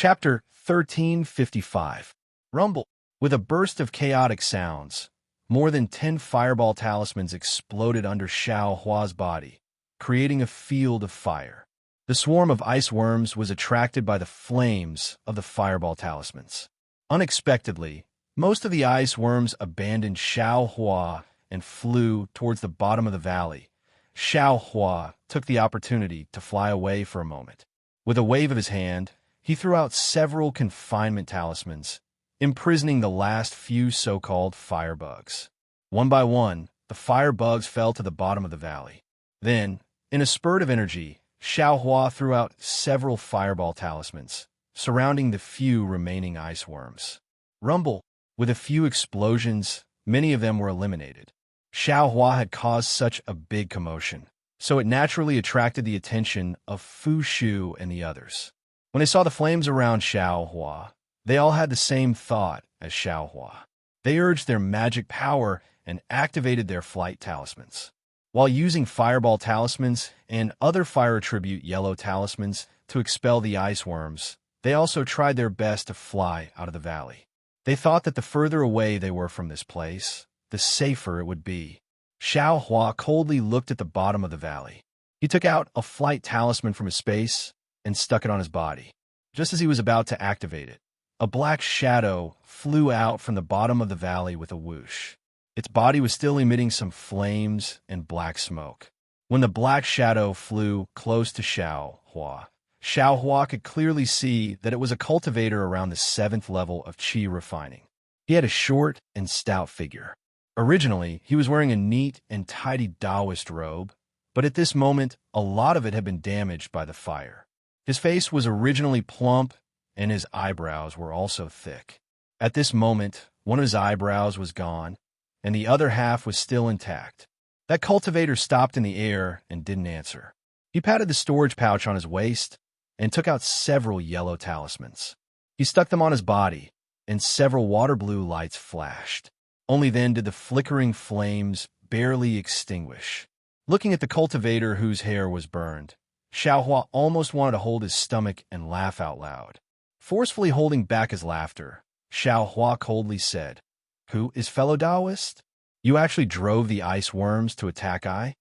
Chapter 1355. Rumble. With a burst of chaotic sounds, more than 10 fireball talismans exploded under Xiao Hua's body, creating a field of fire. The swarm of ice worms was attracted by the flames of the fireball talismans. Unexpectedly, most of the ice worms abandoned Xiao Hua and flew towards the bottom of the valley. Xiao Hua took the opportunity to fly away for a moment. With a wave of his hand, he threw out several confinement talismans, imprisoning the last few so-called firebugs. One by one, the firebugs fell to the bottom of the valley. Then, in a spurt of energy, Xiao Hua threw out several fireball talismans, surrounding the few remaining ice worms. Rumble. With a few explosions, many of them were eliminated. Xiao Hua had caused such a big commotion, so it naturally attracted the attention of Fu Shu and the others. When they saw the flames around Xiao Hua, they all had the same thought as Xiao Hua. They urged their magic power and activated their flight talismans. While using fireball talismans and other fire attribute yellow talismans to expel the ice worms, they also tried their best to fly out of the valley. They thought that the further away they were from this place, the safer it would be. Xiao Hua coldly looked at the bottom of the valley. He took out a flight talisman from his space and stuck it on his body. Just as he was about to activate it, a black shadow flew out from the bottom of the valley with a whoosh. Its body was still emitting some flames and black smoke. When the black shadow flew close to Xiao Hua could clearly see that it was a cultivator around the 7th level of Qi refining. He had a short and stout figure. Originally, he was wearing a neat and tidy Taoist robe, but at this moment, a lot of it had been damaged by the fire. His face was originally plump, and his eyebrows were also thick. At this moment, one of his eyebrows was gone, and the other half was still intact. That cultivator stopped in the air and didn't answer. He patted the storage pouch on his waist and took out several yellow talismans. He stuck them on his body, and several water blue lights flashed. Only then did the flickering flames barely extinguish. Looking at the cultivator whose hair was burned, Xiao Hua almost wanted to hold his stomach and laugh out loud. Forcefully holding back his laughter, Xiao Hua coldly said, "Who is fellow Taoist? You actually drove the ice worms to attack I?"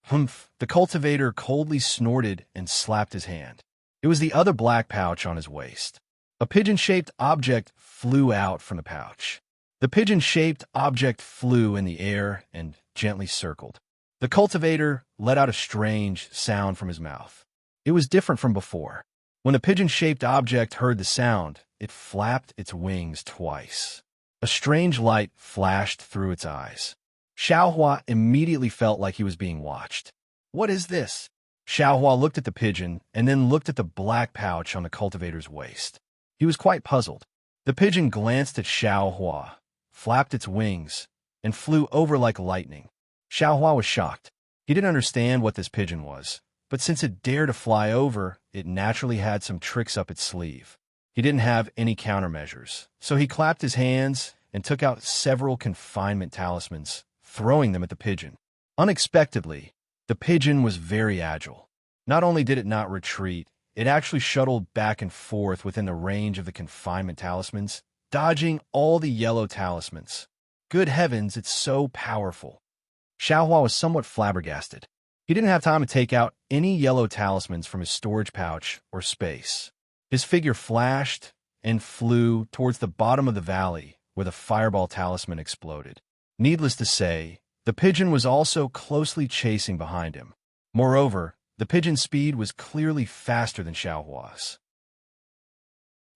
Humph! The cultivator coldly snorted and slapped his hand. It was the other black pouch on his waist. A pigeon-shaped object flew out from the pouch. The pigeon-shaped object flew in the air and gently circled. The cultivator let out a strange sound from his mouth. It was different from before. When the pigeon-shaped object heard the sound, it flapped its wings twice. A strange light flashed through its eyes. Xiao Hua immediately felt like he was being watched. "What is this?" Xiao Hua looked at the pigeon and then looked at the black pouch on the cultivator's waist. He was quite puzzled. The pigeon glanced at Xiao Hua, flapped its wings, and flew over like lightning. Xiao Hua was shocked. He didn't understand what this pigeon was, but since it dared to fly over, it naturally had some tricks up its sleeve. He didn't have any countermeasures, so he clapped his hands and took out several confinement talismans, throwing them at the pigeon. Unexpectedly, the pigeon was very agile. Not only did it not retreat, it actually shuttled back and forth within the range of the confinement talismans, dodging all the yellow talismans. Good heavens, it's so powerful. Xiao Hua was somewhat flabbergasted. He didn't have time to take out any yellow talismans from his storage pouch or space. His figure flashed and flew towards the bottom of the valley where the fireball talisman exploded. Needless to say, the pigeon was also closely chasing behind him. Moreover, the pigeon's speed was clearly faster than Xiao Hua's.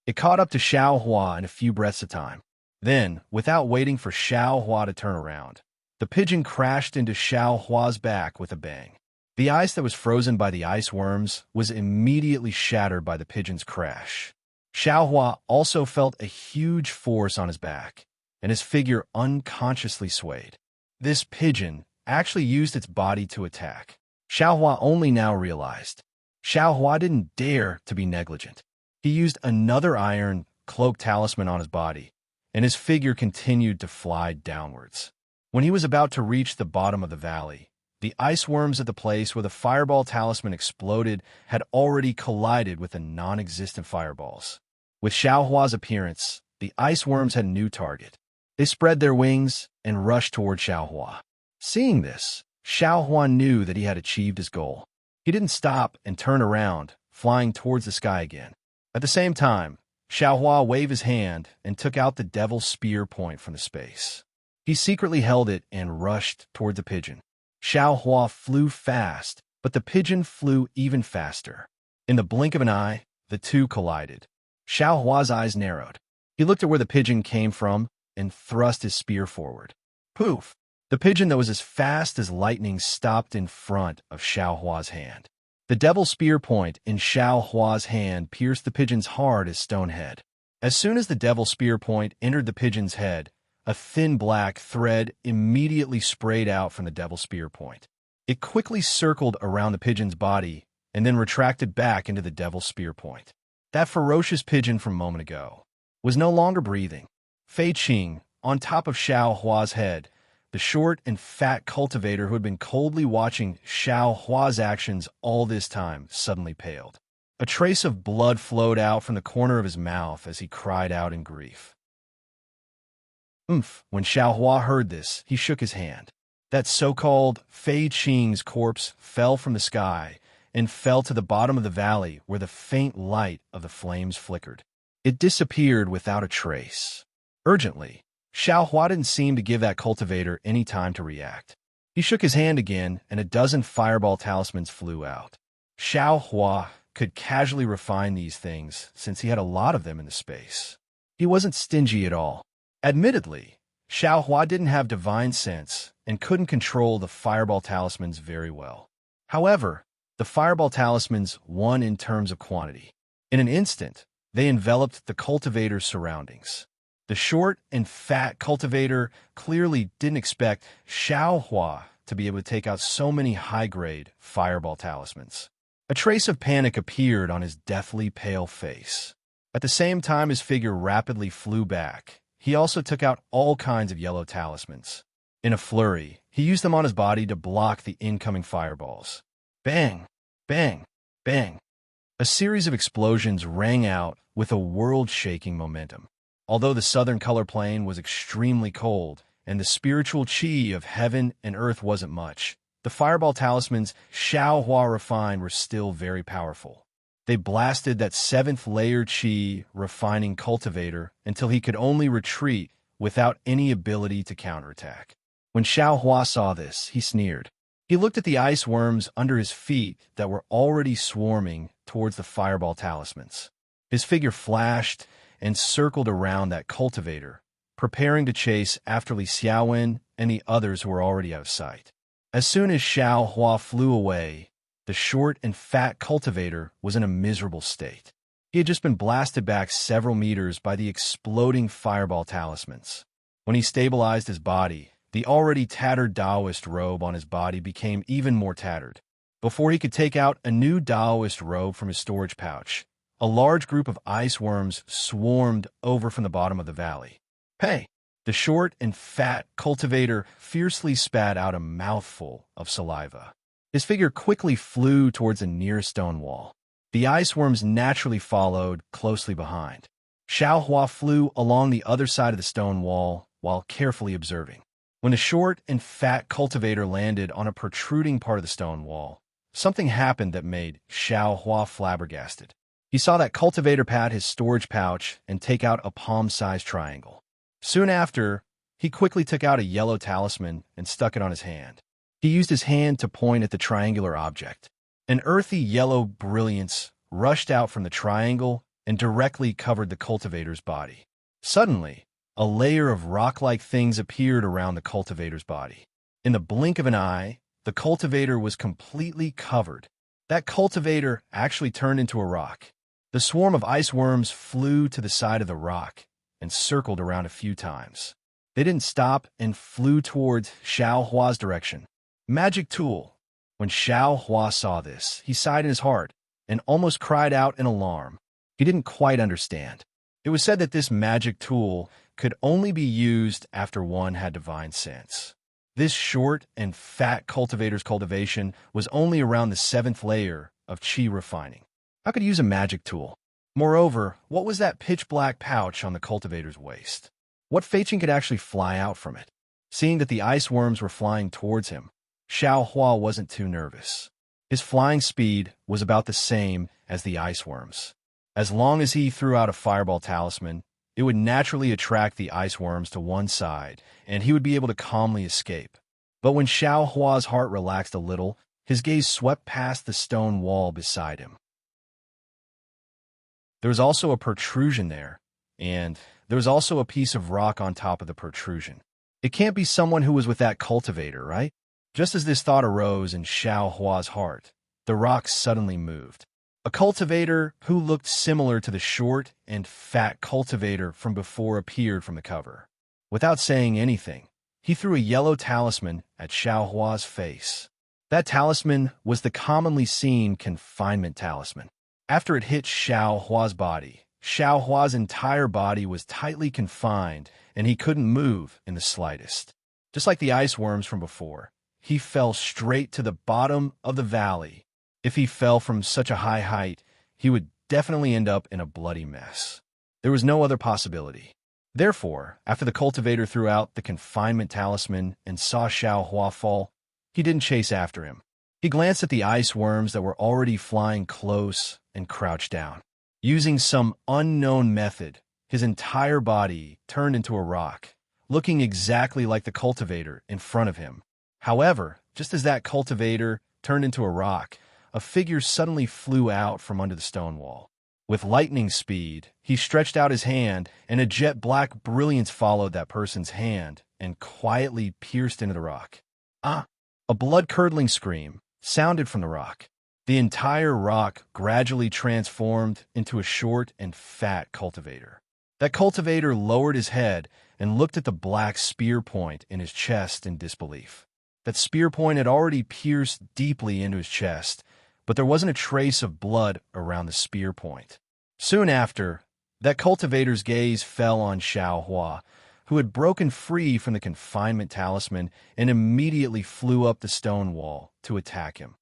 It caught up to Xiao Hua in a few breaths of time. Then, without waiting for Xiao Hua to turn around, the pigeon crashed into Xiao Hua's back with a bang. The ice that was frozen by the ice worms was immediately shattered by the pigeon's crash. Xiao Hua also felt a huge force on his back, and his figure unconsciously swayed. This pigeon actually used its body to attack. Xiao Hua only now realized. Xiao Hua didn't dare to be negligent. He used another iron cloak talisman on his body, and his figure continued to fly downwards. When he was about to reach the bottom of the valley, the ice worms at the place where the fireball talisman exploded had already collided with the non-existent fireballs. With Xiao Hua's appearance, the ice worms had a new target. They spread their wings and rushed toward Xiao Hua. Seeing this, Xiao Hua knew that he had achieved his goal. He didn't stop and turn around, flying towards the sky again. At the same time, Xiao Hua waved his hand and took out the devil's spear point from the space. He secretly held it and rushed toward the pigeon. Xiao Hua flew fast, but the pigeon flew even faster. In the blink of an eye, the two collided. Xiao Hua's eyes narrowed. He looked at where the pigeon came from and thrust his spear forward. Poof! The pigeon that was as fast as lightning stopped in front of Xiao Hua's hand. The devil's spear point in Xiao Hua's hand pierced the pigeon's hard as stone head. As soon as the devil's spear point entered the pigeon's head, a thin black thread immediately sprayed out from the devil's spear point. It quickly circled around the pigeon's body and then retracted back into the devil's spear point. That ferocious pigeon from a moment ago was no longer breathing. Fei Qing, on top of Xiao Hua's head, the short and fat cultivator who had been coldly watching Xiao Hua's actions all this time, suddenly paled. A trace of blood flowed out from the corner of his mouth as he cried out in grief. Oomph! When Xiao Hua heard this, he shook his hand. That so-called Fei Qing's corpse fell from the sky and fell to the bottom of the valley where the faint light of the flames flickered. It disappeared without a trace. Urgently, Xiao Hua didn't seem to give that cultivator any time to react. He shook his hand again, and a dozen fireball talismans flew out. Xiao Hua could casually refine these things since he had a lot of them in the space. He wasn't stingy at all. Admittedly, Xiao Hua didn't have divine sense and couldn't control the fireball talismans very well. However, the fireball talismans won in terms of quantity. In an instant, they enveloped the cultivator's surroundings. The short and fat cultivator clearly didn't expect Xiao Hua to be able to take out so many high-grade fireball talismans. A trace of panic appeared on his deathly pale face. At the same time his figure rapidly flew back, he also took out all kinds of yellow talismans. In a flurry, he used them on his body to block the incoming fireballs. Bang! Bang! Bang! A series of explosions rang out with a world-shaking momentum. Although the southern color plane was extremely cold, and the spiritual chi of heaven and earth wasn't much, the fireball talismans Xiao Hua refined were still very powerful. They blasted that seventh-layer chi refining cultivator until he could only retreat without any ability to counterattack. When Xiao Hua saw this, he sneered. He looked at the ice worms under his feet that were already swarming towards the fireball talismans. His figure flashed and circled around that cultivator, preparing to chase after Li Xiaowen and the others who were already out of sight. As soon as Xiao Hua flew away, the short and fat cultivator was in a miserable state. He had just been blasted back several meters by the exploding fireball talismans. When he stabilized his body, the already tattered Taoist robe on his body became even more tattered. Before he could take out a new Taoist robe from his storage pouch, a large group of ice worms swarmed over from the bottom of the valley. Hey! The short and fat cultivator fiercely spat out a mouthful of saliva. His figure quickly flew towards a nearest stone wall. The ice worms naturally followed closely behind. Xiao Hua flew along the other side of the stone wall while carefully observing. When the short and fat cultivator landed on a protruding part of the stone wall, something happened that made Xiao Hua flabbergasted. He saw that cultivator pat his storage pouch and take out a palm-sized triangle. Soon after, he quickly took out a yellow talisman and stuck it on his hand. He used his hand to point at the triangular object. An earthy yellow brilliance rushed out from the triangle and directly covered the cultivator's body. Suddenly, a layer of rock-like things appeared around the cultivator's body. In the blink of an eye, the cultivator was completely covered. That cultivator actually turned into a rock. The swarm of ice worms flew to the side of the rock and circled around a few times. They didn't stop and flew towards Xiao Hua's direction. Magic tool! When Xiao Hua saw this, he sighed in his heart and almost cried out in alarm. He didn't quite understand. It was said that this magic tool could only be used after one had divine sense. This short and fat cultivator's cultivation was only around the 7th layer of chi refining. How could he use a magic tool? Moreover, what was that pitch-black pouch on the cultivator's waist? What fetching could actually fly out from it? Seeing that the ice worms were flying towards him, Xiao Hua wasn't too nervous. His flying speed was about the same as the ice worms. As long as he threw out a fireball talisman, it would naturally attract the ice worms to one side, and he would be able to calmly escape. But when Xiao Hua's heart relaxed a little, his gaze swept past the stone wall beside him. There was also a protrusion there, and there was also a piece of rock on top of the protrusion. It can't be someone who was with that cultivator, right? Just as this thought arose in Xiao Hua's heart, the rock suddenly moved. A cultivator who looked similar to the short and fat cultivator from before appeared from the cover. Without saying anything, he threw a yellow talisman at Xiao Hua's face. That talisman was the commonly seen confinement talisman. After it hit Xiao Hua's body, Xiao Hua's entire body was tightly confined, and he couldn't move in the slightest. Just like the ice worms from before, he fell straight to the bottom of the valley. If he fell from such a high height, he would definitely end up in a bloody mess. There was no other possibility. Therefore, after the cultivator threw out the confinement talisman and saw Xiao Hua fall, he didn't chase after him. He glanced at the ice worms that were already flying close and crouched down. Using some unknown method, his entire body turned into a rock, looking exactly like the cultivator in front of him. However, just as that cultivator turned into a rock, a figure suddenly flew out from under the stone wall. With lightning speed, he stretched out his hand, and a jet-black brilliance followed that person's hand and quietly pierced into the rock. Ah! A blood-curdling scream sounded from the rock. The entire rock gradually transformed into a short and fat cultivator. That cultivator lowered his head and looked at the black spear point in his chest in disbelief. That spear point had already pierced deeply into his chest, but there wasn't a trace of blood around the spear point. Soon after, that cultivator's gaze fell on Xiao Hua, who had broken free from the confinement talisman and immediately flew up the stone wall to attack him.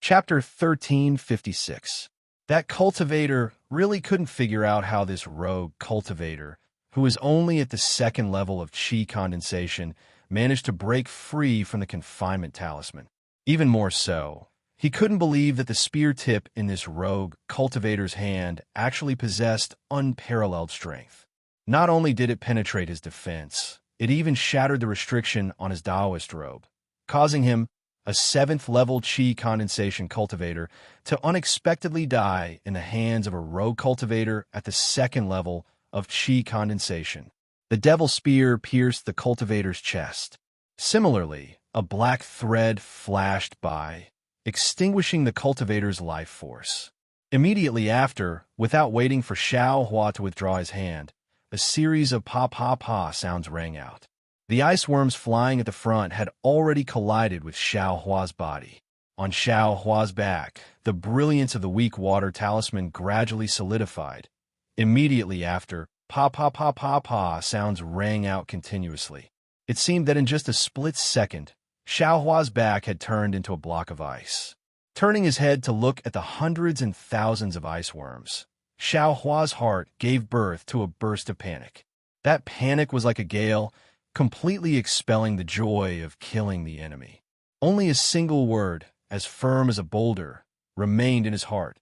Chapter 1356. That cultivator really couldn't figure out how this rogue cultivator, who was only at the second level of chi condensation, managed to break free from the confinement talisman. Even more so, he couldn't believe that the spear tip in this rogue cultivator's hand actually possessed unparalleled strength. Not only did it penetrate his defense, it even shattered the restriction on his Taoist robe, causing him, a 7th-level chi condensation cultivator, to unexpectedly die in the hands of a rogue cultivator at the 2nd level of chi condensation. The devil spear pierced the cultivator's chest. Similarly, a black thread flashed by, extinguishing the cultivator's life force. Immediately after, without waiting for Xiao Hua to withdraw his hand, a series of pa-pa-pa sounds rang out. The ice worms flying at the front had already collided with Xiao Hua's body. On Xiao Hua's back, the brilliance of the weak water talisman gradually solidified. Immediately after, pa-pa-pa-pa-pa sounds rang out continuously. It seemed that in just a split second, Xiao Hua's back had turned into a block of ice. Turning his head to look at the hundreds and thousands of ice worms, Xiao Hua's heart gave birth to a burst of panic. That panic was like a gale, completely expelling the joy of killing the enemy. Only a single word, as firm as a boulder, remained in his heart: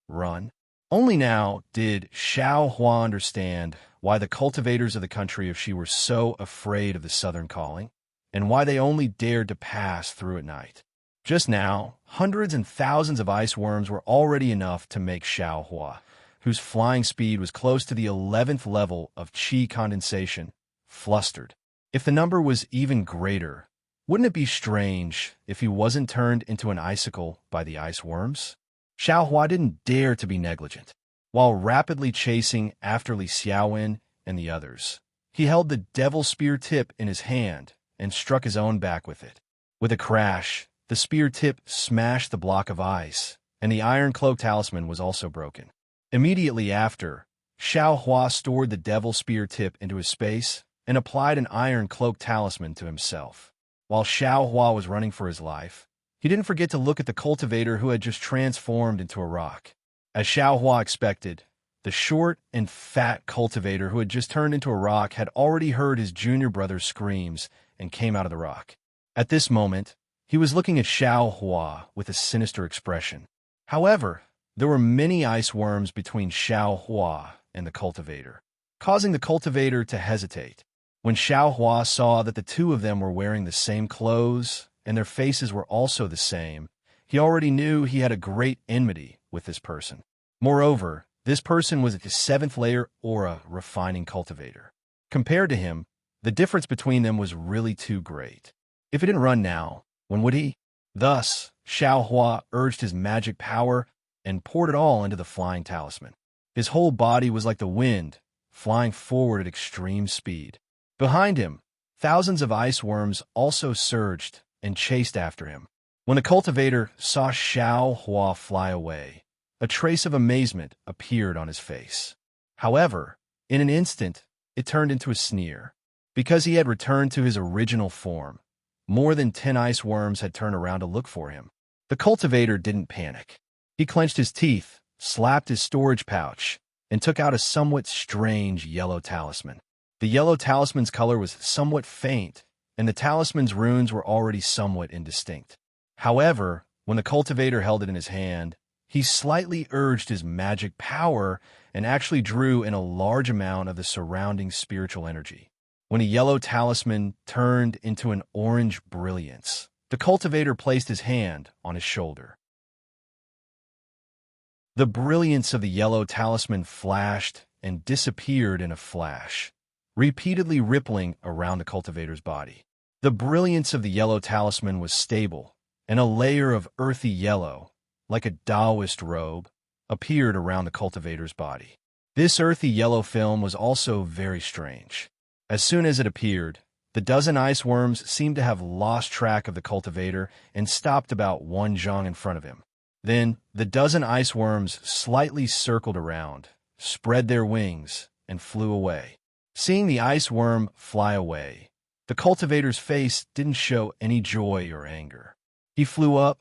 run. Only now did Xiao Hua understand why the cultivators of the country of Xi were so afraid of the southern calling, and why they only dared to pass through at night. Just now, hundreds and thousands of ice worms were already enough to make Xiao Hua, whose flying speed was close to the 11th level of chi condensation, flustered. If the number was even greater, wouldn't it be strange if he wasn't turned into an icicle by the ice worms? Xiao Hua didn't dare to be negligent. While rapidly chasing after Li Xiaowen and the others, he held the devil spear tip in his hand and struck his own back with it. With a crash, the spear tip smashed the block of ice, and the iron cloak talisman was also broken. Immediately after, Xiao Hua stored the devil spear tip into his space and applied an iron cloak talisman to himself. While Xiao Hua was running for his life, he He didn't forget to look at the cultivator who had just transformed into a rock. As Xiao Hua expected, the short and fat cultivator who had just turned into a rock had already heard his junior brother's screams and came out of the rock. At this moment, he was looking at Xiao Hua with a sinister expression. However, there were many ice worms between Xiao Hua and the cultivator, causing the cultivator to hesitate. When Xiao Hua saw that the two of them were wearing the same clothes and their faces were also the same, he already knew he had a great enmity with this person. Moreover, this person was a 7th layer aura refining cultivator. Compared to him, the difference between them was really too great. If he didn't run now, when would he? Thus, Xiao Hua urged his magic power and poured it all into the flying talisman. His whole body was like the wind, flying forward at extreme speed. Behind him, thousands of ice worms also surged and chased after him. When the cultivator saw Xiao Hua fly away, a trace of amazement appeared on his face. However, in an instant, it turned into a sneer. Because he had returned to his original form, more than 10 ice worms had turned around to look for him. The cultivator didn't panic. He clenched his teeth, slapped his storage pouch, and took out a somewhat strange yellow talisman. The yellow talisman's color was somewhat faint, and the talisman's runes were already somewhat indistinct. However, when the cultivator held it in his hand, he slightly urged his magic power and actually drew in a large amount of the surrounding spiritual energy. When a yellow talisman turned into an orange brilliance, the cultivator placed his hand on his shoulder. The brilliance of the yellow talisman flashed and disappeared in a flash, repeatedly rippling around the cultivator's body. The brilliance of the yellow talisman was stable, and a layer of earthy yellow, like a Taoist robe, appeared around the cultivator's body. This earthy yellow film was also very strange. As soon as it appeared, the dozen ice worms seemed to have lost track of the cultivator and stopped about 1 zhang in front of him. Then, the dozen ice worms slightly circled around, spread their wings, and flew away. Seeing the ice worm fly away, the cultivator's face didn't show any joy or anger. He flew up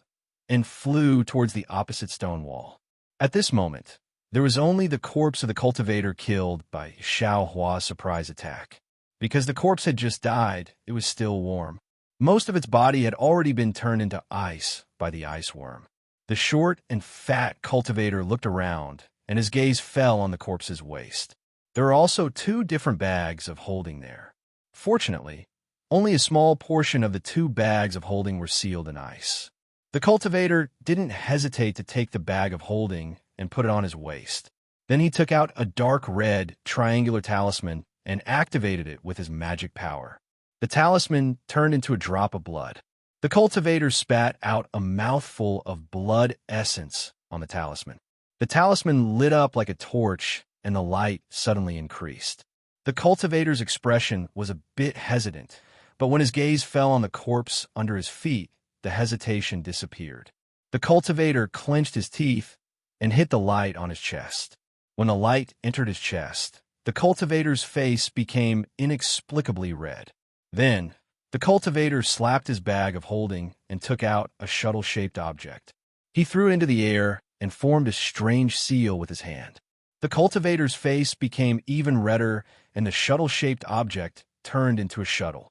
and flew towards the opposite stone wall. At this moment, there was only the corpse of the cultivator killed by Xiao Hua's surprise attack. Because the corpse had just died, it was still warm. Most of its body had already been turned into ice by the ice worm. The short and fat cultivator looked around, and his gaze fell on the corpse's waist. There were also 2 different bags of holding there. Fortunately, only a small portion of the 2 bags of holding were sealed in ice. The cultivator didn't hesitate to take the bag of holding and put it on his waist. Then he took out a dark red triangular talisman and activated it with his magic power. The talisman turned into a drop of blood. The cultivator spat out a mouthful of blood essence on the talisman. The talisman lit up like a torch, and the light suddenly increased. The cultivator's expression was a bit hesitant, but when his gaze fell on the corpse under his feet, the hesitation disappeared. The cultivator clenched his teeth and hit the light on his chest. When the light entered his chest, the cultivator's face became inexplicably red. Then, the cultivator slapped his bag of holding and took out a shuttle-shaped object. He threw it into the air and formed a strange seal with his hand. The cultivator's face became even redder, and the shuttle-shaped object turned into a shuttle.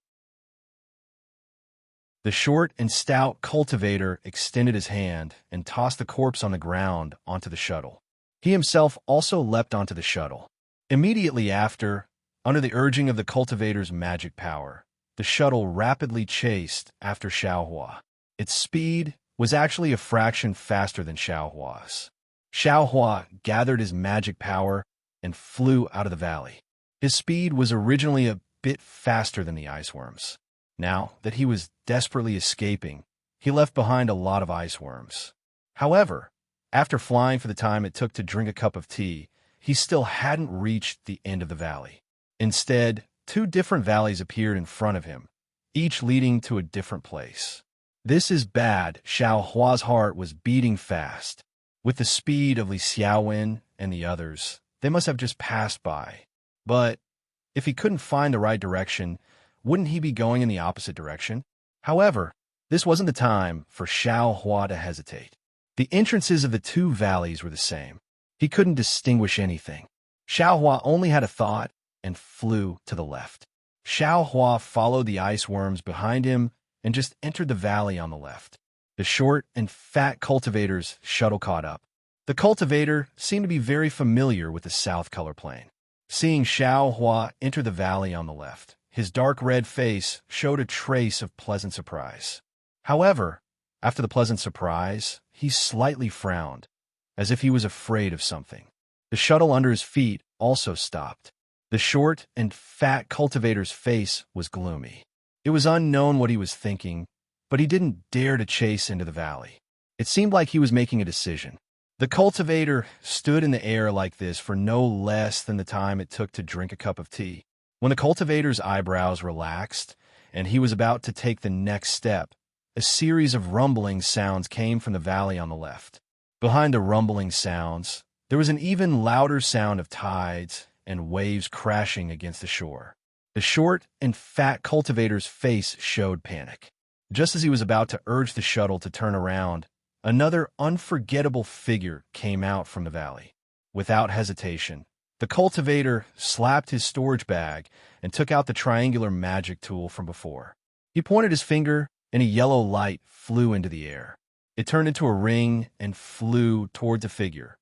The short and stout cultivator extended his hand and tossed the corpse on the ground onto the shuttle. He himself also leapt onto the shuttle. Immediately after, under the urging of the cultivator's magic power, the shuttle rapidly chased after Xiao Hua. Its speed was actually a fraction faster than Xiao Hua's. Xiao Hua gathered his magic power and flew out of the valley. His speed was originally a bit faster than the ice worms. Now that he was desperately escaping, he left behind a lot of ice worms. However, after flying for the time it took to drink a cup of tea, he still hadn't reached the end of the valley. Instead, 2 different valleys appeared in front of him, each leading to a different place. This is bad. Xiao Hua's heart was beating fast. With the speed of Li Xiaowen and the others, they must have just passed by. But if he couldn't find the right direction, wouldn't he be going in the opposite direction? However, This wasn't the time for Xiao Hua to hesitate. The entrances of the two valleys were the same. He couldn't distinguish anything. Xiao Hua only had a thought and flew to the left. Xiao Hua followed the ice worms behind him and just entered the valley on the left. The short and fat cultivator's shuttle caught up. The cultivator seemed to be very familiar with the south color plane. Seeing Xiao Hua enter the valley on the left, his dark red face showed a trace of pleasant surprise. However, after the pleasant surprise, he slightly frowned, as if he was afraid of something. The shuttle under his feet also stopped. The short and fat cultivator's face was gloomy. It was unknown what he was thinking, but he didn't dare to chase into the valley. It seemed like he was making a decision. The cultivator stood in the air like this for no less than the time it took to drink a cup of tea. When the cultivator's eyebrows relaxed and he was about to take the next step, a series of rumbling sounds came from the valley on the left. Behind the rumbling sounds, there was an even louder sound of tides and waves crashing against the shore. The short and fat cultivator's face showed panic. Just as he was about to urge the shuttle to turn around, another unforgettable figure came out from the valley. Without hesitation, the cultivator slapped his storage bag and took out the triangular magic tool from before. He pointed his finger, and a yellow light flew into the air. It turned into a ring and flew toward the figure.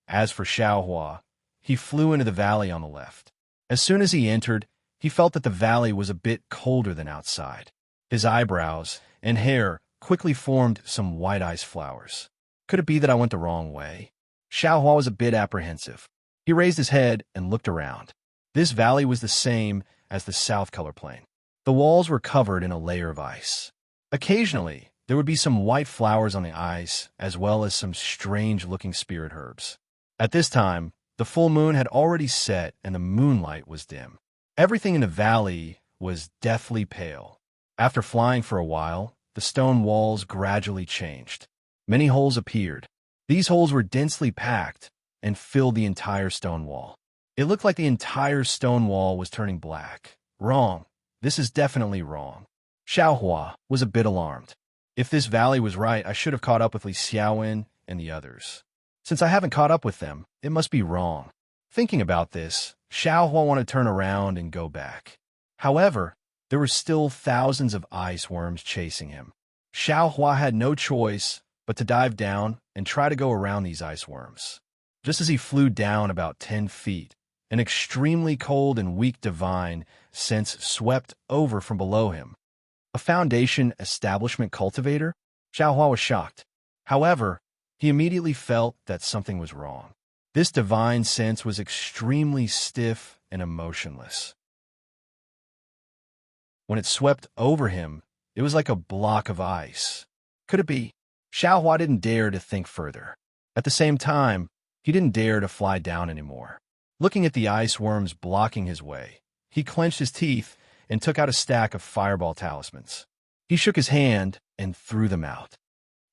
As for Xiao Hua, he flew into the valley on the left. As soon as he entered, he felt that the valley was a bit colder than outside. His eyebrows and hair quickly formed some white ice flowers. Could it be that I went the wrong way? Xiao Hua was a bit apprehensive. He raised his head and looked around. This valley was the same as the south color plane. The walls were covered in a layer of ice. Occasionally, there would be some white flowers on the ice, as well as some strange-looking spirit herbs. At this time, the full moon had already set and the moonlight was dim. Everything in the valley was deathly pale. After flying for a while, the stone walls gradually changed. Many holes appeared. These holes were densely packed and filled the entire stone wall. It looked like the entire stone wall was turning black. Wrong. This is definitely wrong. Xiao Hua was a bit alarmed. If this valley was right, I should have caught up with Li Xiaowen and the others. Since I haven't caught up with them, it must be wrong. Thinking about this, Xiao Hua wanted to turn around and go back. However, there were still thousands of ice worms chasing him. Xiao Hua had no choice but to dive down and try to go around these ice worms. Just as he flew down about 10 feet, an extremely cold and weak divine sense swept over from below him. A Foundation establishment cultivator? Xiao Hua was shocked. However, he immediately felt that something was wrong. This divine sense was extremely stiff and emotionless. When it swept over him, it was like a block of ice. Could it be? Xiao Hua didn't dare to think further. At the same time, he didn't dare to fly down anymore. Looking at the ice worms blocking his way, he clenched his teeth and took out a stack of fireball talismans. He shook his hand and threw them out.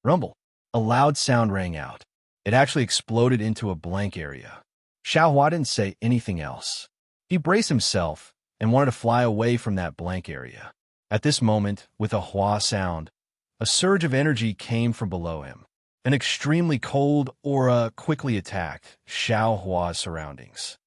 Rumble. A loud sound rang out. It actually exploded into a blank area. Xiao Hua didn't say anything else. He braced himself and wanted to fly away from that blank area. At this moment, with a Hua sound, a surge of energy came from below him. An extremely cold aura quickly attacked Xiao Hua's surroundings.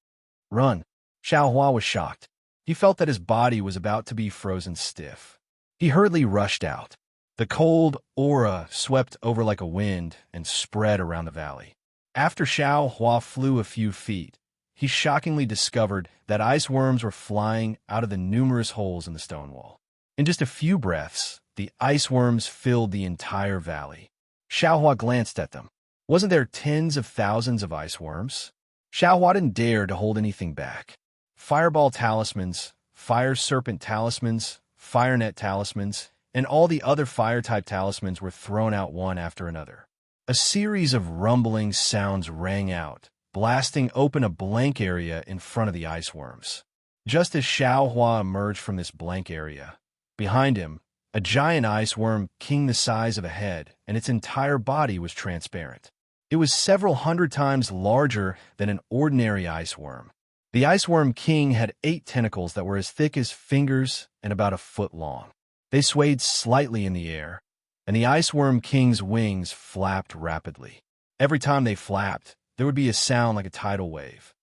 Run! Xiao Hua was shocked. He felt that his body was about to be frozen stiff. He hurriedly rushed out. The cold aura swept over like a wind and spread around the valley. After Xiao Hua flew a few feet, he shockingly discovered that ice worms were flying out of the numerous holes in the stone wall. In just a few breaths, the ice worms filled the entire valley. Xiao Hua glanced at them. Wasn't there tens of thousands of ice worms? Xiao Hua didn't dare to hold anything back. Fireball talismans, fire serpent talismans, fire net talismans, and all the other fire-type talismans were thrown out one after another. A series of rumbling sounds rang out, blasting open a blank area in front of the ice worms. Just as Xiao Hua emerged from this blank area, behind him, a giant ice worm king the size of a head, and its entire body was transparent. It was several hundred times larger than an ordinary ice worm. The ice worm king had 8 tentacles that were as thick as fingers and about a foot long. They swayed slightly in the air, and the Ice Worm King's wings flapped rapidly. Every time they flapped, there would be a sound like a tidal wave.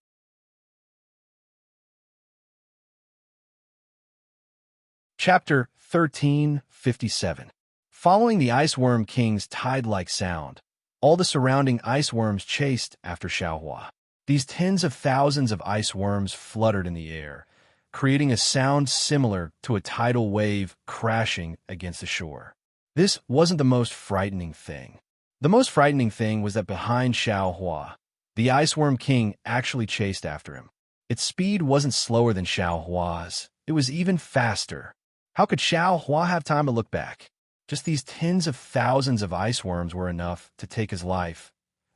Chapter 1357. Following the Ice Worm King's tide-like sound, all the surrounding ice worms chased after Xiaohua. These tens of thousands of ice worms fluttered in the air, creating a sound similar to a tidal wave crashing against the shore. This wasn't the most frightening thing. The most frightening thing was that behind Xiaohua, the Ice Worm King actually chased after him. Its speed wasn't slower than Xiaohua's, it was even faster. How could Xiaohua have time to look back? Just these tens of thousands of ice worms were enough to take his life,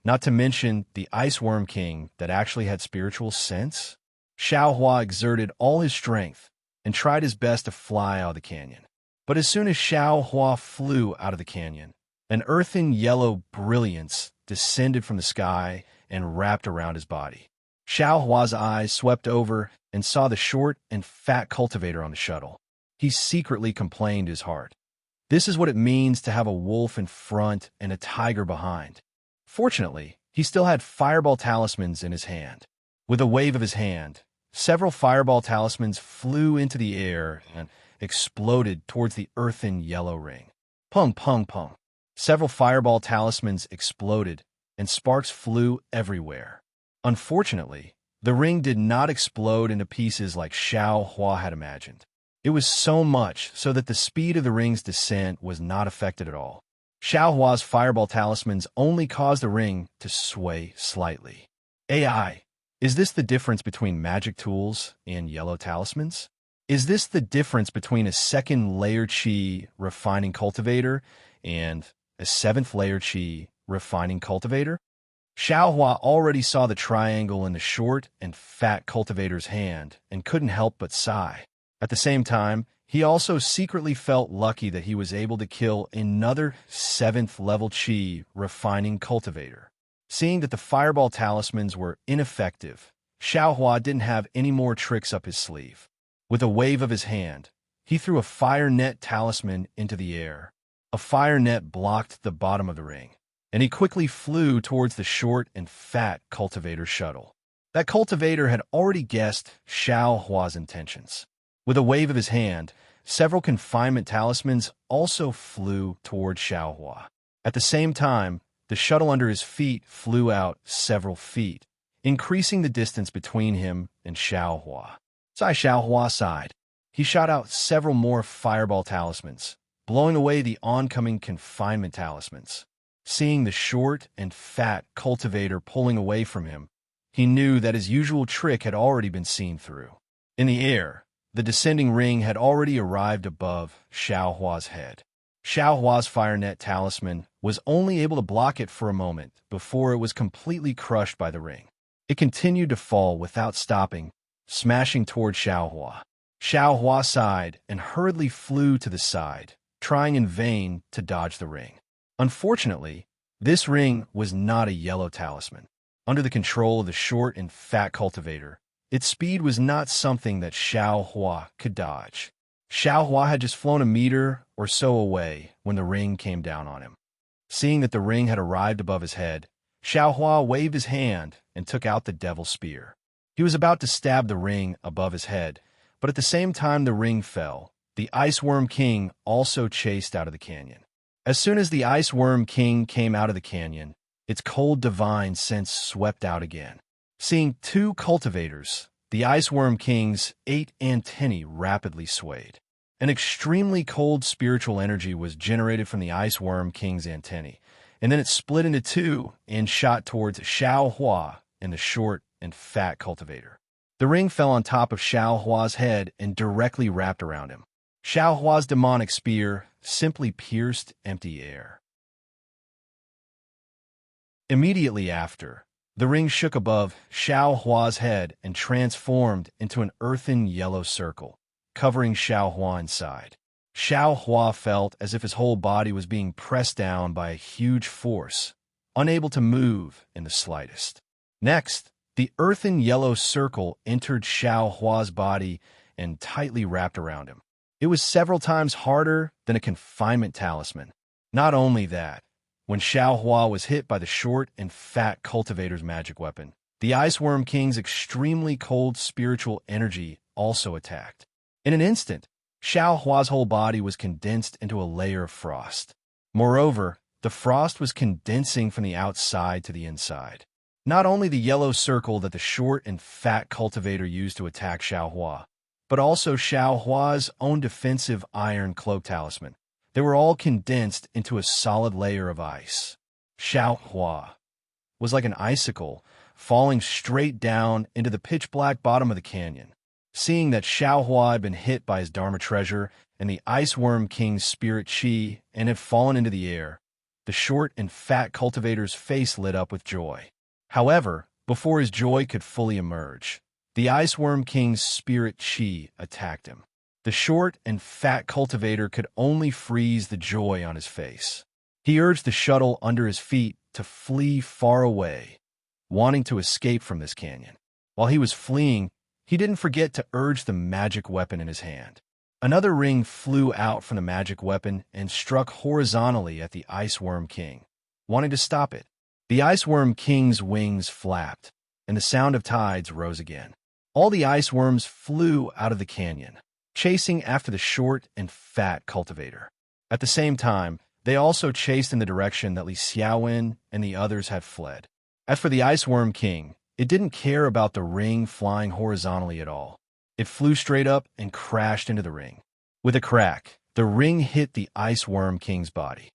not to mention the Ice Worm King that actually had spiritual sense. Xiaohua exerted all his strength and tried his best to fly out of the canyon. But as soon as Xiaohua flew out of the canyon, an earthen yellow brilliance descended from the sky and wrapped around his body. Xiaohua's eyes swept over and saw the short and fat cultivator on the shuttle. He secretly complained his heart. This is what it means to have a wolf in front and a tiger behind. Fortunately, he still had fireball talismans in his hand. With a wave of his hand, several fireball talismans flew into the air and exploded towards the earthen yellow ring. Pung, pung, pung. Several fireball talismans exploded, and sparks flew everywhere. Unfortunately, the ring did not explode into pieces like Xiaohua had imagined. It was so much so that the speed of the ring's descent was not affected at all. Xiaohua's fireball talismans only caused the ring to sway slightly. AI, is this the difference between magic tools and yellow talismans? Is this the difference between a second layer Qi refining cultivator and a seventh layer Qi refining cultivator? Xiaohua already saw the triangle in the short and fat cultivator's hand and couldn't help but sigh. At the same time, he also secretly felt lucky that he was able to kill another 7th level Qi refining cultivator. Seeing that the fireball talismans were ineffective, Xiaohua didn't have any more tricks up his sleeve. With a wave of his hand, he threw a fire net talisman into the air. A fire net blocked the bottom of the ring, and he quickly flew towards the short and fat cultivator shuttle. That cultivator had already guessed Xiaohua's intentions. With a wave of his hand, several confinement talismans also flew toward Xiaohua. At the same time, the shuttle under his feet flew out several feet, increasing the distance between him and Xiaohua. Xiaohua sighed. He shot out several more fireball talismans, blowing away the oncoming confinement talismans. Seeing the short and fat cultivator pulling away from him, he knew that his usual trick had already been seen through. In the air, the descending ring had already arrived above Xiaohua's head. Xiaohua's fire net talisman was only able to block it for a moment before it was completely crushed by the ring. It continued to fall without stopping, smashing toward Xiaohua. Xiaohua sighed and hurriedly flew to the side, trying in vain to dodge the ring. Unfortunately, this ring was not a yellow talisman. Under the control of the short and fat cultivator, its speed was not something that Xiaohua could dodge. Xiaohua had just flown a meter or so away when the ring came down on him. Seeing that the ring had arrived above his head, Xiaohua waved his hand and took out the devil's spear. He was about to stab the ring above his head, but at the same time the ring fell, the Ice Worm King also chased out of the canyon. As soon as the Ice Worm King came out of the canyon, its cold divine sense swept out again. Seeing two cultivators, the Ice Worm King's 8 antennae rapidly swayed. An extremely cold spiritual energy was generated from the Ice Worm King's antennae, and then it split into two and shot towards Xiaohua and the short and fat cultivator. The ring fell on top of Xiaohua's head and directly wrapped around him. Xiaohua's demonic spear simply pierced empty air. Immediately after, the ring shook above Xiaohua's head and transformed into an earthen yellow circle, covering Xiaohua inside. Xiaohua felt as if his whole body was being pressed down by a huge force, unable to move in the slightest. Next, the earthen yellow circle entered Xiaohua's body and tightly wrapped around him. It was several times harder than a confinement talisman. Not only that, when Xiao Hua was hit by the short and fat cultivator's magic weapon, the Ice Worm King's extremely cold spiritual energy also attacked. In an instant, Xiao Hua's whole body was condensed into a layer of frost. Moreover, the frost was condensing from the outside to the inside. Not only the yellow circle that the short and fat cultivator used to attack Xiao Hua, but also Xiao Hua's own defensive iron cloak talisman. They were all condensed into a solid layer of ice. Xiao Hua was like an icicle falling straight down into the pitch-black bottom of the canyon. Seeing that Xiao Hua had been hit by his Dharma treasure and the Ice Worm King's spirit chi and had fallen into the air, the short and fat cultivator's face lit up with joy. However, before his joy could fully emerge, the Ice Worm King's spirit chi attacked him. The short and fat cultivator could only freeze the joy on his face. He urged the shuttle under his feet to flee far away, wanting to escape from this canyon. While he was fleeing, he didn't forget to urge the magic weapon in his hand. Another ring flew out from the magic weapon and struck horizontally at the Ice Worm King, wanting to stop it. The Ice Worm King's wings flapped, and the sound of tides rose again. All the ice worms flew out of the canyon, chasing after the short and fat cultivator. At the same time, they also chased in the direction that Li Xiaowen and the others had fled. As for the Ice Worm King, it didn't care about the ring flying horizontally at all. It flew straight up and crashed into the ring. With a crack, the ring hit the Ice Worm King's body.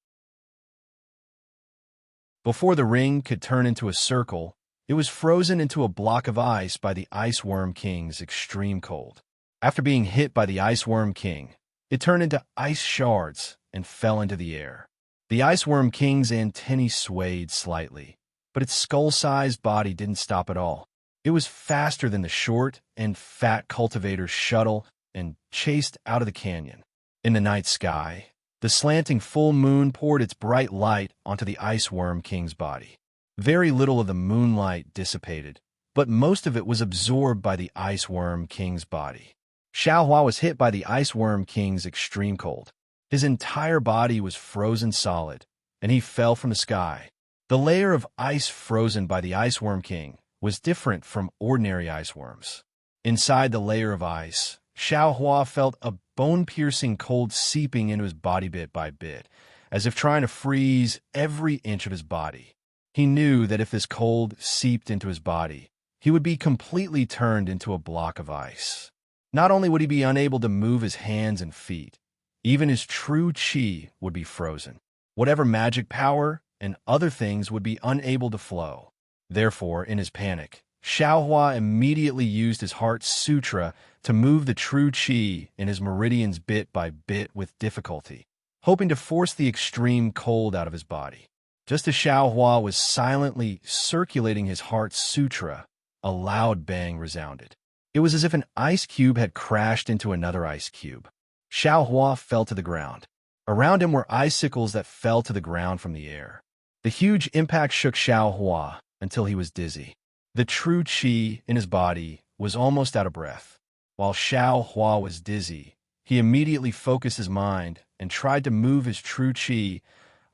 Before the ring could turn into a circle, it was frozen into a block of ice by the Ice Worm King's extreme cold. After being hit by the Ice Worm King, it turned into ice shards and fell into the air. The Ice Worm King's antennae swayed slightly, but its skull-sized body didn't stop at all. It was faster than the short and fat cultivator's shuttle and chased out of the canyon. In the night sky, the slanting full moon poured its bright light onto the Ice Worm King's body. Very little of the moonlight dissipated, but most of it was absorbed by the Ice Worm King's body. Xiao Hua was hit by the Ice Worm King's extreme cold. His entire body was frozen solid, and he fell from the sky. The layer of ice frozen by the Ice Worm King was different from ordinary ice worms. Inside the layer of ice, Xiao Hua felt a bone-piercing cold seeping into his body bit by bit, as if trying to freeze every inch of his body. He knew that if this cold seeped into his body, he would be completely turned into a block of ice. Not only would he be unable to move his hands and feet, even his true chi would be frozen. Whatever magic power and other things would be unable to flow. Therefore, in his panic, Xiao Hua immediately used his Heart Sutra to move the true chi in his meridians bit by bit with difficulty, hoping to force the extreme cold out of his body. Just as Xiao Hua was silently circulating his Heart Sutra, a loud bang resounded. It was as if an ice cube had crashed into another ice cube. Xiao Hua fell to the ground. Around him were icicles that fell to the ground from the air. The huge impact shook Xiao Hua until he was dizzy. The true chi in his body was almost out of breath. While Xiao Hua was dizzy, he immediately focused his mind and tried to move his true chi,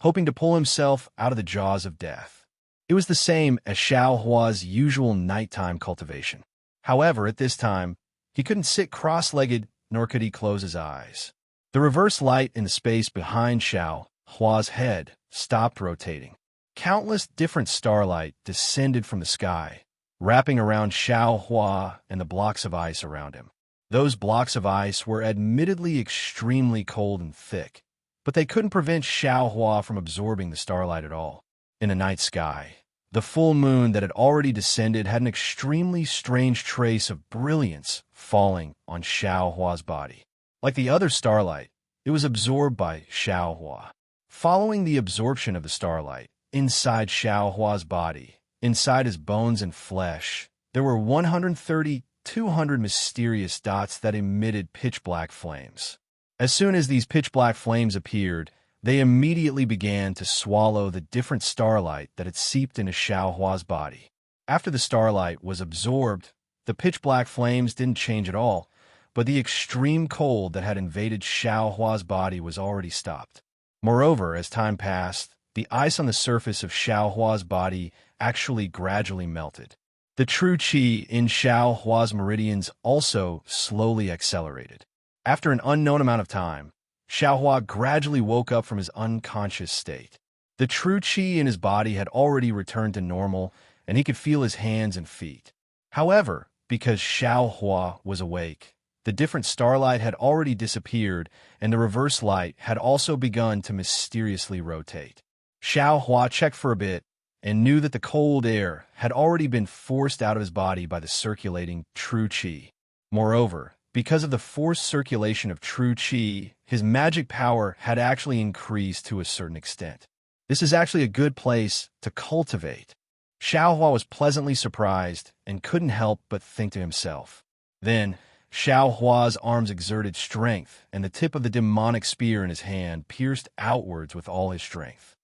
hoping to pull himself out of the jaws of death. It was the same as Xiao Hua's usual nighttime cultivation. However, at this time, he couldn't sit cross-legged, nor could he close his eyes. The reverse light in the space behind Xiao Hua's head stopped rotating. Countless different starlight descended from the sky, wrapping around Xiao Hua and the blocks of ice around him. Those blocks of ice were admittedly extremely cold and thick, but they couldn't prevent Xiao Hua from absorbing the starlight at all. In the night sky, the full moon that had already descended had an extremely strange trace of brilliance falling on Xiao Hua's body. Like the other starlight, it was absorbed by Xiao Hua. Following the absorption of the starlight, inside Xiao Hua's body, inside his bones and flesh, there were 200 mysterious dots that emitted pitch-black flames. As soon as these pitch-black flames appeared, they immediately began to swallow the different starlight that had seeped into Xiao Hua's body. After the starlight was absorbed, the pitch-black flames didn't change at all, but the extreme cold that had invaded Xiao Hua's body was already stopped. Moreover, as time passed, the ice on the surface of Xiao Hua's body actually gradually melted. The true qi in Xiao Hua's meridians also slowly accelerated. After an unknown amount of time, Xiao Hua gradually woke up from his unconscious state. The true qi in his body had already returned to normal, and he could feel his hands and feet. However, because Xiao Hua was awake, the different starlight had already disappeared, and the reverse light had also begun to mysteriously rotate. Xiao Hua checked for a bit and knew that the cold air had already been forced out of his body by the circulating true qi. Moreover, because of the forced circulation of true qi, his magic power had actually increased to a certain extent. This is actually a good place to cultivate. Xiao Hua was pleasantly surprised and couldn't help but think to himself. Then, Xiao Hua's arms exerted strength, and the tip of the demonic spear in his hand pierced outwards with all his strength.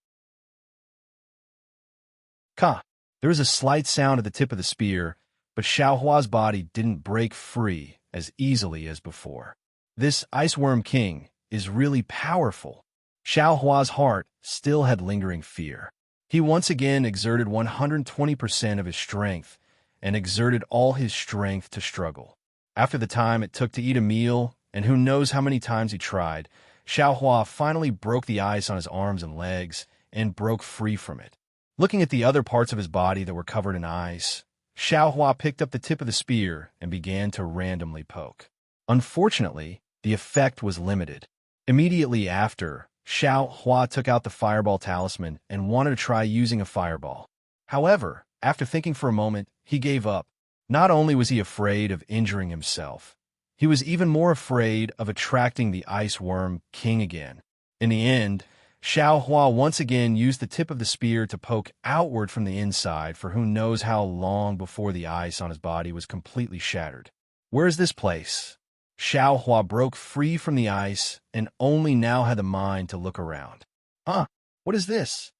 Ka! There was a slight sound at the tip of the spear, but Xiao Hua's body didn't break free as easily as before. This Iceworm King is really powerful. Xiao Hua's heart still had lingering fear. He once again exerted 120% of his strength and exerted all his strength to struggle. After the time it took to eat a meal, and who knows how many times he tried, Xiao Hua finally broke the ice on his arms and legs and broke free from it. Looking at the other parts of his body that were covered in ice, Xiao Hua picked up the tip of the spear and began to randomly poke. Unfortunately, the effect was limited. Immediately after, Xiao Hua took out the fireball talisman and wanted to try using a fireball. However, after thinking for a moment, he gave up. Not only was he afraid of injuring himself, he was even more afraid of attracting the Iceworm King again. In the end, Xiao Hua once again used the tip of the spear to poke outward from the inside for who knows how long before the ice on his body was completely shattered. Where is this place? Xiao Hua broke free from the ice and only now had the mind to look around. What is this?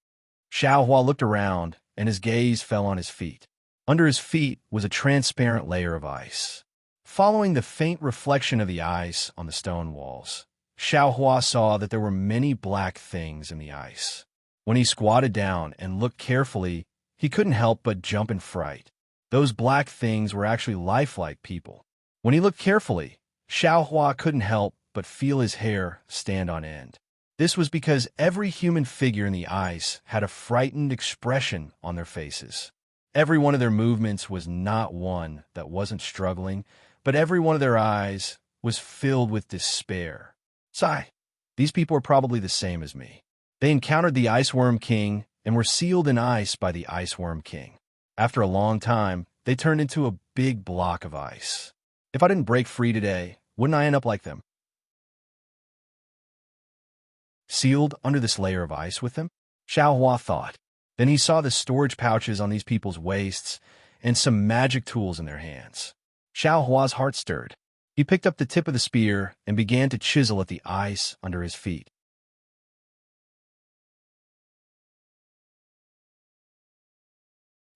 Xiao Hua looked around and his gaze fell on his feet. Under his feet was a transparent layer of ice. Following the faint reflection of the ice on the stone walls, Xiao Hua saw that there were many black things in the ice. When he squatted down and looked carefully, he couldn't help but jump in fright. Those black things were actually lifelike people. When he looked carefully, Xiao Hua couldn't help but feel his hair stand on end. This was because every human figure in the ice had a frightened expression on their faces. Every one of their movements was not one that wasn't struggling, but every one of their eyes was filled with despair. Sigh, these people are probably the same as me. They encountered the Iceworm King and were sealed in ice by the Iceworm King. After a long time, they turned into a big block of ice. If I didn't break free today, wouldn't I end up like them? Sealed under this layer of ice with them? Xiao Hua thought. Then he saw the storage pouches on these people's waists and some magic tools in their hands. Xiao Hua's heart stirred. He picked up the tip of the spear and began to chisel at the ice under his feet.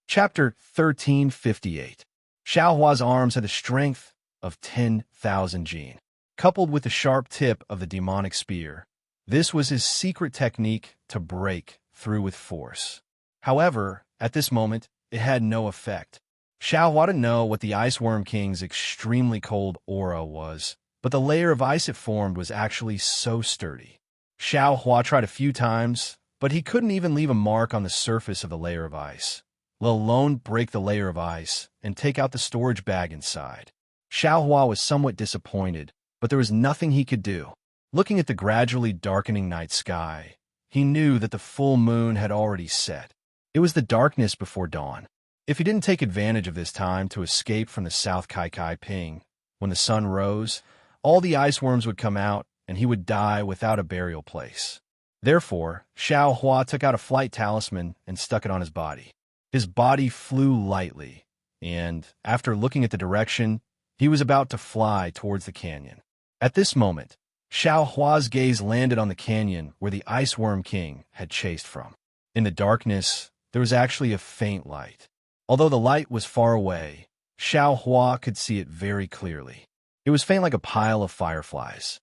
Chapter 1358. Xiao Hua's arms had the strength of 10,000 jin. Coupled with the sharp tip of the demonic spear, this was his secret technique to break through with force. However, at this moment, it had no effect. Xiao Hua didn't know what the Iceworm King's extremely cold aura was, but the layer of ice it formed was actually so sturdy. Xiao Hua tried a few times, but he couldn't even leave a mark on the surface of the layer of ice, let alone break the layer of ice and take out the storage bag inside. Xiao Hua was somewhat disappointed, but there was nothing he could do. Looking at the gradually darkening night sky, he knew that the full moon had already set. It was the darkness before dawn. If he didn't take advantage of this time to escape from the South Kaikai Ping, when the sun rose, all the ice worms would come out and he would die without a burial place. Therefore, Xiao Hua took out a flight talisman and stuck it on his body. His body flew lightly, and, after looking at the direction, he was about to fly towards the canyon. At this moment, Xiao Hua's gaze landed on the canyon where the Iceworm King had chased from. In the darkness, there was actually a faint light. Although the light was far away, Xiao Hua could see it very clearly. It was faint like a pile of fireflies.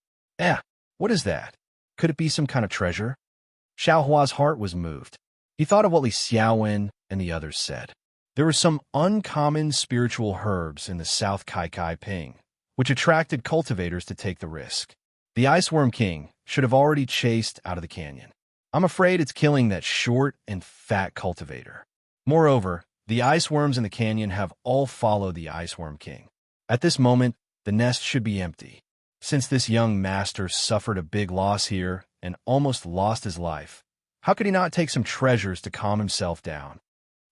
What is that? Could it be some kind of treasure? Xiao Hua's heart was moved. He thought of what Li Xiaowen and the others said. There were some uncommon spiritual herbs in the South Kai Ping, which attracted cultivators to take the risk. The Iceworm King should have already chased out of the canyon. I'm afraid it's killing that short and fat cultivator. Moreover, the iceworms in the canyon have all followed the Iceworm King. At this moment, the nest should be empty. Since this young master suffered a big loss here and almost lost his life, how could he not take some treasures to calm himself down?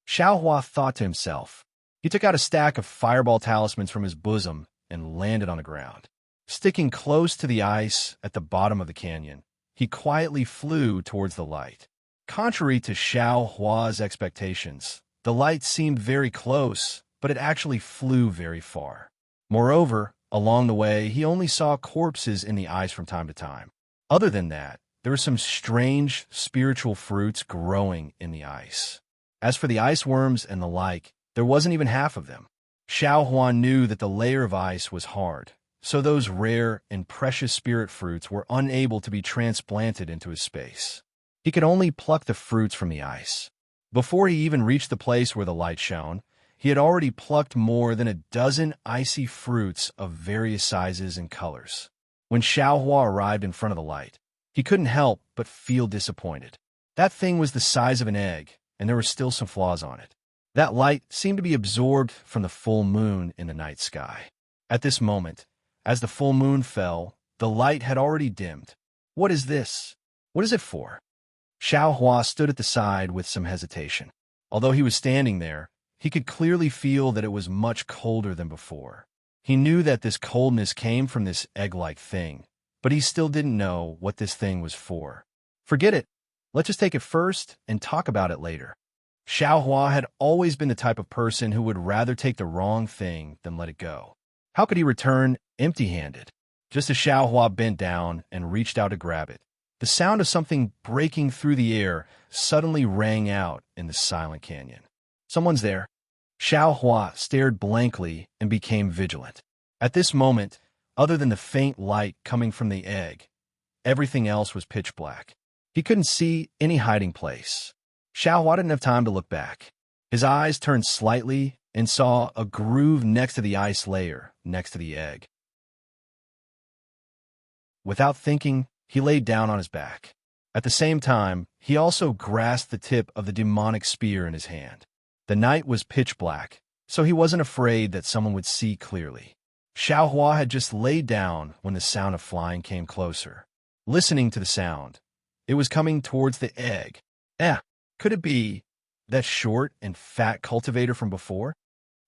Xiao Hua thought to himself. He took out a stack of fireball talismans from his bosom and landed on the ground. Sticking close to the ice at the bottom of the canyon, he quietly flew towards the light. Contrary to Xiao Hua's expectations, the light seemed very close, but it actually flew very far. Moreover, along the way, he only saw corpses in the ice from time to time. Other than that, there were some strange spiritual fruits growing in the ice. As for the iceworms and the like, there wasn't even half of them. Xiao Hua knew that the layer of ice was hard, so those rare and precious spirit fruits were unable to be transplanted into his space. He could only pluck the fruits from the ice. Before he even reached the place where the light shone, he had already plucked more than a dozen icy fruits of various sizes and colors. When Xiao Hua arrived in front of the light, he couldn't help but feel disappointed. That thing was the size of an egg, and there were still some flaws on it. That light seemed to be absorbed from the full moon in the night sky. At this moment, as the full moon fell, the light had already dimmed. What is this? What is it for? Xiao Hua stood at the side with some hesitation. Although he was standing there, he could clearly feel that it was much colder than before. He knew that this coldness came from this egg-like thing, but he still didn't know what this thing was for. Forget it. Let's just take it first and talk about it later. Xiao Hua had always been the type of person who would rather take the wrong thing than let it go. How could he return empty-handed? Just as Xiao Hua bent down and reached out to grab it, the sound of something breaking through the air suddenly rang out in the silent canyon. Someone's there. Xiao Hua stared blankly and became vigilant. At this moment, other than the faint light coming from the egg, everything else was pitch black. He couldn't see any hiding place. Xiao Hua didn't have time to look back. His eyes turned slightly and saw a groove next to the ice layer, next to the egg. Without thinking, he laid down on his back. At the same time, he also grasped the tip of the demonic spear in his hand. The night was pitch black, so he wasn't afraid that someone would see clearly. Xiao Hua had just laid down when the sound of flying came closer. Listening to the sound, it was coming towards the egg. Could it be that short and fat cultivator from before?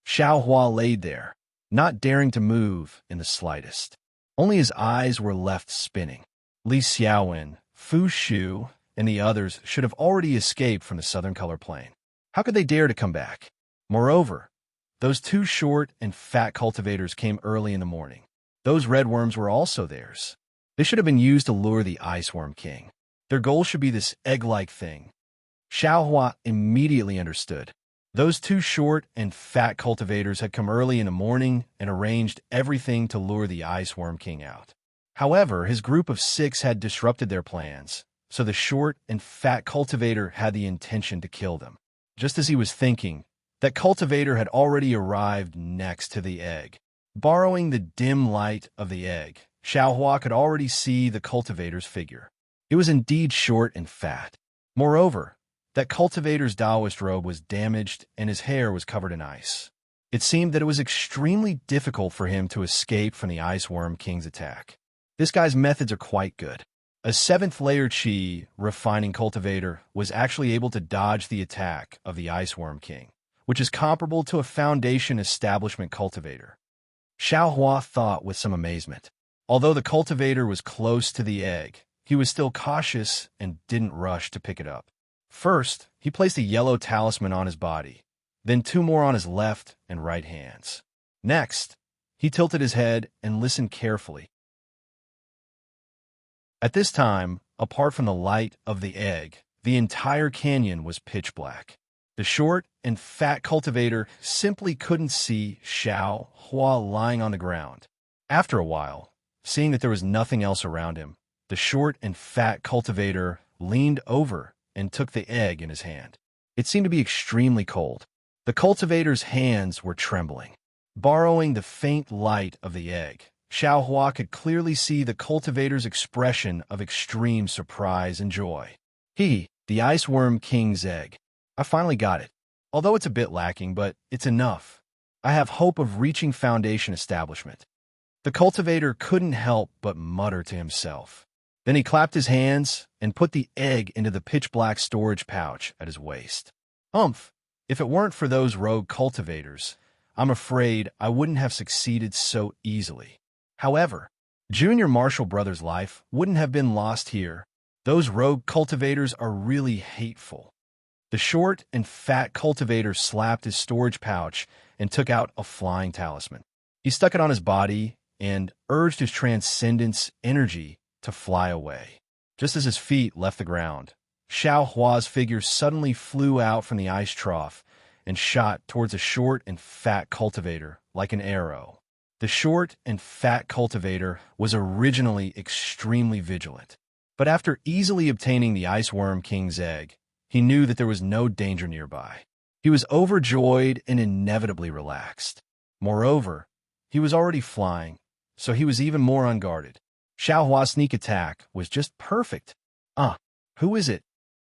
Xiao Hua laid there, not daring to move in the slightest. Only his eyes were left spinning. Li Xiaowen, Fu Shu, and the others should have already escaped from the southern color plain. How could they dare to come back? Moreover, those two short and fat cultivators came early in the morning. Those red worms were also theirs. They should have been used to lure the Iceworm King. Their goal should be this egg-like thing. Xiao Hua immediately understood. Those two short and fat cultivators had come early in the morning and arranged everything to lure the Iceworm King out. However, his group of 6 had disrupted their plans, so the short and fat cultivator had the intention to kill them. Just as he was thinking, that cultivator had already arrived next to the egg. Borrowing the dim light of the egg, Xiao Hua could already see the cultivator's figure. It was indeed short and fat. Moreover, that cultivator's Taoist robe was damaged and his hair was covered in ice. It seemed that it was extremely difficult for him to escape from the Iceworm King's attack. This guy's methods are quite good. A 7th layer Qi refining cultivator was actually able to dodge the attack of the Iceworm King, which is comparable to a foundation establishment cultivator. Xiao Hua thought with some amazement. Although the cultivator was close to the egg, he was still cautious and didn't rush to pick it up. First, he placed a yellow talisman on his body, then 2 more on his left and right hands. Next, he tilted his head and listened carefully. At this time, apart from the light of the egg, the entire canyon was pitch black. The short and fat cultivator simply couldn't see Xiao Hua lying on the ground. After a while, seeing that there was nothing else around him, the short and fat cultivator leaned over and took the egg in his hand. It seemed to be extremely cold. The cultivator's hands were trembling. Borrowing the faint light of the egg, Xiao Hua could clearly see the cultivator's expression of extreme surprise and joy. The Ice Worm King's egg. I finally got it. Although it's a bit lacking, but it's enough. I have hope of reaching foundation establishment. The cultivator couldn't help but mutter to himself. Then he clapped his hands and put the egg into the pitch-black storage pouch at his waist. If it weren't for those rogue cultivators, I'm afraid I wouldn't have succeeded so easily. However, Junior Marshall Brothers' life wouldn't have been lost here. Those rogue cultivators are really hateful. The short and fat cultivator slapped his storage pouch and took out a flying talisman. He stuck it on his body and urged his transcendence energy to fly away. Just as his feet left the ground, Xiao Hua's figure suddenly flew out from the ice trough and shot towards a short and fat cultivator like an arrow. The short and fat cultivator was originally extremely vigilant, but after easily obtaining the Ice Worm King's egg, he knew that there was no danger nearby. He was overjoyed and inevitably relaxed. Moreover, he was already flying, so he was even more unguarded. Xiao Hua's sneak attack was just perfect. Who is it?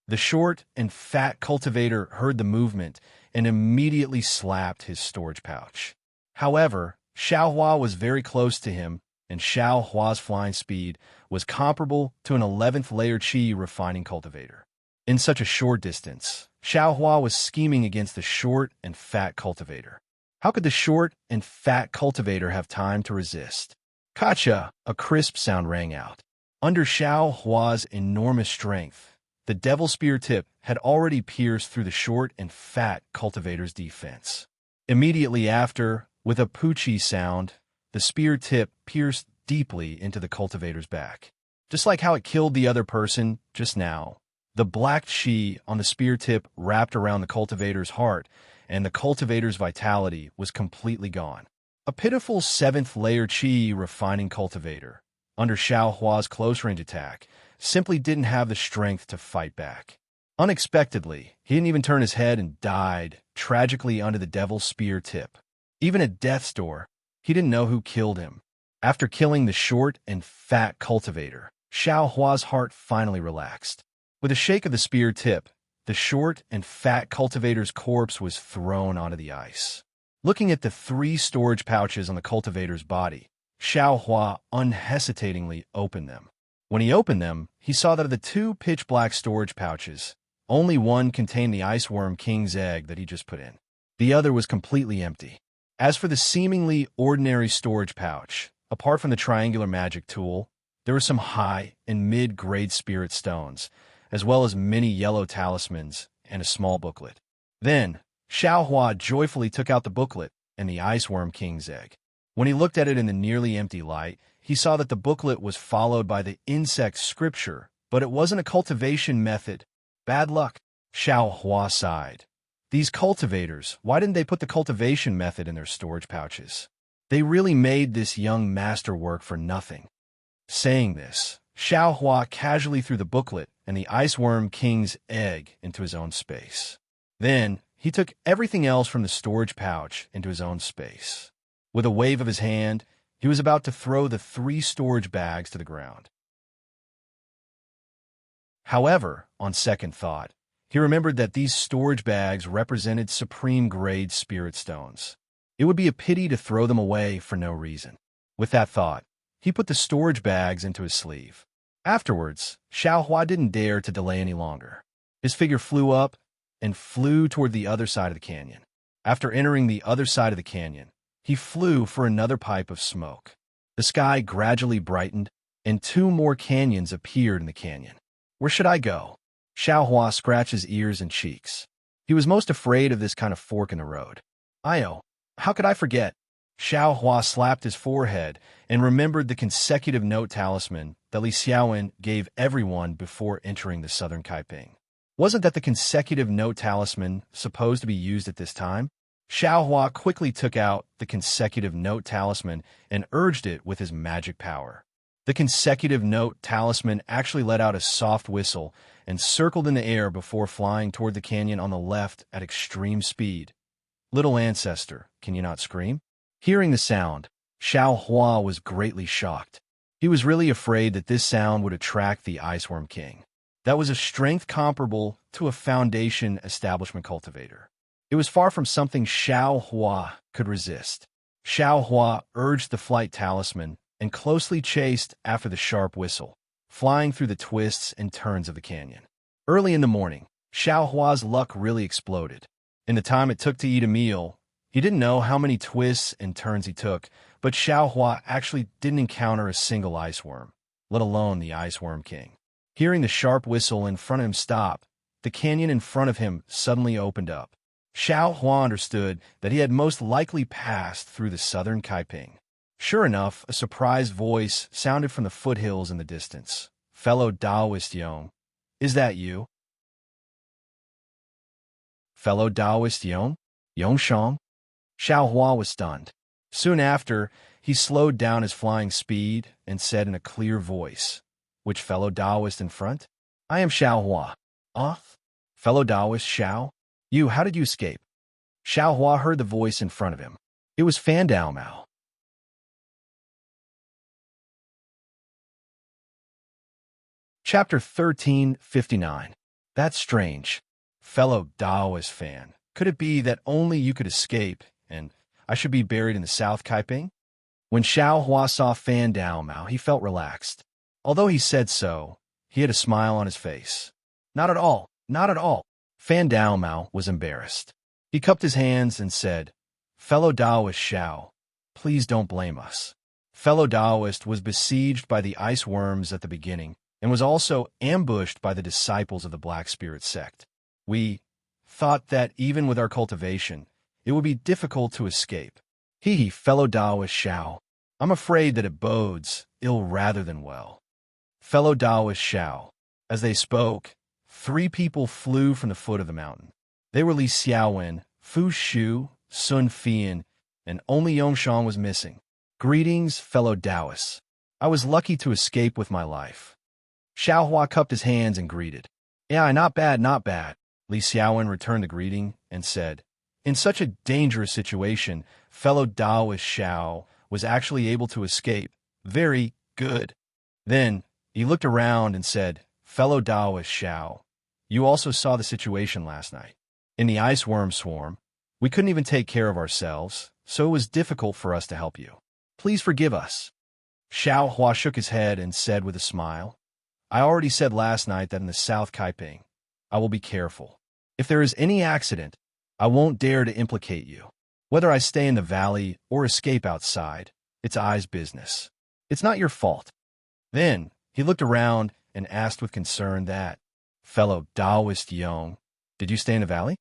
The short and fat cultivator heard the movement and immediately slapped his storage pouch. However, Xiao Hua was very close to him, and Xiao Hua's flying speed was comparable to an 11th layer Qi refining cultivator. In such a short distance, Xiao Hua was scheming against the short and fat cultivator. How could the short and fat cultivator have time to resist? Kacha! A crisp sound rang out. Under Xiao Hua's enormous strength, the devil spear tip had already pierced through the short and fat cultivator's defense. Immediately after, with a poochie sound, the spear tip pierced deeply into the cultivator's back. Just like how it killed the other person just now, the black Qi on the spear tip wrapped around the cultivator's heart, and the cultivator's vitality was completely gone. A pitiful 7th layer Qi refining cultivator, under Xiao Hua's close-range attack, simply didn't have the strength to fight back. Unexpectedly, he didn't even turn his head and died tragically under the devil's spear tip. Even at death's door, he didn't know who killed him. After killing the short and fat cultivator, Xiao Hua's heart finally relaxed. With a shake of the spear tip, the short and fat cultivator's corpse was thrown onto the ice. Looking at the 3 storage pouches on the cultivator's body, Xiao Hua unhesitatingly opened them. When he opened them, he saw that of the 2 pitch-black storage pouches, only one contained the Ice Worm King's egg that he just put in. The other was completely empty. As for the seemingly ordinary storage pouch, apart from the triangular magic tool, there were some high and mid-grade spirit stones, as well as many yellow talismans and a small booklet. Then, Xiao Hua joyfully took out the booklet and the Ice Worm King's egg. When he looked at it in the nearly empty light, he saw that the booklet was followed by the insect scripture, but it wasn't a cultivation method. Bad luck. Xiao Hua sighed. These cultivators, why didn't they put the cultivation method in their storage pouches? They really made this young masterwork for nothing. Saying this, Xiao Hua casually threw the booklet and the Ice Worm King's egg into his own space. Then, he took everything else from the storage pouch into his own space. With a wave of his hand, he was about to throw the 3 storage bags to the ground. However, on second thought, he remembered that these storage bags represented supreme-grade spirit stones. It would be a pity to throw them away for no reason. With that thought, he put the storage bags into his sleeve. Afterwards, Xiao Hua didn't dare to delay any longer. His figure flew up and flew toward the other side of the canyon. After entering the other side of the canyon, he flew for another pipe of smoke. The sky gradually brightened, and 2 more canyons appeared in the canyon. Where should I go? Xiao Hua scratched his ears and cheeks. He was most afraid of this kind of fork in the road. How could I forget? Xiao Hua slapped his forehead and remembered the consecutive note talisman that Li Xiaowen gave everyone before entering the southern Kaiping. Wasn't that the consecutive note talisman supposed to be used at this time? Xiao Hua quickly took out the consecutive note talisman and urged it with his magic power. The consecutive note talisman actually let out a soft whistle and circled in the air before flying toward the canyon on the left at extreme speed. Little ancestor, can you not scream? Hearing the sound, Xiao Hua was greatly shocked. He was really afraid that this sound would attract the Iceworm King. That was a strength comparable to a foundation establishment cultivator. It was far from something Xiao Hua could resist. Xiao Hua urged the flight talisman and closely chased after the sharp whistle, flying through the twists and turns of the canyon. Early in the morning, Xiao Hua's luck really exploded. In the time it took to eat a meal, he didn't know how many twists and turns he took, but Xiao Hua actually didn't encounter a single iceworm, let alone the Iceworm King. Hearing the sharp whistle in front of him stop, the canyon in front of him suddenly opened up. Xiao Hua understood that he had most likely passed through the southern Kaiping. Sure enough, a surprised voice sounded from the foothills in the distance. "Fellow Taoist Yong, is that you?" Fellow Taoist Yong? Yongshang? Xiao Hua was stunned. Soon after, he slowed down his flying speed and said in a clear voice, "Which fellow Taoist in front?" "I am Xiao Hua." "Ah? Fellow Taoist Xiao? You, how did you escape?" Xiao Hua heard the voice in front of him. It was Fan Dao Mao. Chapter 1359. That's strange. Fellow Taoist fan, could it be that only you could escape, and I should be buried in the South Kaiping? When Xiao Hua saw Fan Dao Mao, he felt relaxed. Although he said so, he had a smile on his face. Not at all, not at all. Fan Dao Mao was embarrassed. He cupped his hands and said, "Fellow Taoist Xiao, please don't blame us." Fellow Taoist was besieged by the ice worms at the beginning, and was also ambushed by the disciples of the Black Spirit sect. We thought that even with our cultivation, it would be difficult to escape. Hee, fellow Taoist Xiao, I'm afraid that it bodes ill rather than well. Fellow Taoist Xiao, as they spoke, 3 people flew from the foot of the mountain. They were Li Xiaowen, Fu Shu, Sun Fian, and only Yongshang was missing. Greetings, fellow Taoists. I was lucky to escape with my life. Xiao Hua cupped his hands and greeted. Yeah, not bad, not bad. Li Xiaowen returned the greeting and said, "In such a dangerous situation, fellow Taoist Xiao was actually able to escape. Very good." Then he looked around and said, "Fellow Taoist Xiao, you also saw the situation last night. In the iceworm swarm, we couldn't even take care of ourselves, so it was difficult for us to help you. Please forgive us." Xiao Hua shook his head and said with a smile, "I already said last night that in the South Kaiping, I will be careful. If there is any accident, I won't dare to implicate you. Whether I stay in the valley or escape outside, it's I's business. It's not your fault." Then he looked around and asked with concern that, "Fellow Taoist Yong, did you stay in the valley?"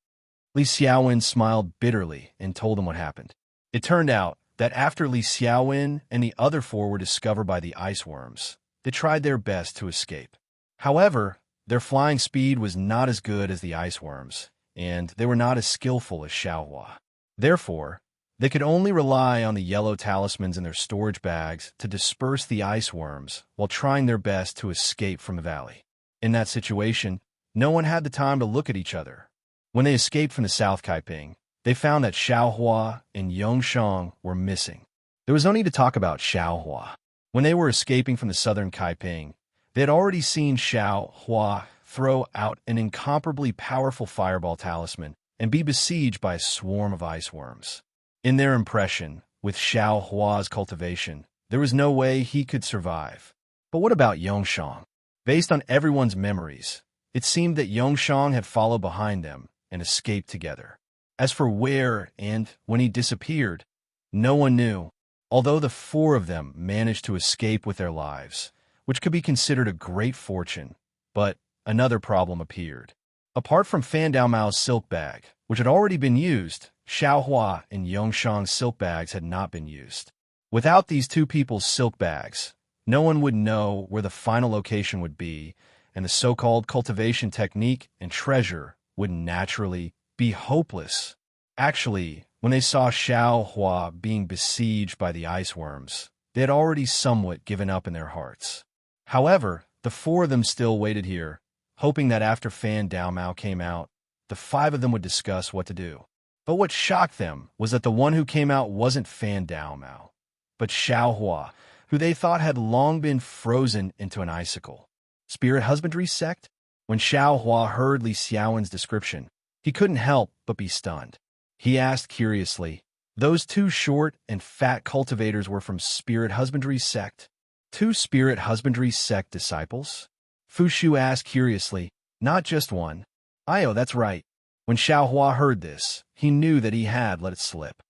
Li Xiaowen smiled bitterly and told him what happened. It turned out that after Li Xiaowen and the other 4 were discovered by the iceworms, they tried their best to escape. However, their flying speed was not as good as the iceworms, and they were not as skillful as Xiao Hua. Therefore, they could only rely on the yellow talismans in their storage bags to disperse the iceworms while trying their best to escape from the valley. In that situation, no one had the time to look at each other. When they escaped from the South Kaiping, they found that Xiao Hua and Yongshang were missing. There was no need to talk about Xiao Hua. When they were escaping from the southern Kaiping, they had already seen Xiao Hua throw out an incomparably powerful fireball talisman and be besieged by a swarm of iceworms. In their impression, with Xiao Hua's cultivation, there was no way he could survive. But what about Yongshang? Based on everyone's memories, it seemed that Yongshang had followed behind them and escaped together. As for where and when he disappeared, no one knew, although the 4 of them managed to escape with their lives, which could be considered a great fortune. But another problem appeared. Apart from Fan Dao Mao's silk bag, which had already been used, Xiao Hua and Yongshang's silk bags had not been used. Without these 2 people's silk bags, no one would know where the final location would be, and the so-called cultivation technique and treasure would naturally be hopeless. Actually, when they saw Xiao Hua being besieged by the iceworms, They had already somewhat given up in their hearts. However, the 4 of them still waited here, hoping that after Fan Dao Mao came out, the 5 of them would discuss what to do. But what shocked them was that the one who came out wasn't Fan Dao Mao, but Xiao Hua, who they thought had long been frozen into an icicle. Spirit husbandry sect? When Xiao Hua heard Li Xiaowen's description, he couldn't help but be stunned. He asked curiously, "Those 2 short and fat cultivators were from Spirit husbandry sect? 2 Spirit husbandry sect disciples?" Fu Shu asked curiously, "Not just one." "Ayo, that's right." When Xiao Hua heard this, he knew that he had let it slip.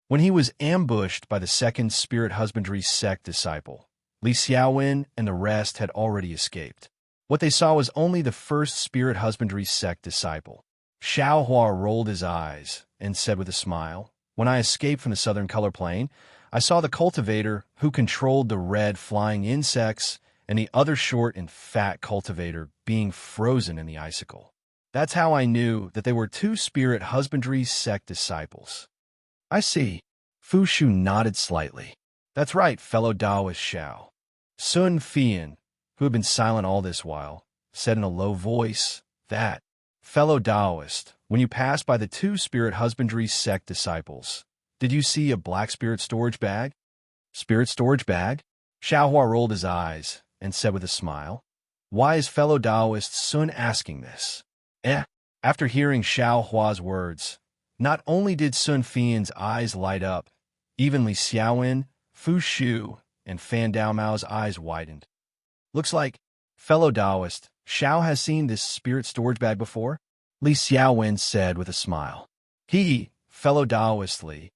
When he was ambushed by the 2nd Spirit husbandry sect disciple, Li Xiaowen and the rest had already escaped. What they saw was only the 1st Spirit husbandry sect disciple. Xiao Hua rolled his eyes and said with a smile, "When I escaped from the southern color plane, I saw the cultivator who controlled the red flying insects and the other short and fat cultivator being frozen in the icicle. That's how I knew that they were 2 Spirit husbandry sect disciples." "I see." Fu Shu nodded slightly. "That's right, fellow Taoist Xiao." Sun Fian, who had been silent all this while, said in a low voice, "That, fellow Taoist, when you passed by the 2 Spirit husbandry sect disciples, did you see a black spirit storage bag?" "Spirit storage bag?" Xiao Hua rolled his eyes and said with a smile, "Why is fellow Taoist Sun asking this?" After hearing Xiao Hua's words, not only did Sun Fian's eyes light up, even Li Xiaowen, Fu Shu, and Fan Dao Mao's eyes widened. "Looks like, fellow Taoist, Xiao has seen this spirit storage bag before?" Li Xiaowen said with a smile. Fellow Taoist Li,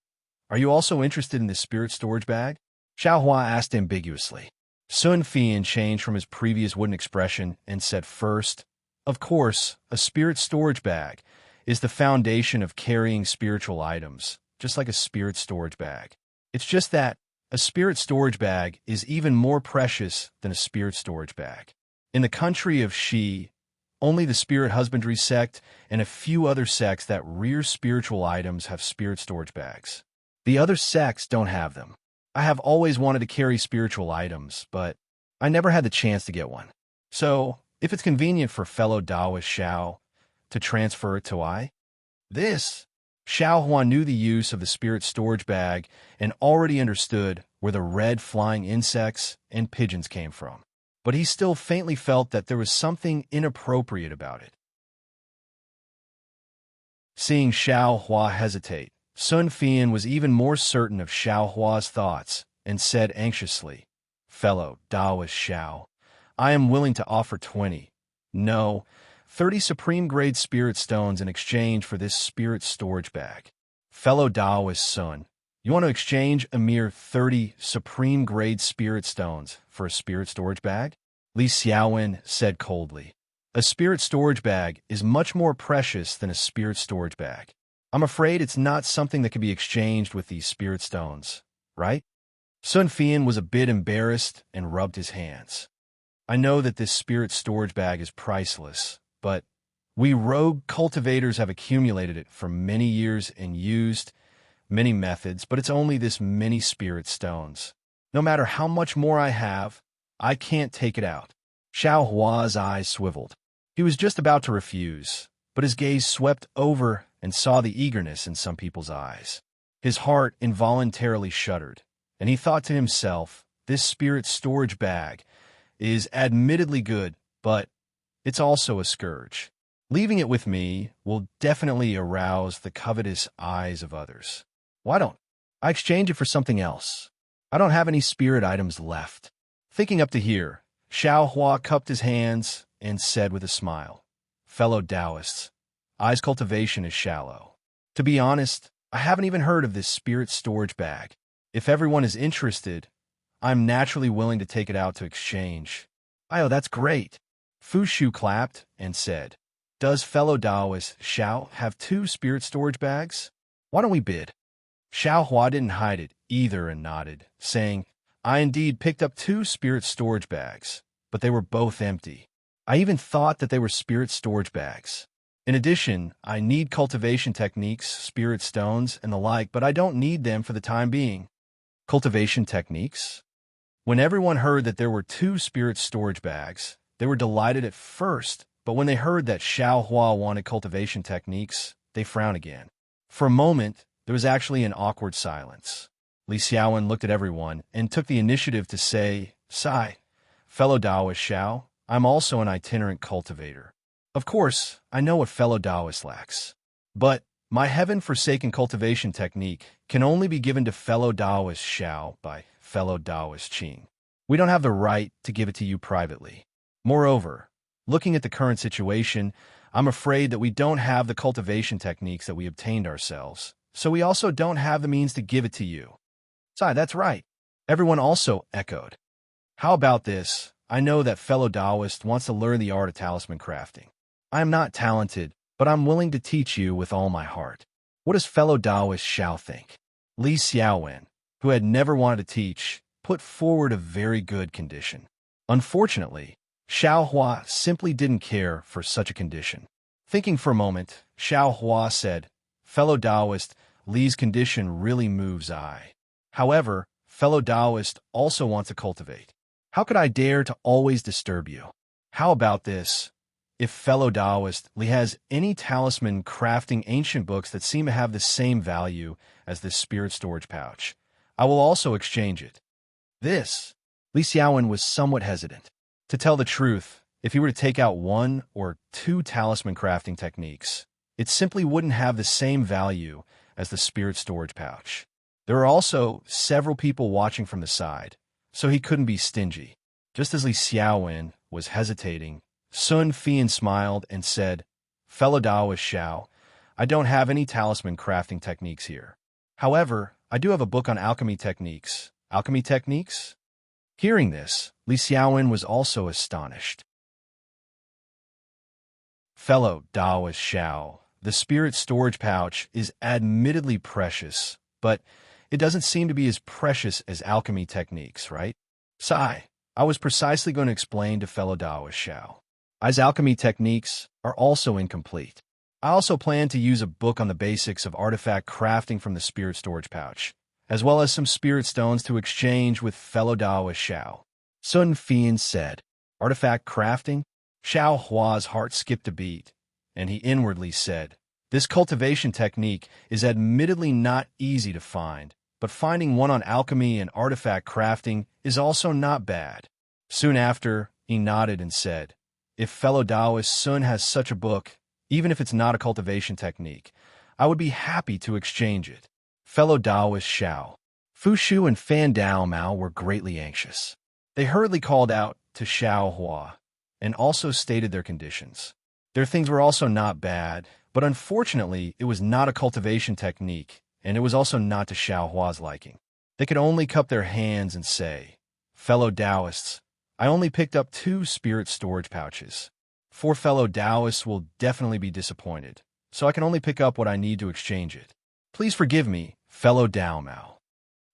are you also interested in this spirit storage bag?" Xiao Hua asked ambiguously. Sun Fian changed from his previous wooden expression and said first, "Of course, a spirit storage bag is the foundation of carrying spiritual items, just like a spirit storage bag. It's just that a spirit storage bag is even more precious than a spirit storage bag. In the country of Shi, only the Spirit husbandry sect and a few other sects that rear spiritual items have spirit storage bags. The other sects don't have them. I have always wanted to carry spiritual items, but I never had the chance to get one. So, if it's convenient for fellow Taoist Xiao to transfer it to this." Xiao Hua knew the use of the spirit storage bag and already understood where the red flying insects and pigeons came from. But he still faintly felt that there was something inappropriate about it. Seeing Xiao Hua hesitate, Sun Fian was even more certain of Xiao Hua's thoughts and said anxiously, "Fellow Taoist Xiao, I am willing to offer 30 supreme-grade spirit stones in exchange for this spirit storage bag." "Fellow Taoist Sun, you want to exchange a mere 30 supreme-grade spirit stones for a spirit storage bag?" Li Xiaowen said coldly. "A spirit storage bag is much more precious than a spirit storage bag. I'm afraid it's not something that can be exchanged with these spirit stones, right?" Sun Fian was a bit embarrassed and rubbed his hands. "I know that this spirit storage bag is priceless, but we rogue cultivators have accumulated it for many years and used many methods, but it's only this many spirit stones. No matter how much more I have, I can't take it out." Xiao Hua's eyes swiveled. He was just about to refuse, but his gaze swept over and saw the eagerness in some people's eyes. His heart involuntarily shuddered, and he thought to himself, this spirit storage bag is admittedly good, but it's also a scourge. Leaving it with me will definitely arouse the covetous eyes of others. Why don't I exchange it for something else? I don't have any spirit items left. Thinking up to here, Xiao Hua cupped his hands and said with a smile, "Fellow Taoists, I's cultivation is shallow. To be honest, I haven't even heard of this spirit storage bag. If everyone is interested, I'm naturally willing to take it out to exchange." "Oh, that's great." Fu Shu clapped and said, "Does fellow Taoist Xiao have 2 spirit storage bags? Why don't we bid?" Xiao Hua didn't hide it either and nodded, saying, "I indeed picked up 2 spirit storage bags, but they were both empty. I even thought that they were spirit storage bags. In addition, I need cultivation techniques, spirit stones, and the like, but I don't need them for the time being. Cultivation techniques? When everyone heard that there were 2 spirit storage bags, they were delighted at first, but when they heard that Xiao Hua wanted cultivation techniques, they frowned again. For a moment, there was actually an awkward silence. Li Xiaowen looked at everyone and took the initiative to say, "Sai, fellow Taoist Xiao, I'm also an itinerant cultivator. Of course, I know what fellow Taoist lacks. But my heaven-forsaken cultivation technique can only be given to fellow Taoist Xiao by fellow Taoist Qing. We don't have the right to give it to you privately. Moreover, looking at the current situation, I'm afraid that we don't have the cultivation techniques that we obtained ourselves, so we also don't have the means to give it to you." "Sai, that's right," everyone also echoed. "How about this? I know that fellow Taoist wants to learn the art of talisman crafting. I am not talented, but I'm willing to teach you with all my heart. What does fellow Taoist Xiao think?" Li Xiaowen, who had never wanted to teach, put forward a very good condition. Unfortunately, Xiao Hua simply didn't care for such a condition. Thinking for a moment, Xiao Hua said, "Fellow Taoist, Li's condition really moves I. However, fellow Taoist also wants to cultivate. How could I dare to always disturb you? How about this? If fellow Taoist Li has any talisman crafting ancient books that seem to have the same value as this spirit storage pouch, I will also exchange it." This, Li Xiaowen was somewhat hesitant. To tell the truth, if he were to take out 1 or 2 talisman crafting techniques, it simply wouldn't have the same value as the spirit storage pouch. There were also several people watching from the side, so he couldn't be stingy. Just as Li Xiaowen was hesitating, Sun Fian smiled and said, "Fellow Taoist Xiao, I don't have any talisman crafting techniques here. However, I do have a book on alchemy techniques." "Alchemy techniques?" Hearing this, Li Xiaowen was also astonished. "Fellow Taoist Xiao, the spirit storage pouch is admittedly precious, but it doesn't seem to be as precious as alchemy techniques, right?" "Sai, I was precisely going to explain to fellow Taoist Xiao. I's alchemy techniques are also incomplete. I also plan to use a book on the basics of artifact crafting from the spirit storage pouch, as well as some spirit stones to exchange with fellow Taoist Xiao." Sun Fian said, "Artifact crafting?" Xiao Hua's heart skipped a beat, and he inwardly said, "This cultivation technique is admittedly not easy to find, but finding one on alchemy and artifact crafting is also not bad." Soon after, he nodded and said, "If fellow Taoist Sun has such a book, even if it's not a cultivation technique, I would be happy to exchange it." Fellow Taoist Xiao, Fu Shu and Fan Dao Mao were greatly anxious. They hurriedly called out to Xiao Hua and also stated their conditions. Their things were also not bad, but unfortunately it was not a cultivation technique, and it was also not to Xiao Hua's liking. They could only cup their hands and say, "Fellow Taoists, I only picked up 2 spirit storage pouches. 4 fellow Taoists will definitely be disappointed, so I can only pick up what I need to exchange it. Please forgive me, fellow Dao Mao."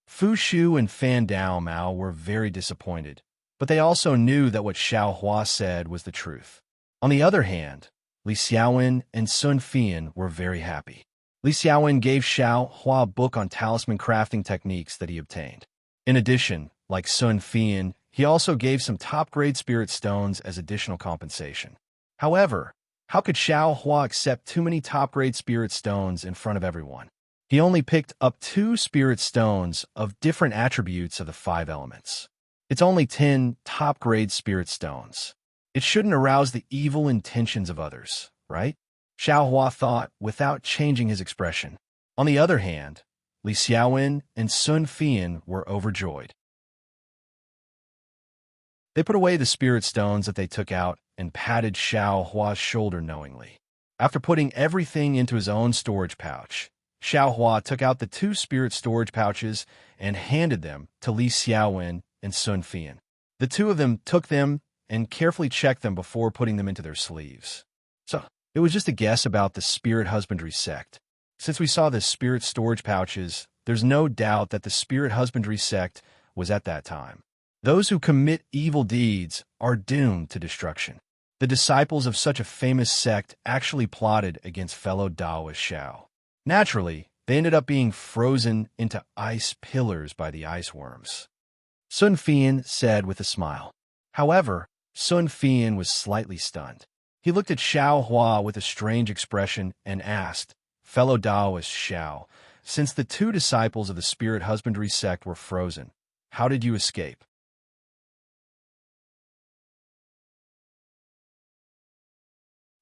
Fu Shu and Fan Dao Mao were very disappointed, but they also knew that what Xiao Hua said was the truth. On the other hand, Li Xiaowen and Sun Fian were very happy. Li Xiaowen gave Xiao Hua a book on talisman crafting techniques that he obtained. In addition, like Sun Fian, he also gave some top-grade spirit stones as additional compensation. However, how could Xiao Hua accept too many top-grade spirit stones in front of everyone? He only picked up 2 spirit stones of different attributes of the 5 elements. It's only 10 top-grade spirit stones. It shouldn't arouse the evil intentions of others, right? Xiao Hua thought without changing his expression. On the other hand, Li Xiaowen and Sun Fian were overjoyed. They put away the spirit stones that they took out and patted Xiao Hua's shoulder knowingly. After putting everything into his own storage pouch, Xiao Hua took out the 2 spirit storage pouches and handed them to Li Xiaowen and Sun Fian. The 2 of them took them and carefully checked them before putting them into their sleeves. So, it was just a guess about the spirit husbandry sect. Since we saw the spirit storage pouches, there's no doubt that the spirit husbandry sect was at that time. Those who commit evil deeds are doomed to destruction. The disciples of such a famous sect actually plotted against fellow Taoist Xiao. Naturally, They ended up being frozen into ice pillars by the ice worms. Sun Fian said with a smile. However, Sun Fian was slightly stunned. He looked at Xiao Hua with a strange expression and asked, "Fellow Taoist Xiao, since the two disciples of the spirit husbandry sect were frozen, how did you escape?"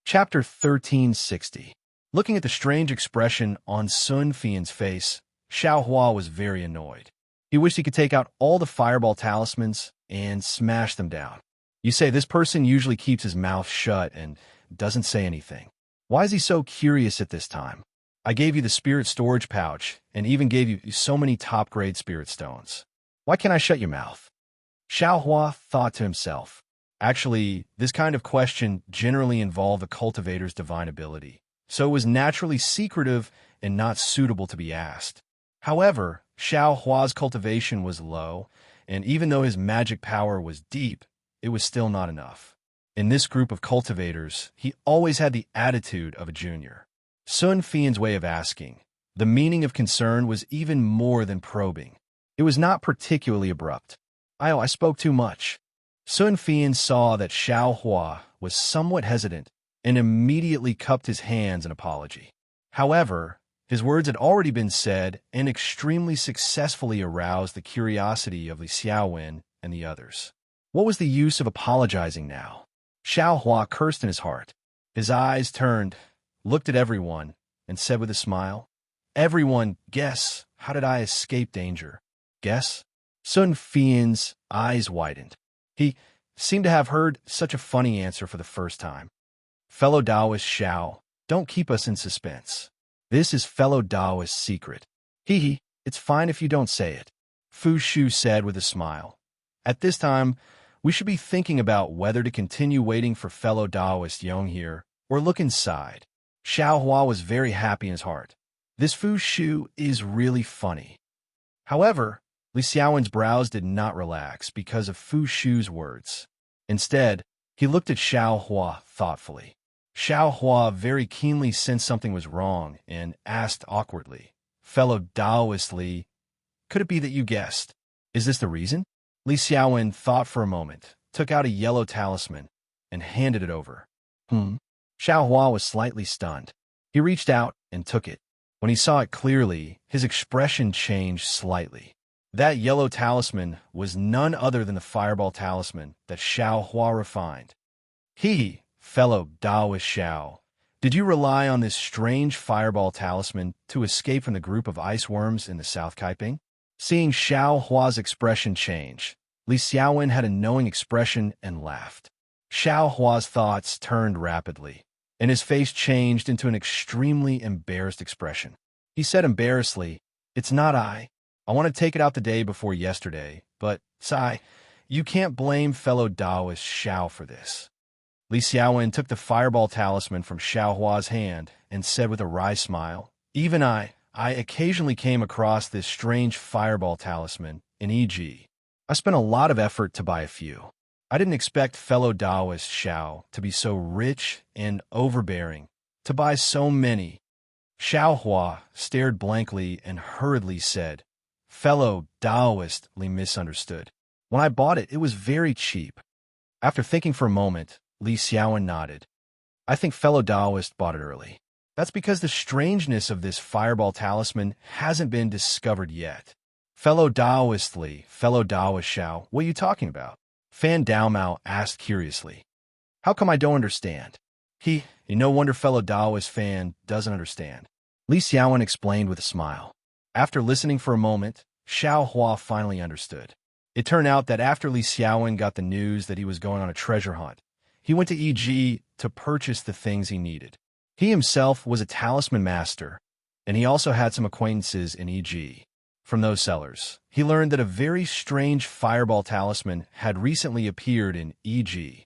Chapter 1360. Looking at the strange expression on Sun Fian's face, Xiao Hua was very annoyed. He wished he could take out all the fireball talismans and smash them down. You say this person usually keeps his mouth shut and doesn't say anything. Why is he so curious at this time? I gave you the spirit storage pouch and even gave you so many top-grade spirit stones. Why can't I shut your mouth? Xiao Hua thought to himself. Actually, this kind of question generally involved a cultivator's divine ability, so it was naturally secretive and not suitable to be asked. However, Xiao Hua's cultivation was low, and even though his magic power was deep, it was still not enough. In this group of cultivators, he always had the attitude of a junior. Sun Fian's way of asking, the meaning of concern was even more than probing. It was not particularly abrupt. I spoke too much. Sun Fian saw that Xiao Hua was somewhat hesitant and immediately cupped his hands in apology. However, his words had already been said and extremely successfully aroused the curiosity of Li Xiaowen and the others. What was the use of apologizing now? Xiao Hua cursed in his heart. His eyes turned, looked at everyone, and said with a smile, "Everyone, guess, how did I escape danger? Guess?" Sun Fian's eyes widened. He seemed to have heard such a funny answer for the first time. "Fellow Taoist Xiao, don't keep us in suspense. This is fellow Taoist's secret. Hee, it's fine if you don't say it," Fu Shu said with a smile. At this time, we should be thinking about whether to continue waiting for fellow Taoist Yong here or look inside. Xiao Hua was very happy in his heart. This Fu Shu is really funny. However, Li Xiaowen's brows did not relax because of Fu Shu's words. Instead, he looked at Xiao Hua thoughtfully. Xiao Hua very keenly sensed something was wrong and asked awkwardly, "Fellow Taoist Li, could it be that you guessed? Is this the reason?" Li Xiaowen thought for a moment, took out a yellow talisman, and handed it over. Xiao Hua was slightly stunned. He reached out and took it. When he saw it clearly, his expression changed slightly. That yellow talisman was none other than the fireball talisman that Xiao Hua refined. Fellow Taoist Xiao, did you rely on this strange fireball talisman to escape from the group of ice worms in the South Kaiping? Seeing Xiao Hua's expression change, Li Xiaowen had a knowing expression and laughed. Xiao Hua's thoughts turned rapidly, and his face changed into an extremely embarrassed expression. He said embarrassedly, "It's not I. I want to take it out the day before yesterday, but, Sai, you can't blame fellow Taoist Xiao for this." Li Xiaowen took the fireball talisman from Xiao Hua's hand and said with a wry smile, "Even I occasionally came across this strange fireball talisman in EG. I spent a lot of effort to buy a few. I didn't expect fellow Taoist Xiao to be so rich and overbearing, to buy so many." Xiao Hua stared blankly and hurriedly said, "Fellow Taoist Li misunderstood. When I bought it, it was very cheap." After thinking for a moment, Li Xiaowen nodded. "I think fellow Taoist bought it early. That's because the strangeness of this fireball talisman hasn't been discovered yet." "Fellow Taoist Li, fellow Taoist Xiao, what are you talking about?" Fan Daomao asked curiously. "How come I don't understand?" No wonder fellow Taoist Fan doesn't understand. Li Xiaowen explained with a smile. After listening for a moment, Xiao Hua finally understood. It turned out that after Li Xiaowen got the news that he was going on a treasure hunt, he went to EG to purchase the things he needed. He himself was a talisman master, and he also had some acquaintances in EG. From those sellers, he learned that a very strange fireball talisman had recently appeared in EG.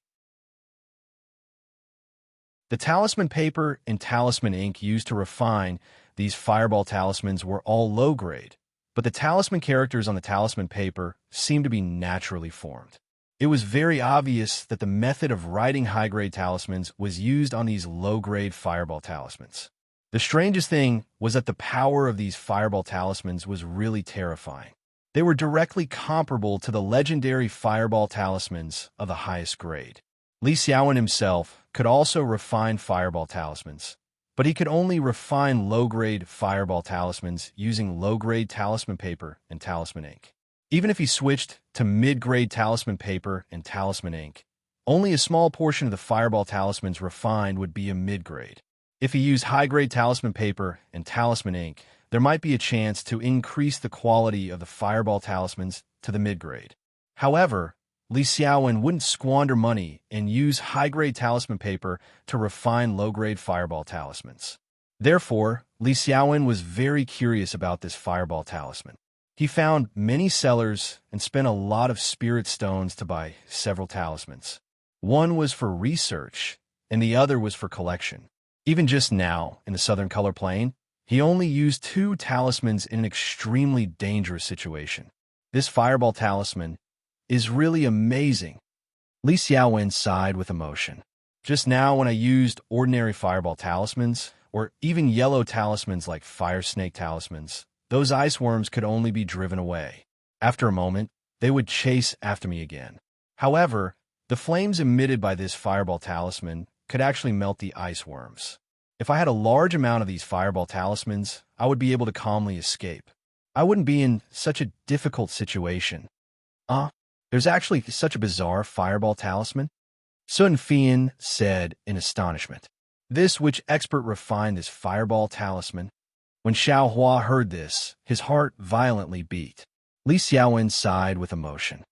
The talisman paper and talisman ink used to refine these fireball talismans were all low-grade, but the talisman characters on the talisman paper seemed to be naturally formed. It was very obvious that the method of writing high-grade talismans was used on these low-grade fireball talismans. The strangest thing was that the power of these fireball talismans was really terrifying. They were directly comparable to the legendary fireball talismans of the highest grade. Li Xiaowen himself could also refine fireball talismans, but he could only refine low-grade fireball talismans using low-grade talisman paper and talisman ink. Even if he switched to mid-grade talisman paper and talisman ink, only a small portion of the fireball talismans refined would be a mid-grade. If he used high-grade talisman paper and talisman ink, there might be a chance to increase the quality of the fireball talismans to the mid-grade. However, Li Xiaowen wouldn't squander money and use high-grade talisman paper to refine low-grade fireball talismans. Therefore, Li Xiaowen was very curious about this fireball talisman. He found many sellers and spent a lot of spirit stones to buy several talismans. One was for research, and the other was for collection. Even just now, in the Southern Color Plane, he only used 2 talismans in an extremely dangerous situation. This fireball talisman is really amazing. Li Xiaowen sighed with emotion. Just now, when I used ordinary fireball talismans, or even yellow talismans like fire snake talismans, those ice worms could only be driven away. After a moment, they would chase after me again. However, the flames emitted by this fireball talisman could actually melt the ice worms. If I had a large amount of these fireball talismans, I would be able to calmly escape. I wouldn't be in such a difficult situation. There's actually such a bizarre fireball talisman? Sun Fian said in astonishment. This which expert refined this fireball talisman? When Xiao Hua heard this, his heart violently beat. Li Xiaowen sighed with emotion.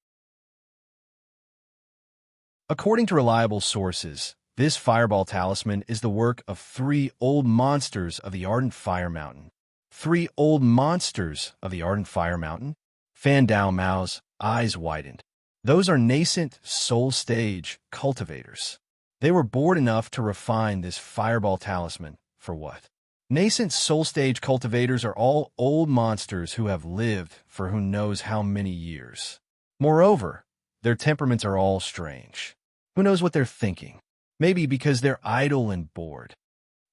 According to reliable sources, this fireball talisman is the work of 3 old monsters of the Ardent Fire Mountain. 3 old monsters of the Ardent Fire Mountain? Fan Dao Mao's eyes widened. Those are nascent soul stage cultivators. They were bored enough to refine this fireball talisman for what? Nascent soul stage cultivators are all old monsters who have lived for who knows how many years. Moreover, their temperaments are all strange. Who knows what they're thinking? Maybe because they're idle and bored.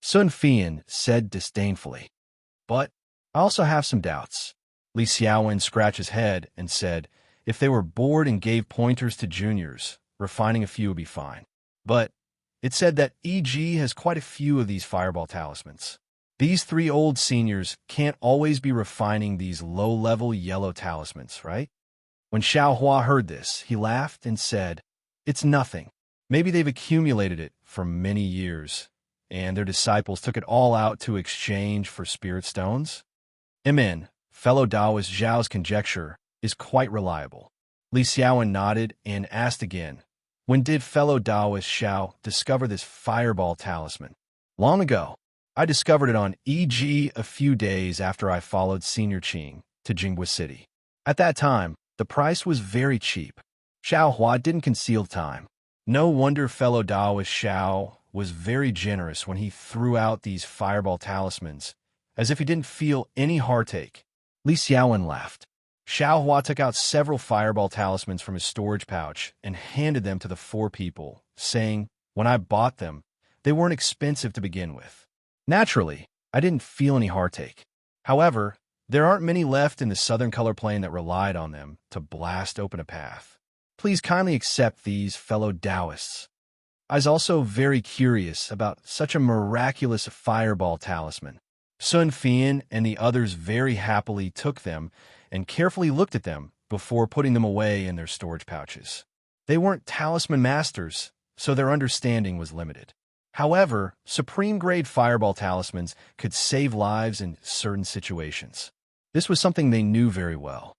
Sun Fian said disdainfully. But I also have some doubts. Li Xiaowen scratched his head and said, if they were bored and gave pointers to juniors, refining a few would be fine. But it said that EG has quite a few of these fireball talismans. These 3 old seniors can't always be refining these low-level yellow talismans, right? When Xiao Hua heard this, he laughed and said, it's nothing. Maybe they've accumulated it for many years, and their disciples took it all out to exchange for spirit stones? Amen. Fellow Taoist Zhao's conjecture is quite reliable. Li Xiaowen nodded and asked again, when did fellow Taoist Xiao discover this fireball talisman? Long ago. I discovered it on EG a few days after I followed Senior Qing to Jinghua City. At that time, the price was very cheap. Xiao Hua didn't conceal time. No wonder fellow Taoist Xiao was very generous when he threw out these fireball talismans, as if he didn't feel any heartache. Li Xiaowen laughed. Xiao Hua took out several fireball talismans from his storage pouch and handed them to the 4 people, saying, when I bought them, they weren't expensive to begin with. Naturally, I didn't feel any heartache. However, there aren't many left in the Southern Color Plane that relied on them to blast open a path. Please kindly accept these, fellow Taoists. I was also very curious about such a miraculous fireball talisman. Sun Fian and the others very happily took them and carefully looked at them before putting them away in their storage pouches. They weren't talisman masters, so their understanding was limited. However, supreme-grade fireball talismans could save lives in certain situations. This was something they knew very well.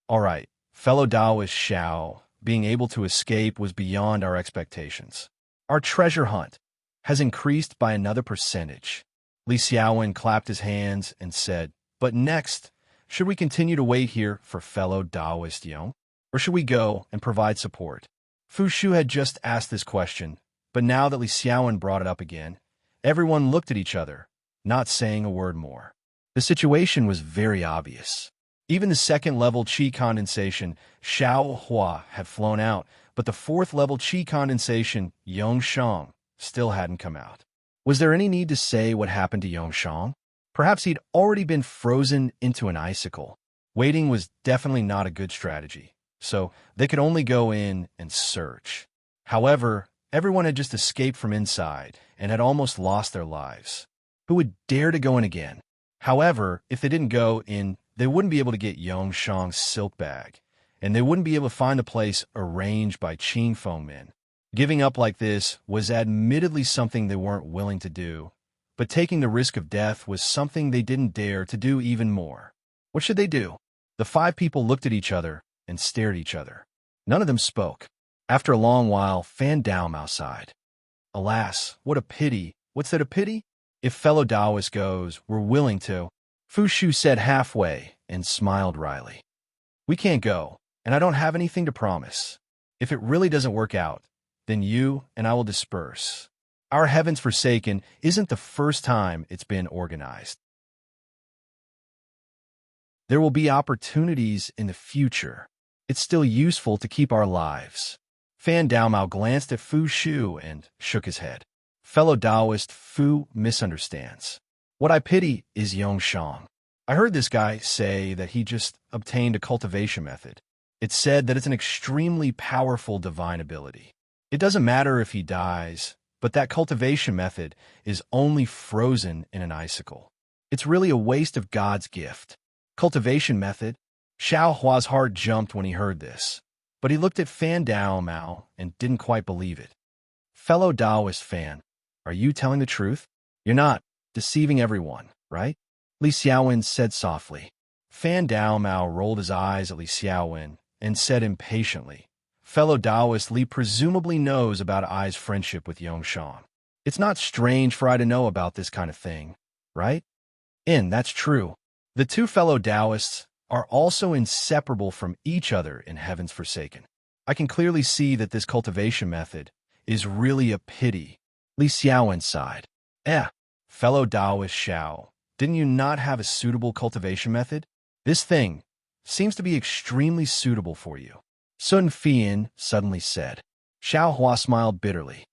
All right, fellow Taoist Xiao, being able to escape was beyond our expectations. Our treasure hunt has increased by another percentage. Li Xiaowen clapped his hands and said, but next, should we continue to wait here for fellow Taoist Yong? Or should we go and provide support? Fu Shu had just asked this question, but now that Li Xiaowen brought it up again, everyone looked at each other, not saying a word more. The situation was very obvious. Even the 2nd-level qi condensation, Xiao Hua, had flown out, but the 4th-level qi condensation, Yong Shang, still hadn't come out. Was there any need to say what happened to Yongshang? Perhaps he'd already been frozen into an icicle. Waiting was definitely not a good strategy, so they could only go in and search. However, everyone had just escaped from inside and had almost lost their lives. Who would dare to go in again? However, if they didn't go in, they wouldn't be able to get Yongshang's silk bag, and they wouldn't be able to find the place arranged by Qin Fengmin. Giving up like this was admittedly something they weren't willing to do, but taking the risk of death was something they didn't dare to do even more. What should they do? The 5 people looked at each other and stared at each other. None of them spoke. After a long while, Fan Daomao sighed. Alas, what a pity. What's that, a pity? If fellow Taoist goes, we're willing to. Fu Shu said halfway and smiled wryly. We can't go, and I don't have anything to promise. If it really doesn't work out, then you and I will disperse. Our Heavens Forsaken isn't the first time it's been organized. There will be opportunities in the future. It's still useful to keep our lives. Fan Daomao glanced at Fu Shu and shook his head. Fellow Taoist, Fu misunderstands. What I pity is Yongshang. I heard this guy say that he just obtained a cultivation method. It's said that it's an extremely powerful divine ability. It doesn't matter if he dies, but that cultivation method is only frozen in an icicle. It's really a waste of God's gift. Cultivation method? Xiao Hua's heart jumped when he heard this, but he looked at Fan Daomao and didn't quite believe it. Fellow Taoist Fan, are you telling the truth? You're not deceiving everyone, right? Li Xiaowen said softly. Fan Daomao rolled his eyes at Li Xiaowen and said impatiently, Fellow Taoist Li presumably knows about Ai's friendship with Yongshang. It's not strange for I to know about this kind of thing, right? That's true. The 2 fellow Taoists are also inseparable from each other in Heaven's Forsaken. I can clearly see that this cultivation method is really a pity. Li Xiaowen sighed. Fellow Taoist Xiao, didn't you not have a suitable cultivation method? This thing seems to be extremely suitable for you. Sun Fian suddenly said. Xiao Hua smiled bitterly.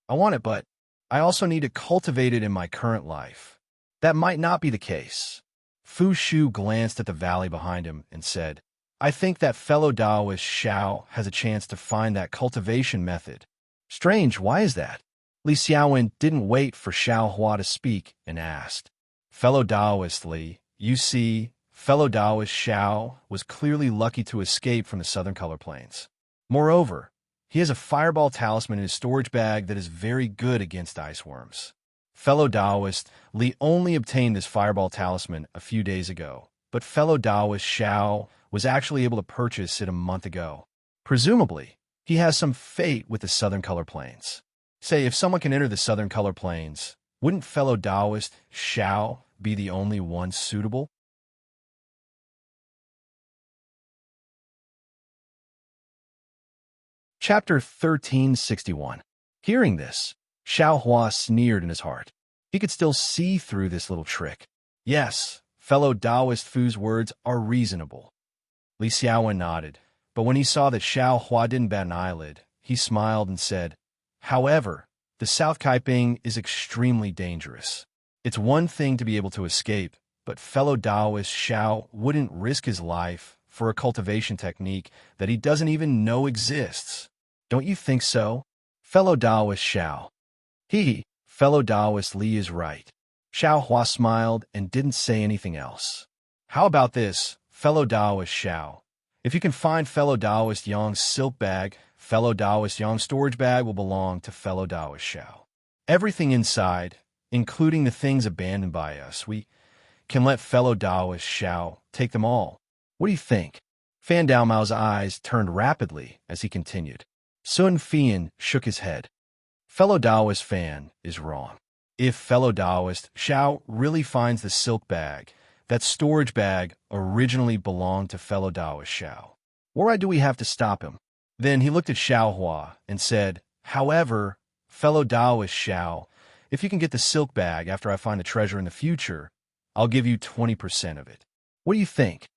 I want it, but I also need to cultivate it in my current life. That might not be the case. Fu Shu glanced at the valley behind him and said, I think that fellow Taoist Xiao has a chance to find that cultivation method. Strange, why is that? Li Xiaowen didn't wait for Xiao Hua to speak and asked, Fellow Taoist Li, you see, fellow Taoist Xiao was clearly lucky to escape from the Southern Color Plains. Moreover, he has a fireball talisman in his storage bag that is very good against ice worms. Fellow Taoist Li only obtained this fireball talisman a few days ago, but fellow Taoist Xiao was actually able to purchase it a month ago. Presumably, he has some fate with the Southern Color Plains. Say, if someone can enter the Southern Color Plains, wouldn't fellow Taoist Xiao be the only one suitable? Chapter 1361. Hearing this, Xiao Hua sneered in his heart. He could still see through this little trick. Yes, fellow Taoist Fu's words are reasonable. Li Xiaowen nodded, but when he saw that Xiao Hua didn't bat an eyelid, he smiled and said, However, the South Kaiping is extremely dangerous. It's one thing to be able to escape, but fellow Taoist Xiao wouldn't risk his life for a cultivation technique that he doesn't even know exists. Don't you think so? Fellow Taoist Xiao. Fellow Taoist Li is right. Xiao Hua smiled and didn't say anything else. How about this, fellow Taoist Xiao? If you can find fellow Taoist Yang's silk bag, fellow Taoist Yang's storage bag will belong to fellow Taoist Xiao. Everything inside, including the things abandoned by us, we can let fellow Taoist Xiao take them all. What do you think? Fan Daomao's eyes turned rapidly as he continued. Sun Fian shook his head. Fellow Taoist Fan is wrong. If fellow Taoist Xiao really finds the silk bag, that storage bag originally belonged to fellow Taoist Xiao. Why do we have to stop him? Then he looked at Xiao Hua and said, However, fellow Taoist Xiao, if you can get the silk bag after I find the treasure in the future, I'll give you 20% of it. What do you think?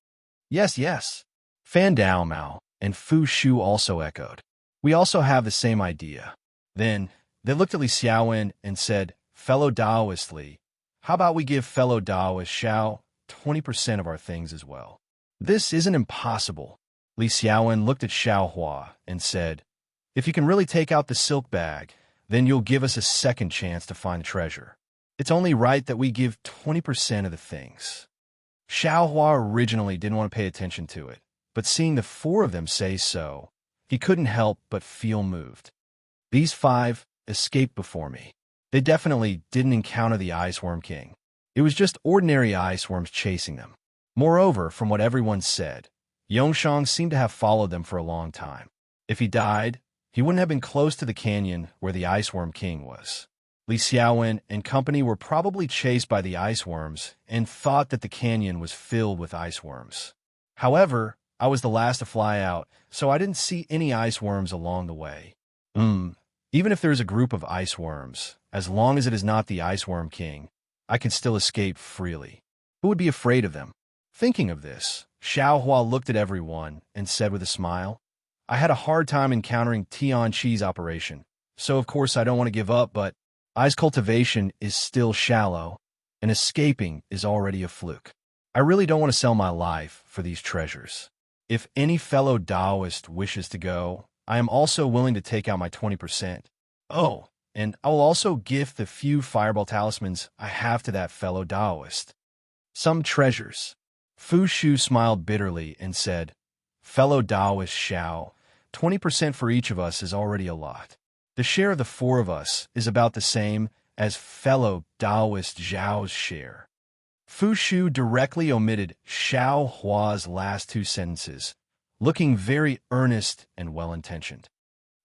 Yes. Fan Daomao and Fu Shu also echoed. We also have the same idea. Then they looked at Li Xiaowen and said, fellow Taoist Li, how about we give fellow Taoist Xiao 20% of our things as well? This isn't impossible. Li Xiaowen looked at Xiao Hua and said, if you can really take out the silk bag, then you'll give us a second chance to find the treasure. It's only right that we give 20% of the things. Xiao Hua originally didn't want to pay attention to it, but seeing the four of them say so, he couldn't help but feel moved. These five escaped before me. They definitely didn't encounter the Iceworm King. It was just ordinary ice worms chasing them. Moreover, from what everyone said, Yongshang seemed to have followed them for a long time. If he died, he wouldn't have been close to the canyon where the Iceworm King was. Li Xiaowen and company were probably chased by the iceworms and thought that the canyon was filled with iceworms. However, I was the last to fly out, so I didn't see any iceworms along the way. Even if there's a group of iceworms, as long as it is not the Iceworm King, I can still escape freely. Who would be afraid of them? Thinking of this, Xiao Hua looked at everyone and said with a smile, I had a hard time encountering Tian Chi's operation, so of course I don't want to give up, but ice cultivation is still shallow, and escaping is already a fluke. I really don't want to sell my life for these treasures. If any fellow Taoist wishes to go, I am also willing to take out my 20%. Oh, and I will also gift the few fireball talismans I have to that fellow Taoist. Some treasures. Fu Shu smiled bitterly and said, fellow Taoist Xiao, 20% for each of us is already a lot. The share of the four of us is about the same as fellow Taoist Zhao's share. Fu Shu directly omitted Xiao Hua's last two sentences, looking very earnest and well-intentioned.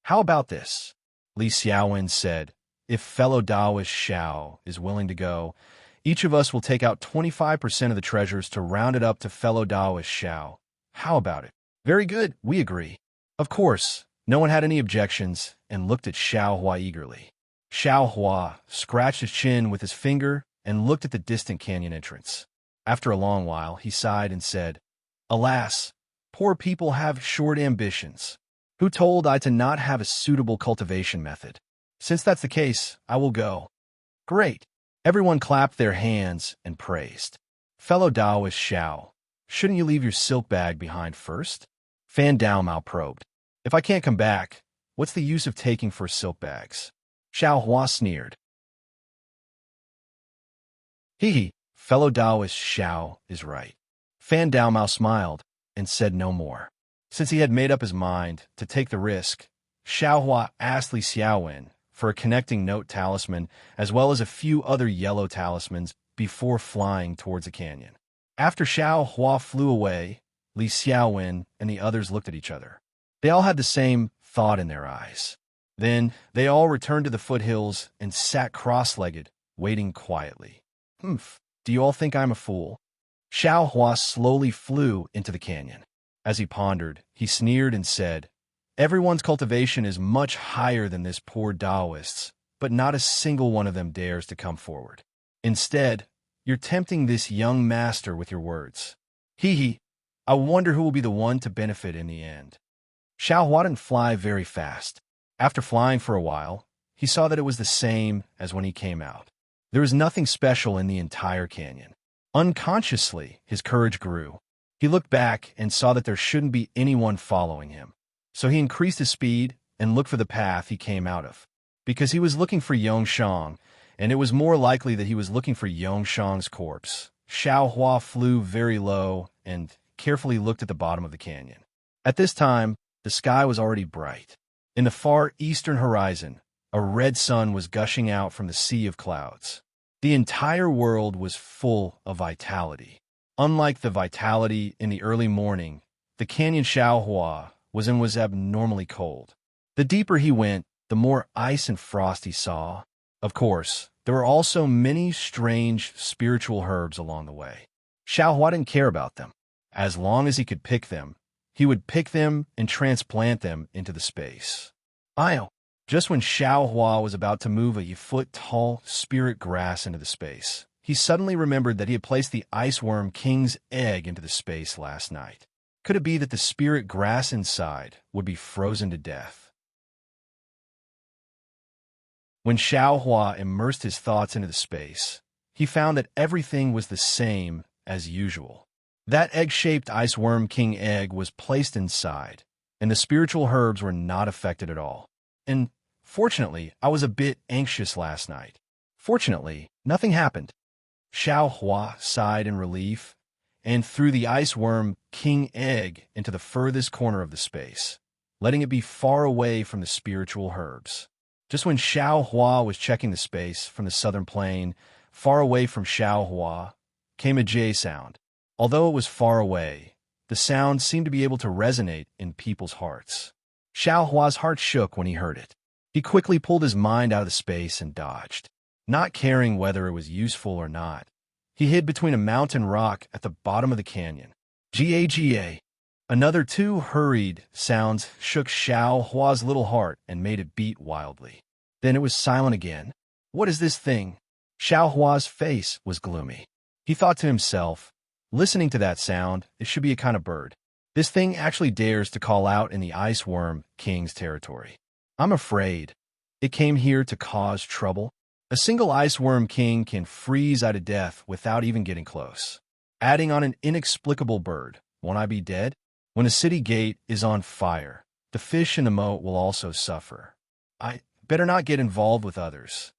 How about this? Li Xiaowen said, if fellow Taoist Xiao is willing to go, each of us will take out 25% of the treasures to round it up to fellow Taoist Xiao. How about it? Very good, we agree. Of course, no one had any objections and looked at Xiao Hua eagerly. Xiao Hua scratched his chin with his finger and looked at the distant canyon entrance. After a long while, he sighed and said, alas, poor people have short ambitions. Who told I to not have a suitable cultivation method? Since that's the case, I will go. Great. Everyone clapped their hands and praised. Fellow Taoist Xiao, shouldn't you leave your silk bag behind first? Fan Dao Mao probed. If I can't come back, what's the use of taking 4 silk bags? Xiao Hua sneered. Hee, fellow Taoist Xiao is right. Fan Dao Mao smiled and said no more. Since he had made up his mind to take the risk, Xiao Hua asked Li Xiaowen for a connecting note talisman as well as a few other yellow talismans before flying towards the canyon. After Xiao Hua flew away, Li Xiaowen and the others looked at each other. They all had the same thought in their eyes. Then they all returned to the foothills and sat cross-legged, waiting quietly. Do you all think I'm a fool? Xiao Hua slowly flew into the canyon. As he pondered, he sneered and said, everyone's cultivation is much higher than this poor Taoist's, but not a single one of them dares to come forward. Instead, you're tempting this young master with your words. I wonder who will be the one to benefit in the end. Xiao Hua didn't fly very fast. After flying for a while, he saw that it was the same as when he came out. There was nothing special in the entire canyon. Unconsciously, his courage grew. He looked back and saw that there shouldn't be anyone following him. So he increased his speed and looked for the path he came out of. Because he was looking for Yongshang, and it was more likely that he was looking for Yongshang's corpse. Xiao Hua flew very low and carefully looked at the bottom of the canyon. At this time, the sky was already bright. In the far eastern horizon, a red sun was gushing out from the sea of clouds. The entire world was full of vitality. Unlike the vitality in the early morning, the canyon Xiao Hua was abnormally cold. The deeper he went, the more ice and frost he saw. Of course, there were also many strange spiritual herbs along the way. Xiao Hua didn't care about them. As long as he could pick them, he would pick them and transplant them into the space. Just when Xiao Hua was about to move a foot-tall spirit grass into the space, he suddenly remembered that he had placed the Iceworm King's egg into the space last night. Could it be that the spirit grass inside would be frozen to death? When Xiao Hua immersed his thoughts into the space, he found that everything was the same as usual. That egg-shaped ice worm king egg was placed inside, and the spiritual herbs were not affected at all. And fortunately, I was a bit anxious last night. Fortunately, nothing happened. Xiao Hua sighed in relief and threw the ice worm king egg into the furthest corner of the space, letting it be far away from the spiritual herbs. Just when Xiao Hua was checking the space from the southern plain, far away from Xiao Hua, came a J sound. Although it was far away, the sound seemed to be able to resonate in people's hearts. Xiao Hua's heart shook when he heard it. He quickly pulled his mind out of the space and dodged, not caring whether it was useful or not. He hid between a mountain rock at the bottom of the canyon. Ga. Another two hurried sounds shook Xiao Hua's little heart and made it beat wildly. Then it was silent again. What is this thing? Xiao Hua's face was gloomy. He thought to himself, listening to that sound, it should be a kind of bird. This thing actually dares to call out in the ice worm king's territory. I'm afraid it came here to cause trouble. A single ice worm king can freeze out of death without even getting close. Adding on an inexplicable bird, won't I be dead? When a city gate is on fire, the fish in the moat will also suffer. I better not get involved with others.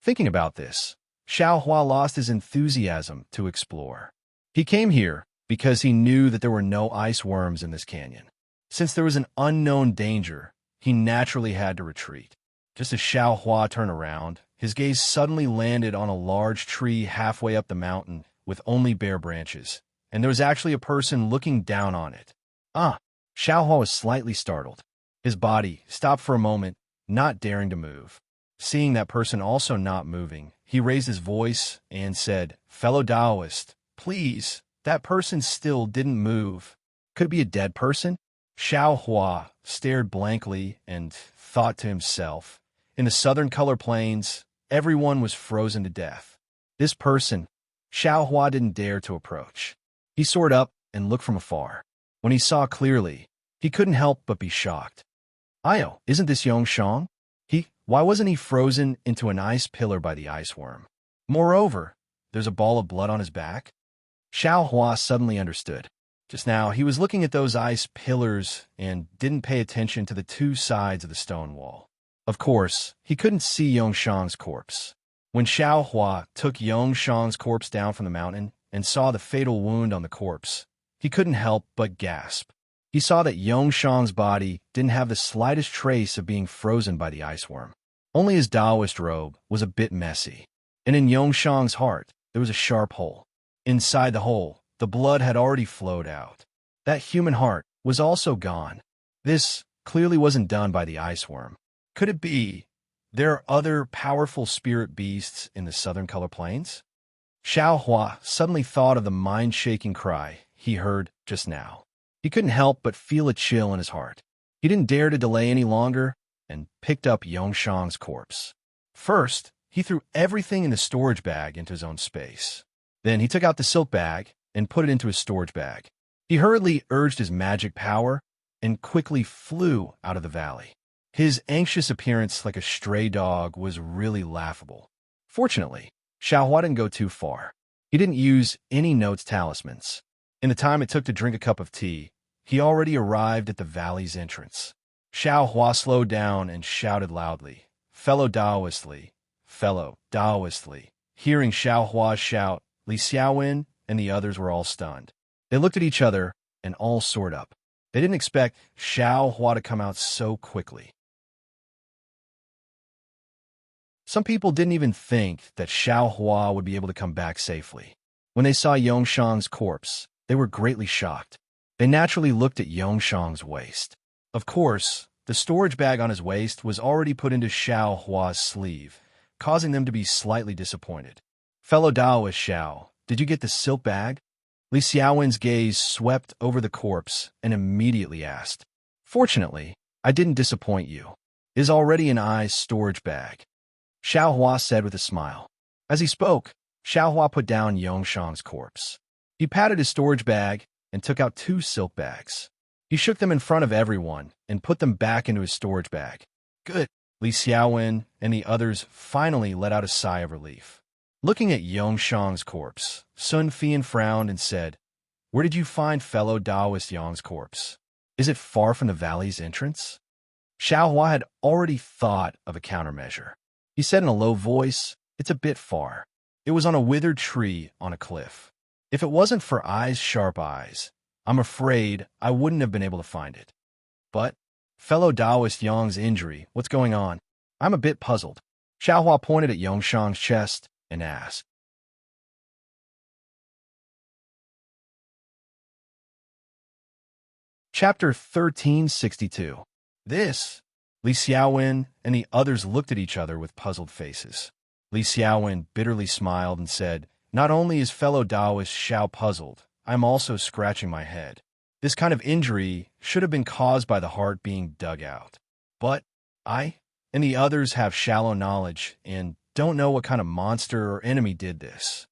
Thinking about this, Xiao Hua lost his enthusiasm to explore. He came here because he knew that there were no ice worms in this canyon. Since there was an unknown danger, he naturally had to retreat. Just as Xiao Hua turned around, his gaze suddenly landed on a large tree halfway up the mountain with only bare branches, and there was actually a person looking down on it. Xiao Hua was slightly startled. His body stopped for a moment, not daring to move. Seeing that person also not moving, he raised his voice and said, "Fellow Taoist, please, that person still didn't move. Could it be a dead person?" Xiao Hua stared blankly and thought to himself, in the southern color plains, everyone was frozen to death. This person, Xiao Hua didn't dare to approach. He soared up and looked from afar. When he saw clearly, he couldn't help but be shocked. Io, isn't this Yongshang? Why wasn't he frozen into an ice pillar by the ice worm? Moreover, there's a ball of blood on his back. Xiao Hua suddenly understood. Just now, he was looking at those ice pillars and didn't pay attention to the two sides of the stone wall. Of course, he couldn't see Yongshang's corpse. When Xiao Hua took Yongshang's corpse down from the mountain and saw the fatal wound on the corpse, he couldn't help but gasp. He saw that Yongshang's body didn't have the slightest trace of being frozen by the ice worm. Only his Taoist robe was a bit messy, and in Yongshang's heart there was a sharp hole. Inside the hole, the blood had already flowed out. That human heart was also gone. This clearly wasn't done by the ice worm. Could it be there are other powerful spirit beasts in the southern color plains? Xiao Hua suddenly thought of the mind-shaking cry he heard just now. He couldn't help but feel a chill in his heart. He didn't dare to delay any longer and picked up Yongshang's corpse. First, he threw everything in the storage bag into his own space. Then he took out the silk bag and put it into his storage bag. He hurriedly urged his magic power and quickly flew out of the valley. His anxious appearance like a stray dog was really laughable. Fortunately, Xiao Hua didn't go too far. He didn't use any notes talismans. In the time it took to drink a cup of tea, he already arrived at the valley's entrance. Xiao Hua slowed down and shouted loudly, "Fellow Taoistly, fellow Taoistly." Hearing Xiao Hua's shout, Li Xiaowen and the others were all stunned. They looked at each other and all soared up. They didn't expect Xiao Hua to come out so quickly. Some people didn't even think that Xiao Hua would be able to come back safely. When they saw Yongshang's corpse, they were greatly shocked. They naturally looked at Yongshang's waist. Of course, the storage bag on his waist was already put into Xiao Hua's sleeve, causing them to be slightly disappointed. "Fellow Taoist Xiao, did you get the silk bag?" Li Xiaowen's gaze swept over the corpse and immediately asked. "Fortunately, I didn't disappoint you. It is already in I's storage bag," Xiao Hua said with a smile. As he spoke, Xiao Hua put down Yongshang's corpse. He patted his storage bag and took out two silk bags. He shook them in front of everyone and put them back into his storage bag. "Good. Li Xiaowen and the others finally let out a sigh of relief. Looking at Yongshang's corpse, Sun Fian frowned and said, "Where did you find fellow Taoist Yang's corpse? Is it far from the valley's entrance?" Xiao Hua had already thought of a countermeasure. He said in a low voice, "It's a bit far. It was on a withered tree on a cliff. If it wasn't for sharp eyes, I'm afraid I wouldn't have been able to find it. But, fellow Taoist Yang's injury, what's going on? I'm a bit puzzled." Xiao Hua pointed at Yongshang's chest and asked. Chapter 1362. This, Li Xiaowen and the others looked at each other with puzzled faces. Li Xiaowen bitterly smiled and said, "Not only is fellow Taoist Xiao puzzled, I'm also scratching my head. This kind of injury should have been caused by the heart being dug out. But I and the others have shallow knowledge and don't know what kind of monster or enemy did this."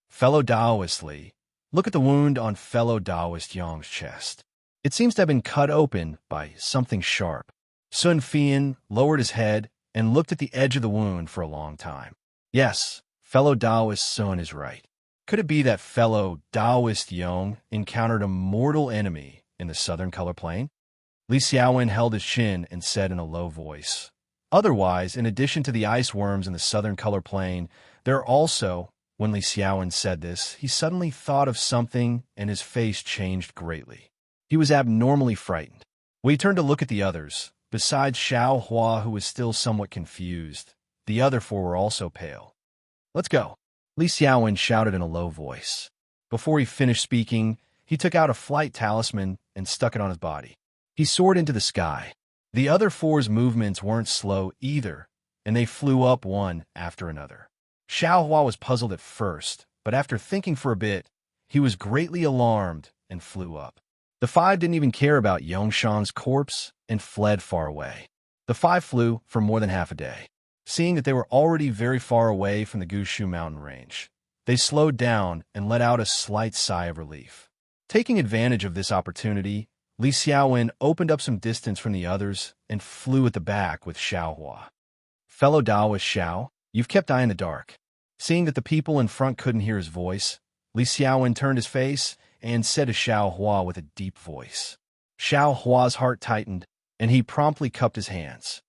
Fellow Taoist Li, look at the wound on fellow Taoist Yang's chest. It seems to have been cut open by something sharp. Sun Fian lowered his head and looked at the edge of the wound for a long time. Yes, fellow Taoist Sun is right. Could it be that fellow Taoist Yang encountered a mortal enemy in the southern color plane? Li Xiaowen held his chin and said in a low voice, "Otherwise, in addition to the ice worms in the southern color plane, there are also..." When Li Xiaowen said this, he suddenly thought of something and his face changed greatly. He was abnormally frightened. When he turned to look at the others, besides Xiao Hua, who was still somewhat confused, the other four were also pale. "Let's go," Li Xiaowen shouted in a low voice. Before he finished speaking, he took out a flight talisman and stuck it on his body. He soared into the sky. The other four's movements weren't slow either, and they flew up one after another. Xiao Hua was puzzled at first, but after thinking for a bit, he was greatly alarmed and flew up. The five didn't even care about Yongshang's corpse and fled far away. The five flew for more than half a day. Seeing that they were already very far away from the Gushu mountain range, they slowed down and let out a slight sigh of relief. Taking advantage of this opportunity, Li Xiaowen opened up some distance from the others and flew at the back with Xiao Hua. "Fellow Taoist Xiao, you've kept eye in the dark." Seeing that the people in front couldn't hear his voice, Li Xiaowen turned his face and said to Xiao Hua with a deep voice. Xiao Hua's heart tightened, and he promptly cupped his hands.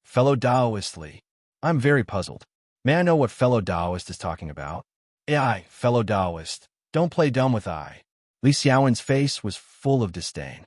"Fellow Taoist Li, I'm very puzzled. May I know what fellow Taoist is talking about?" Fellow Taoist, don't play dumb with I." Li Xiaowen's face was full of disdain.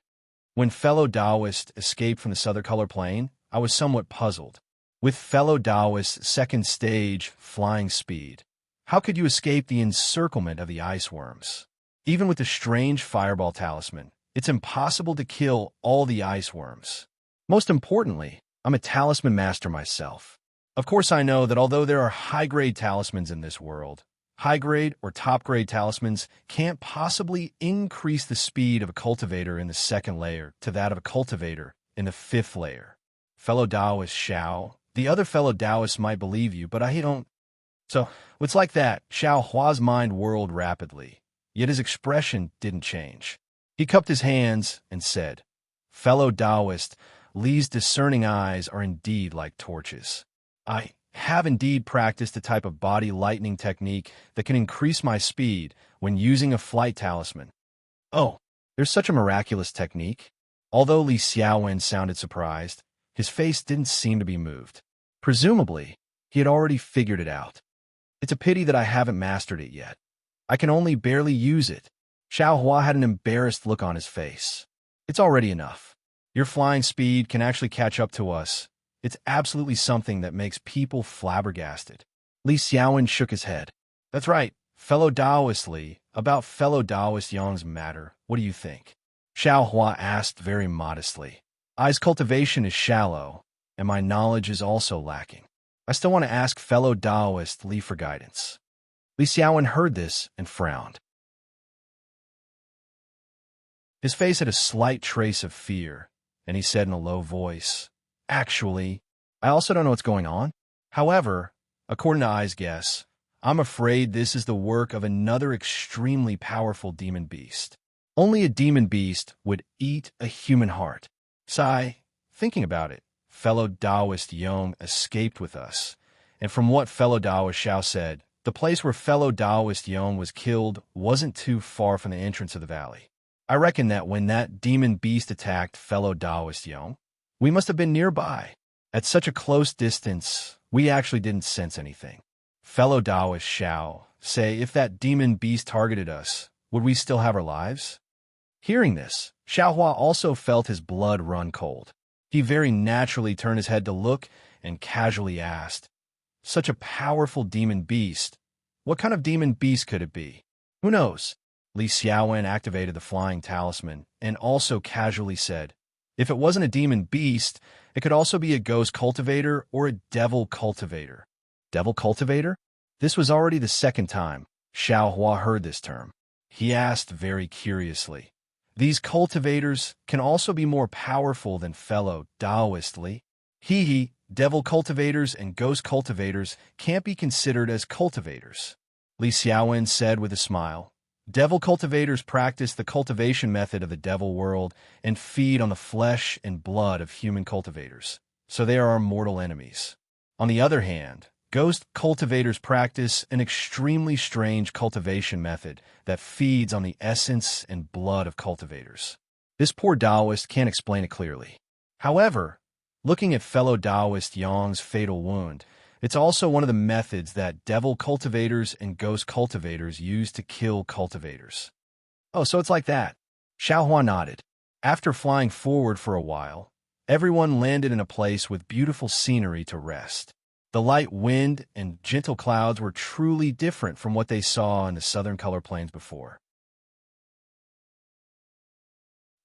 "When fellow Taoist escaped from the southern color plane, I was somewhat puzzled. With fellow Taoist's second stage flying speed, how could you escape the encirclement of the ice worms? Even with the strange fireball talisman, it's impossible to kill all the ice worms. Most importantly, I'm a talisman master myself. Of course, I know that although there are high-grade talismans in this world, high-grade or top-grade talismans can't possibly increase the speed of a cultivator in the second layer to that of a cultivator in the fifth layer. Fellow Taoist Xiao, the other fellow Taoists might believe you, but I don't." So, it's like that. Xiao Hua's mind whirled rapidly, yet his expression didn't change. He cupped his hands and said, "Fellow Taoist, Li's discerning eyes are indeed like torches. I have indeed practiced a type of body lightning technique that can increase my speed when using a flight talisman." "Oh, there's such a miraculous technique?" Although Li Xiaowen sounded surprised, his face didn't seem to be moved. Presumably, he had already figured it out. "It's a pity that I haven't mastered it yet. I can only barely use it." Xiao Hua had an embarrassed look on his face. "It's already enough. Your flying speed can actually catch up to us. It's absolutely something that makes people flabbergasted." Li Xiaowen shook his head. "That's right, fellow Taoist Li. About fellow Taoist Yang's matter, what do you think?" Xiao Hua asked very modestly. "I's cultivation is shallow, and my knowledge is also lacking. I still want to ask fellow Taoist Li for guidance." Li Xiaowen heard this and frowned. His face had a slight trace of fear, and he said in a low voice, "Actually, I also don't know what's going on. However, according to I's guess, I'm afraid this is the work of another extremely powerful demon beast. Only a demon beast would eat a human heart." Sigh, thinking about it, fellow Taoist Yong escaped with us. And from what fellow Taoist Xiao said, the place where fellow Taoist Yong was killed wasn't too far from the entrance of the valley. I reckon that when that demon beast attacked fellow Taoist Yong, we must have been nearby. At such a close distance, we actually didn't sense anything. Fellow Taoist Xiao say if that demon beast targeted us, would we still have our lives? Hearing this, Xiaohua also felt his blood run cold. He very naturally turned his head to look and casually asked, "Such a powerful demon beast. What kind of demon beast could it be?" "Who knows?" Li Xiaowen activated the flying talisman and also casually said, "If it wasn't a demon beast, it could also be a ghost cultivator or a devil cultivator." Devil cultivator? This was already the second time Xiaohua heard this term. He asked very curiously, "These cultivators can also be more powerful than fellow Taoist Li?" Devil cultivators and ghost cultivators can't be considered as cultivators," Li Xiaowen said with a smile. "Devil cultivators practice the cultivation method of the devil world and feed on the flesh and blood of human cultivators, so they are our mortal enemies. On the other hand, ghost cultivators practice an extremely strange cultivation method that feeds on the essence and blood of cultivators. This poor Taoist can't explain it clearly. However, looking at fellow Taoist Yong's fatal wound, it's also one of the methods that devil cultivators and ghost cultivators use to kill cultivators." "Oh, so it's like that." Xiaohua nodded. After flying forward for a while, everyone landed in a place with beautiful scenery to rest. The light wind and gentle clouds were truly different from what they saw in the southern color plains before.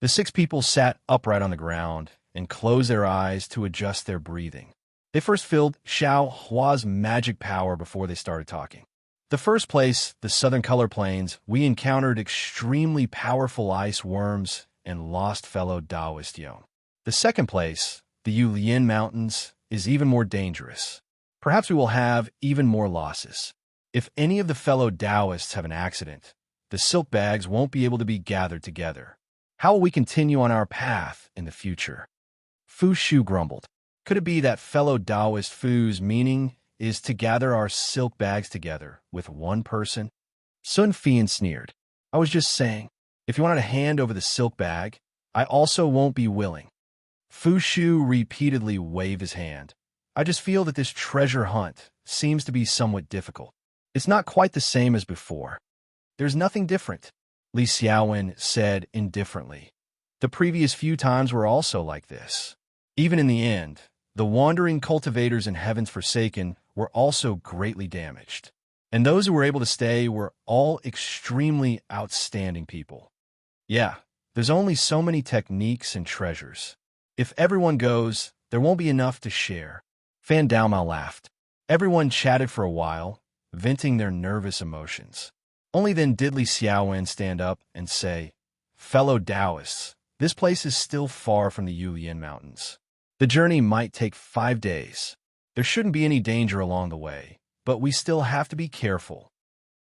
The 6 people sat upright on the ground and closed their eyes to adjust their breathing. They first filled Xiao Hua's magic power before they started talking. The first place, the southern color plains, we encountered extremely powerful ice worms and lost fellow Taoist Yong. The second place, the Yulian Mountains, is even more dangerous. Perhaps we will have even more losses. If any of the fellow Taoists have an accident, the silk bags won't be able to be gathered together. How will we continue on our path in the future?" Fu Shu grumbled. Could it be that fellow Taoist Fu's meaning is to gather our silk bags together with one person? Sun Fian sneered. "I was just saying, if you wanted to hand over the silk bag, I also won't be willing." Fu Shu repeatedly waved his hand. "I just feel that this treasure hunt seems to be somewhat difficult. It's not quite the same as before." "There's nothing different," Li Xiaowen said indifferently. "The previous few times were also like this." Even in the end, the wandering cultivators in Heaven's Forsaken were also greatly damaged. And those who were able to stay were all extremely outstanding people. Yeah, there's only so many techniques and treasures. If everyone goes, there won't be enough to share. Fan Daomao laughed. Everyone chatted for a while, venting their nervous emotions. Only then did Li Xiaowen stand up and say, "Fellow Taoists, this place is still far from the Yulian Mountains. The journey might take 5 days. There shouldn't be any danger along the way, but we still have to be careful."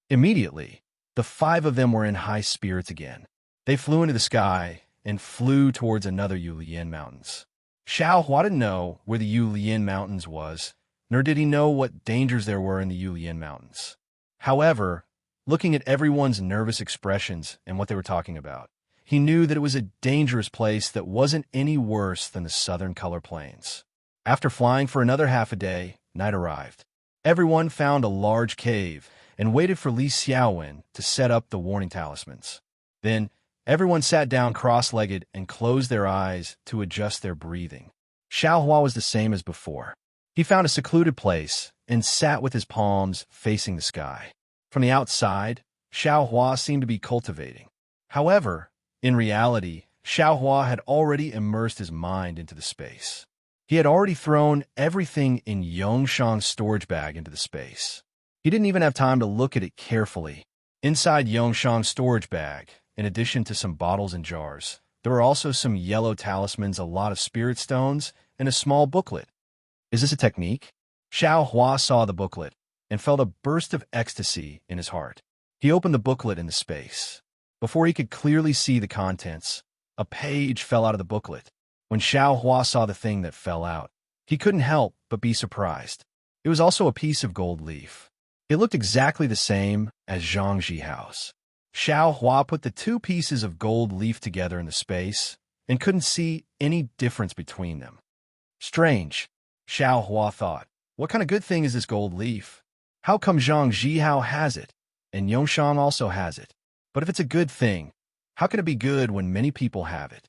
Immediately, the 5 of them were in high spirits again. They flew into the sky and flew towards another Yulian Mountains. Xiao Hua didn't know where the Yulian Mountains was, nor did he know what dangers there were in the Yulian Mountains. However, looking at everyone's nervous expressions and what they were talking about, he knew that it was a dangerous place that wasn't any worse than the southern color plains. After flying for another half a day, night arrived. Everyone found a large cave and waited for Li Xiaowen to set up the warning talismans. Then, everyone sat down cross-legged and closed their eyes to adjust their breathing. Xiao Hua was the same as before. He found a secluded place and sat with his palms facing the sky. From the outside, Xiao Hua seemed to be cultivating. However, in reality, Xiao Hua had already immersed his mind into the space. He had already thrown everything in Yongshang's storage bag into the space. He didn't even have time to look at it carefully. Inside Yongshang's storage bag, in addition to some bottles and jars, there were also some yellow talismans, a lot of spirit stones, and a small booklet. Is this a technique? Xiao Hua saw the booklet and felt a burst of ecstasy in his heart. He opened the booklet in the space. Before he could clearly see the contents, a page fell out of the booklet. When Xiao Hua saw the thing that fell out, He couldn't help but be surprised. It was also a piece of gold leaf. It looked exactly the same as Zhang Jihao's. Xiao Hua put the two pieces of gold leaf together in the space and couldn't see any difference between them. Strange, Xiao Hua thought. What kind of good thing is this gold leaf? How come Zhang Jihao has it, and Yongshang also has it? But if it's a good thing, how can it be good when many people have it?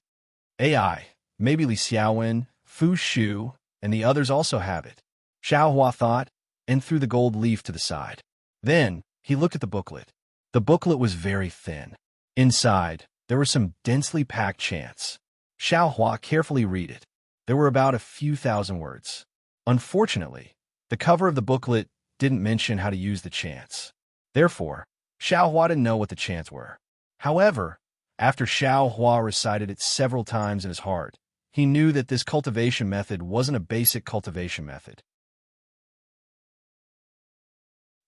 AI, maybe Li Xiaowen, Fu Shu, and the others also have it. Xiao Hua thought, and threw the gold leaf to the side. Then, he looked at the booklet. The booklet was very thin. Inside, there were some densely packed chants. Xiao Hua carefully read it. There were about a few thousand words. Unfortunately, the cover of the booklet didn't mention how to use the chants. Therefore, Xiao Hua didn't know what the chants were. However, after Xiao Hua recited it several times in his heart, he knew that this cultivation method wasn't a basic cultivation method.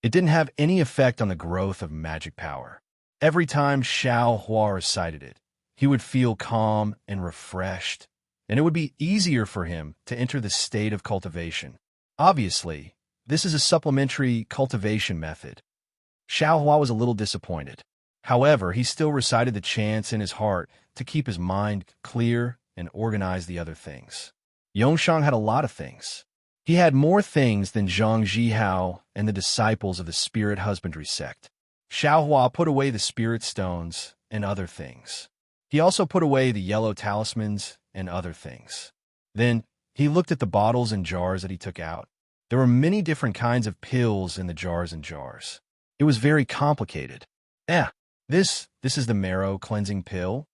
It didn't have any effect on the growth of magic power. Every time Xiao Hua recited it, he would feel calm and refreshed, and it would be easier for him to enter the state of cultivation. Obviously, this is a supplementary cultivation method. Xiao Hua was a little disappointed. However, he still recited the chants in his heart to keep his mind clear and organize the other things. Yongshang had a lot of things. He had more things than Zhang Jihao and the disciples of the spirit husbandry sect. Xiao Hua put away the spirit stones and other things. He also put away the yellow talismans and other things. Then, he looked at the bottles and jars that he took out. There were many different kinds of pills in the jars and jars. It was very complicated. This is the marrow cleansing pill?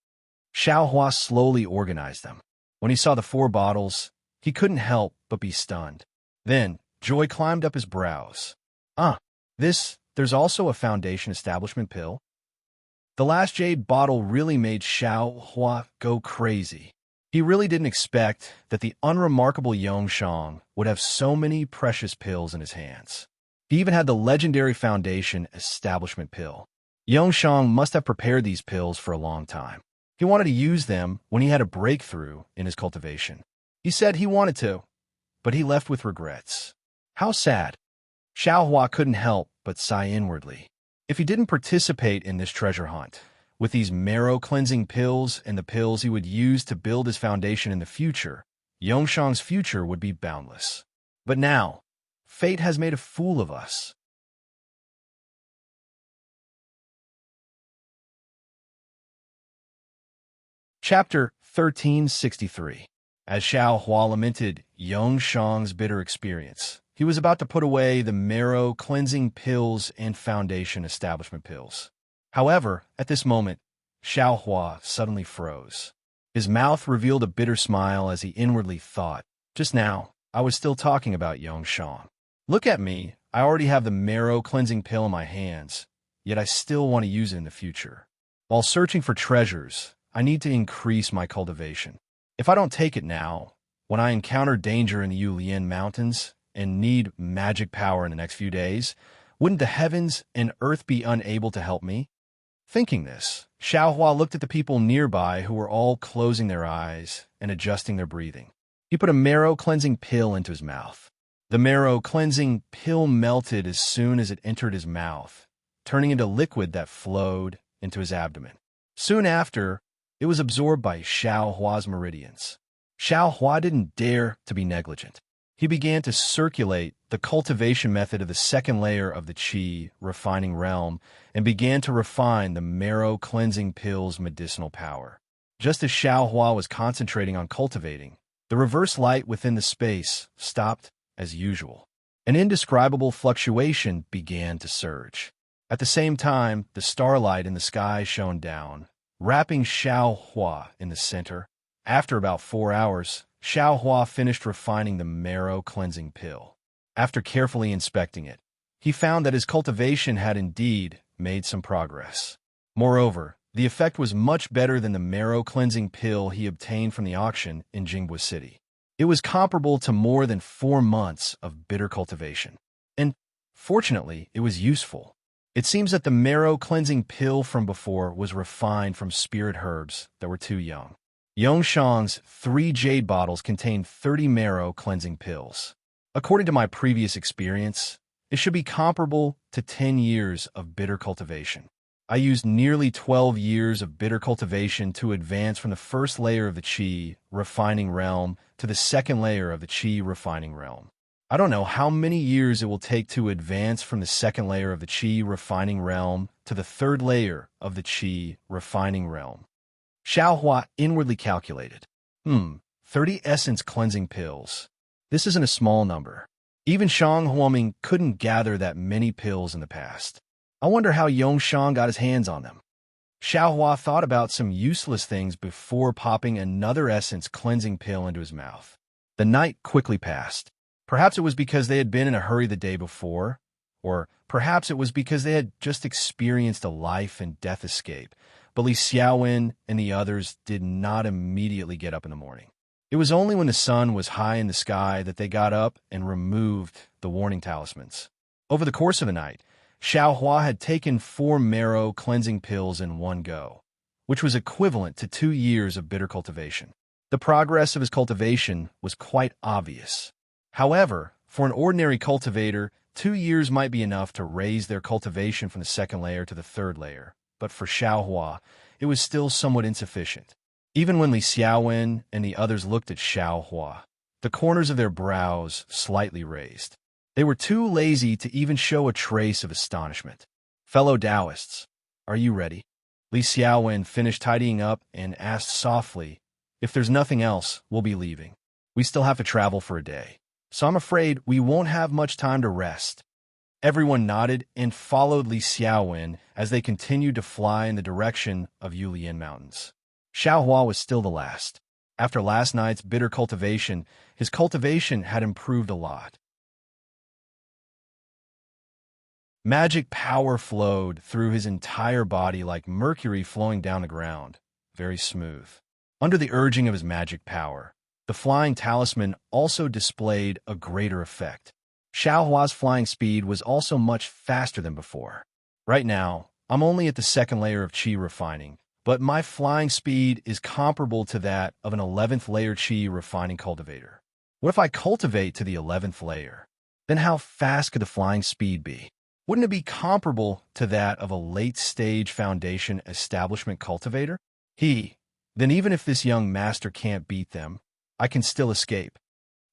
Xiao Hua slowly organized them. When he saw the 4 bottles, he couldn't help but be stunned. Then, joy climbed up his brows. There's also a foundation establishment pill? The last jade bottle really made Xiao Hua go crazy. He really didn't expect that the unremarkable Yongshang would have so many precious pills in his hands. He even had the legendary foundation establishment pill. Yongshang must have prepared these pills for a long time. He wanted to use them when he had a breakthrough in his cultivation. He said he wanted to, but he left with regrets. How sad. Xiao Hua couldn't help but sigh inwardly. If he didn't participate in this treasure hunt, with these marrow-cleansing pills and the pills he would use to build his foundation in the future, Yongshang's future would be boundless. But now, fate has made a fool of us. Chapter 1363. As Xiao Hua lamented Yongshang's bitter experience, he was about to put away the marrow-cleansing pills and foundation establishment pills. However, at this moment, Xiao Hua suddenly froze. His mouth revealed a bitter smile as he inwardly thought, just now, I was still talking about Yongshang. Look at me, I already have the marrow-cleansing pill in my hands, yet I still want to use it in the future. While searching for treasures, I need to increase my cultivation. If I don't take it now, when I encounter danger in the Yulian Mountains and need magic power in the next few days, wouldn't the heavens and earth be unable to help me? Thinking this, Xiao Hua looked at the people nearby who were all closing their eyes and adjusting their breathing. He put a marrow-cleansing pill into his mouth. The marrow-cleansing pill melted as soon as it entered his mouth, turning into liquid that flowed into his abdomen. Soon after, it was absorbed by Xiao Hua's meridians. Xiao Hua didn't dare to be negligent. He began to circulate the cultivation method of the second layer of the qi refining realm and began to refine the marrow-cleansing pill's medicinal power. Just as Xiao Hua was concentrating on cultivating, the reverse light within the space stopped as usual. An indescribable fluctuation began to surge. At the same time, the starlight in the sky shone down, wrapping Xiao Hua in the center. After about 4 hours, Xiao Hua finished refining the marrow-cleansing pill. After carefully inspecting it, he found that his cultivation had indeed made some progress. Moreover, the effect was much better than the marrow-cleansing pill he obtained from the auction in Jingbua City. It was comparable to more than 4 months of bitter cultivation. And, fortunately, it was useful. It seems that the marrow-cleansing pill from before was refined from spirit herbs that were too young. Yongshang's 3 jade bottles contained 30 marrow cleansing pills. According to my previous experience, it should be comparable to 10 years of bitter cultivation. I used nearly 12 years of bitter cultivation to advance from the first layer of the Qi refining realm to the second layer of the Qi refining realm. I don't know how many years it will take to advance from the second layer of the Qi refining realm to the third layer of the Qi refining realm. Xiaohua inwardly calculated. 30 essence cleansing pills. This isn't a small number. Even Shang Huoming couldn't gather that many pills in the past. I wonder how Yongshang got his hands on them. Xiaohua thought about some useless things before popping another essence cleansing pill into his mouth. The night quickly passed. Perhaps it was because they had been in a hurry the day before, or perhaps it was because they had just experienced a life and death escape, but Li Xiaowen and the others did not immediately get up in the morning. It was only when the sun was high in the sky that they got up and removed the warning talismans. Over the course of the night, Xiaohua had taken 4 marrow cleansing pills in one go, which was equivalent to 2 years of bitter cultivation. The progress of his cultivation was quite obvious. However, for an ordinary cultivator, 2 years might be enough to raise their cultivation from the second layer to the third layer, but for Xiaohua, it was still somewhat insufficient. Even when Li Xiaowen and the others looked at Xiaohua, the corners of their brows slightly raised. They were too lazy to even show a trace of astonishment. Fellow Taoists, are you ready? Li Xiaowen finished tidying up and asked softly, if there's nothing else, we'll be leaving. We still have to travel for a day, so I'm afraid we won't have much time to rest. Everyone nodded and followed Li Xiaowen as they continued to fly in the direction of Yulian Mountains. Xiaohua was still the last. After last night's bitter cultivation, his cultivation had improved a lot. Magic power flowed through his entire body like mercury flowing down the ground, very smooth. Under the urging of his magic power, the flying talisman also displayed a greater effect. Xiaohua's flying speed was also much faster than before. Right now, I'm only at the second layer of Qi refining, but my flying speed is comparable to that of an 11th layer Qi refining cultivator. What if I cultivate to the 11th layer? Then how fast could the flying speed be? Wouldn't it be comparable to that of a late-stage foundation establishment cultivator? Then even if this young master can't beat them, I can still escape.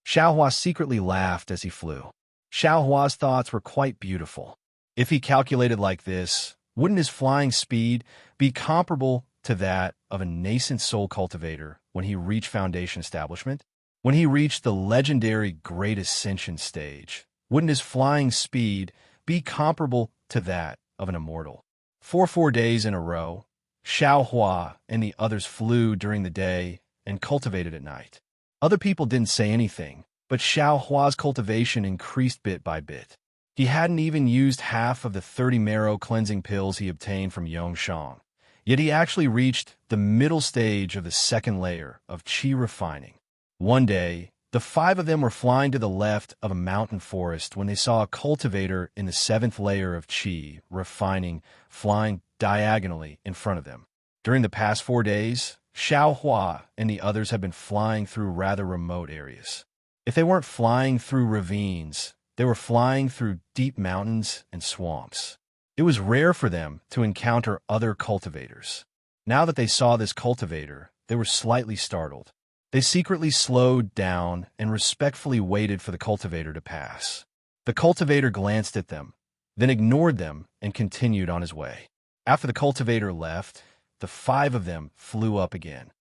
Xiaohua secretly laughed as he flew. Xiaohua's thoughts were quite beautiful. If he calculated like this, wouldn't his flying speed be comparable to that of a nascent soul cultivator when he reached foundation establishment? When he reached the legendary Great Ascension stage, wouldn't his flying speed be comparable to that of an immortal? For 4 days in a row, Xiaohua and the others flew during the day and cultivated at night. Other people didn't say anything, but Xiaohua's cultivation increased bit by bit. He hadn't even used half of the 30 marrow cleansing pills he obtained from Yongshang, yet he actually reached the middle stage of the second layer of Qi refining. One day, the 5 of them were flying to the left of a mountain forest when they saw a cultivator in the 7th layer of Qi refining flying diagonally in front of them. During the past 4 days, Xiaohua and the others had been flying through rather remote areas. If they weren't flying through ravines, they were flying through deep mountains and swamps. It was rare for them to encounter other cultivators. Now that they saw this cultivator, they were slightly startled. They secretly slowed down and respectfully waited for the cultivator to pass. The cultivator glanced at them, then ignored them and continued on his way. After the cultivator left, the 5 of them flew up again.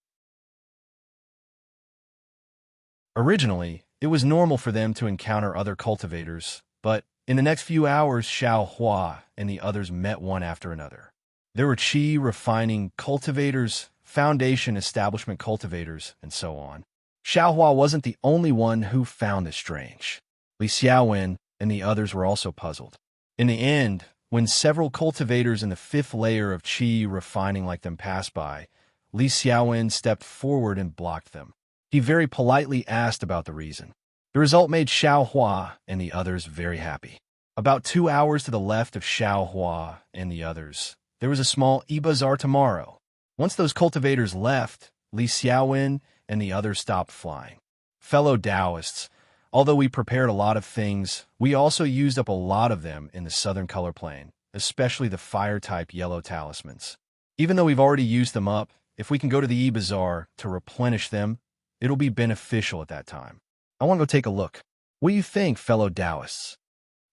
Originally, it was normal for them to encounter other cultivators, but in the next few hours, Xiaohua and the others met one after another. There were Qi refining cultivators, foundation establishment cultivators, and so on. Xiaohua wasn't the only one who found this strange. Li Xiaowen and the others were also puzzled. In the end, when several cultivators in the 5th layer of Qi refining like them passed by, Li Xiaowen stepped forward and blocked them. He very politely asked about the reason. The result made Xiaohua and the others very happy. About 2 hours to the left of Xiaohua and the others, there was a small e-bazaar tomorrow. Once those cultivators left, Li Xiaowen and the others stopped flying. Fellow Taoists, although we prepared a lot of things, we also used up a lot of them in the southern color plane, especially the fire-type yellow talismans. Even though we've already used them up, if we can go to the E-Bazaar to replenish them, it'll be beneficial at that time. I want to go take a look. What do you think, fellow Taoists?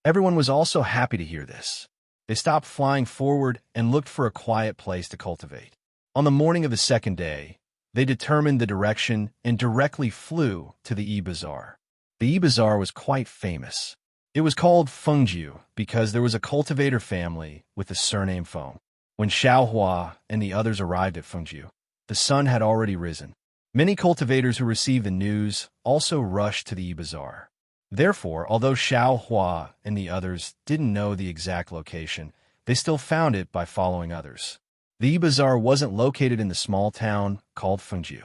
Everyone was also happy to hear this. They stopped flying forward and looked for a quiet place to cultivate. On the morning of the second day, they determined the direction and directly flew to the E-Bazaar. The E-Bazaar was quite famous. It was called Fengjiu because there was a cultivator family with the surname Feng. When Xiaohua and the others arrived at Fengjiu, the sun had already risen. Many cultivators who received the news also rushed to the E-Bazaar. Therefore, although Xiaohua and the others didn't know the exact location, they still found it by following others. The E-Bazaar wasn't located in the small town called Fengjiu.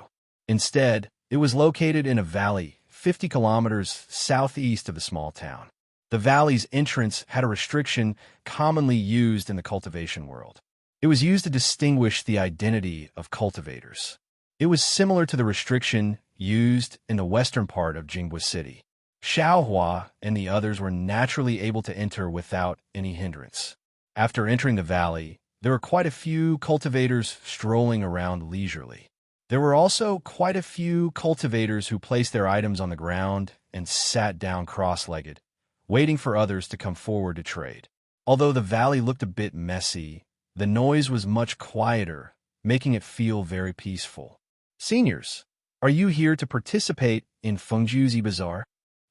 Instead, it was located in a valley 50 kilometers southeast of the small town. The valley's entrance had a restriction commonly used in the cultivation world. It was used to distinguish the identity of cultivators. It was similar to the restriction used in the western part of Jingbo City. Xiaohua and the others were naturally able to enter without any hindrance. After entering the valley, there were quite a few cultivators strolling around leisurely. There were also quite a few cultivators who placed their items on the ground and sat down cross-legged, waiting for others to come forward to trade. Although the valley looked a bit messy, the noise was much quieter, making it feel very peaceful. Seniors, are you here to participate in Fengjiu's E-Bazaar?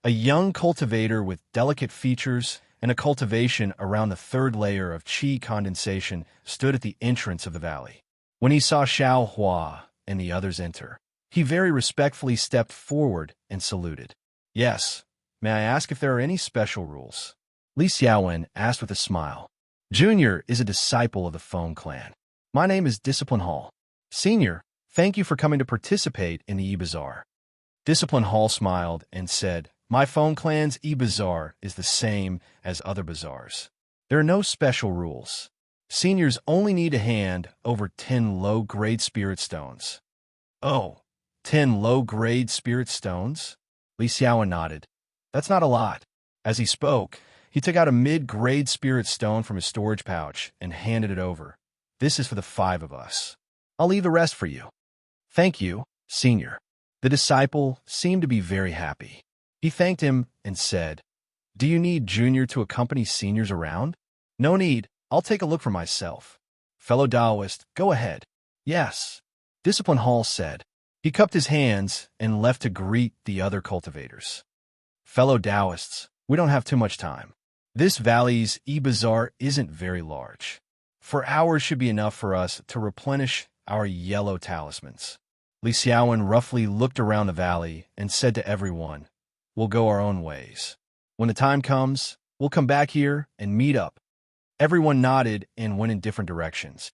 A young cultivator with delicate features and a cultivation around the third layer of qi condensation stood at the entrance of the valley. When he saw Xiaohua and the others enter, he very respectfully stepped forward and saluted. Yes, may I ask if there are any special rules? Li Xiaowen asked with a smile. Junior is a disciple of the Feng clan. My name is Discipline Hall. Senior, thank you for coming to participate in the E-Bazaar. Discipline Hall smiled and said, My Feng clan's E-Bazaar is the same as other bazaars. There are no special rules. Seniors only need to hand over 10 low-grade spirit stones. Oh, 10 low-grade spirit stones? Li Xiaowen nodded. That's not a lot. As he spoke, he took out a mid-grade spirit stone from his storage pouch and handed it over. This is for the 5 of us. I'll leave the rest for you. Thank you, Senior. The disciple seemed to be very happy. He thanked him and said, Do you need Junior to accompany seniors around? No need. I'll take a look for myself. Fellow Taoist, go ahead. Yes, Discipline Hall said. He cupped his hands and left to greet the other cultivators. Fellow Taoists, we don't have too much time. This valley's E-Bazaar isn't very large. 4 hours should be enough for us to replenish our yellow talismans. Li Xiaowen roughly looked around the valley and said to everyone, We'll go our own ways. When the time comes, we'll come back here and meet up. Everyone nodded and went in different directions.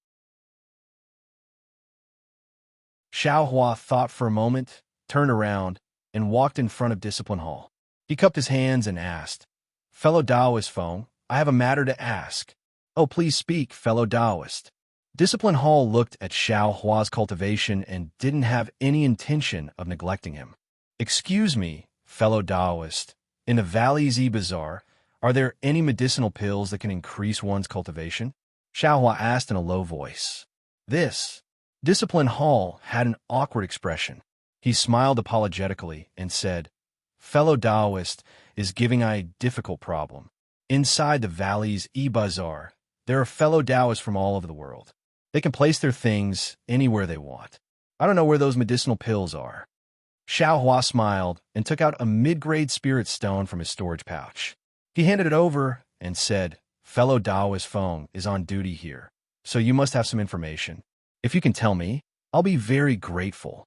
Xiaohua thought for a moment, turned around, and walked in front of Discipline Hall. He cupped his hands and asked, Fellow Taoist Feng, I have a matter to ask. Oh, please speak, fellow Taoist. Discipline Hall looked at Xiaohua's cultivation and didn't have any intention of neglecting him. Excuse me, fellow Taoist, in the valley's E-Bazaar, are there any medicinal pills that can increase one's cultivation? Xiaohua asked in a low voice. Discipline Hall had an awkward expression. He smiled apologetically and said, Fellow Taoist is giving a difficult problem. Inside the valley's E-Bazaar, there are fellow Taoists from all over the world. They can place their things anywhere they want. I don't know where those medicinal pills are. Xiaohua smiled and took out a mid-grade spirit stone from his storage pouch. He handed it over and said, Fellow Taoist Feng is on duty here, so you must have some information. If you can tell me, I'll be very grateful.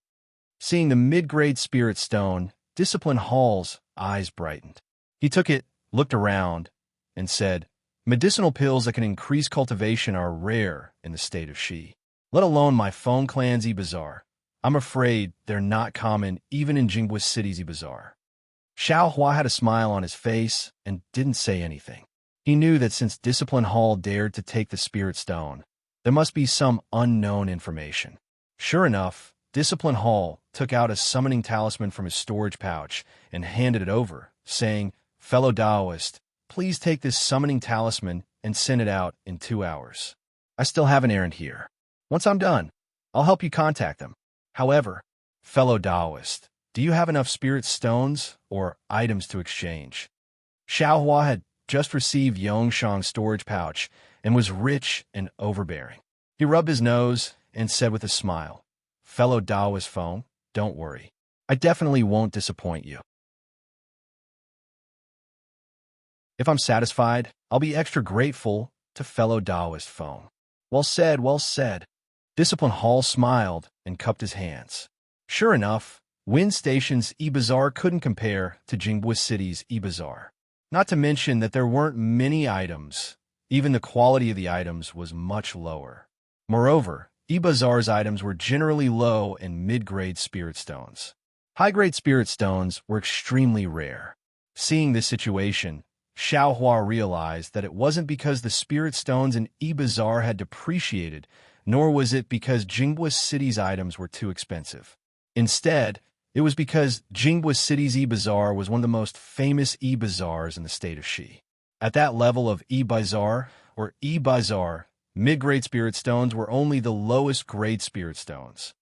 Seeing the mid-grade spirit stone, Discipline Hall's eyes brightened. He took it, looked around, and said, Medicinal pills that can increase cultivation are rare in the state of Xi, let alone my Feng clan's E-Bazaar. I'm afraid they're not common even in Jingbo City's E-Bazaar. Xiaohua had a smile on his face and didn't say anything. He knew that since Discipline Hall dared to take the spirit stone, there must be some unknown information. Sure enough, Discipline Hall took out a summoning talisman from his storage pouch and handed it over, saying, "Fellow Taoist, please take this summoning talisman and send it out in 2 hours. I still have an errand here. Once I'm done, I'll help you contact them. However, fellow Taoist, do you have enough spirit stones or items to exchange?" Xiaohua had just received Yongshang's storage pouch and was rich and overbearing. He rubbed his nose and said with a smile, "Fellow Taoist phone, don't worry. I definitely won't disappoint you. If I'm satisfied, I'll be extra grateful to fellow Taoist phone." "Well said, well said." Discipline Hall smiled and cupped his hands. Sure enough, Wind Station's e-Bazaar couldn't compare to Jingbo City's e-Bazaar. Not to mention that there weren't many items. Even the quality of the items was much lower. Moreover, e-Bazaar's items were generally low and mid-grade spirit stones. High-grade spirit stones were extremely rare. Seeing this situation, Xiaohua realized that it wasn't because the spirit stones in e-Bazaar had depreciated, nor was it because Jingbo City's items were too expensive. Instead, it was because Jingbo City's e-Bazaar was one of the most famous e-Bazaars in the state of Xi. At that level of e-Bazaar, or e-Bazaar, mid-grade spirit stones were only the lowest grade spirit stones.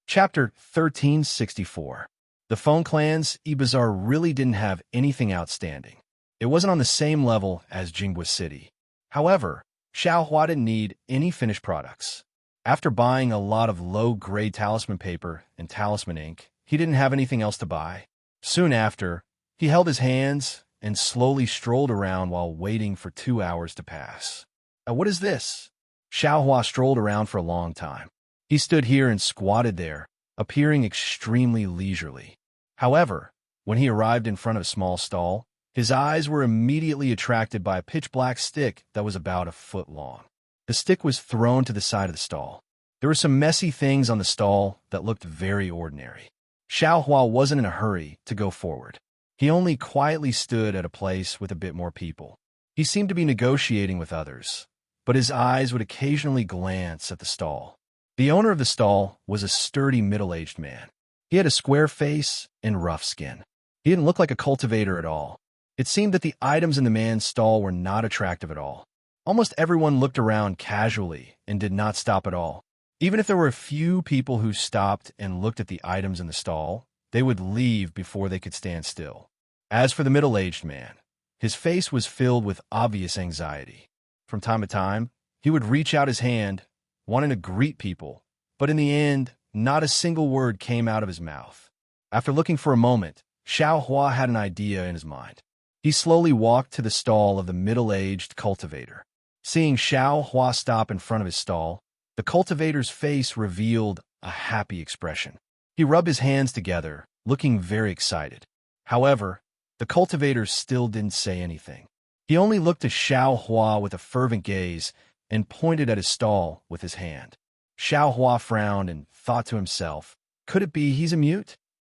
Chapter 1364. The Phone Clan's e-Bazaar really didn't have anything outstanding. It wasn't on the same level as Jingbo City. However, Xiaohua didn't need any finished products. After buying a lot of low-grade talisman paper and talisman ink, he didn't have anything else to buy. Soon after, he held his hands and slowly strolled around while waiting for 2 hours to pass. What is this?" Xiaohua strolled around for a long time. He stood here and squatted there, appearing extremely leisurely. However, when he arrived in front of a small stall, his eyes were immediately attracted by a pitch-black stick that was about a foot long. The stick was thrown to the side of the stall. There were some messy things on the stall that looked very ordinary. Xiaohua wasn't in a hurry to go forward. He only quietly stood at a place with a bit more people. He seemed to be negotiating with others, but his eyes would occasionally glance at the stall. The owner of the stall was a sturdy middle-aged man. He had a square face and rough skin. He didn't look like a cultivator at all. It seemed that the items in the man's stall were not attractive at all. Almost everyone looked around casually and did not stop at all. Even if there were a few people who stopped and looked at the items in the stall, they would leave before they could stand still. As for the middle-aged man, his face was filled with obvious anxiety. From time to time, he would reach out his hand, wanting to greet people, but in the end, not a single word came out of his mouth. After looking for a moment, Xiaohua had an idea in his mind. He slowly walked to the stall of the middle-aged cultivator. Seeing Xiaohua stop in front of his stall, the cultivator's face revealed a happy expression. He rubbed his hands together, looking very excited. However, the cultivator still didn't say anything. He only looked at Xiaohua with a fervent gaze and pointed at his stall with his hand. Xiaohua frowned and thought to himself, could it be he's a mute?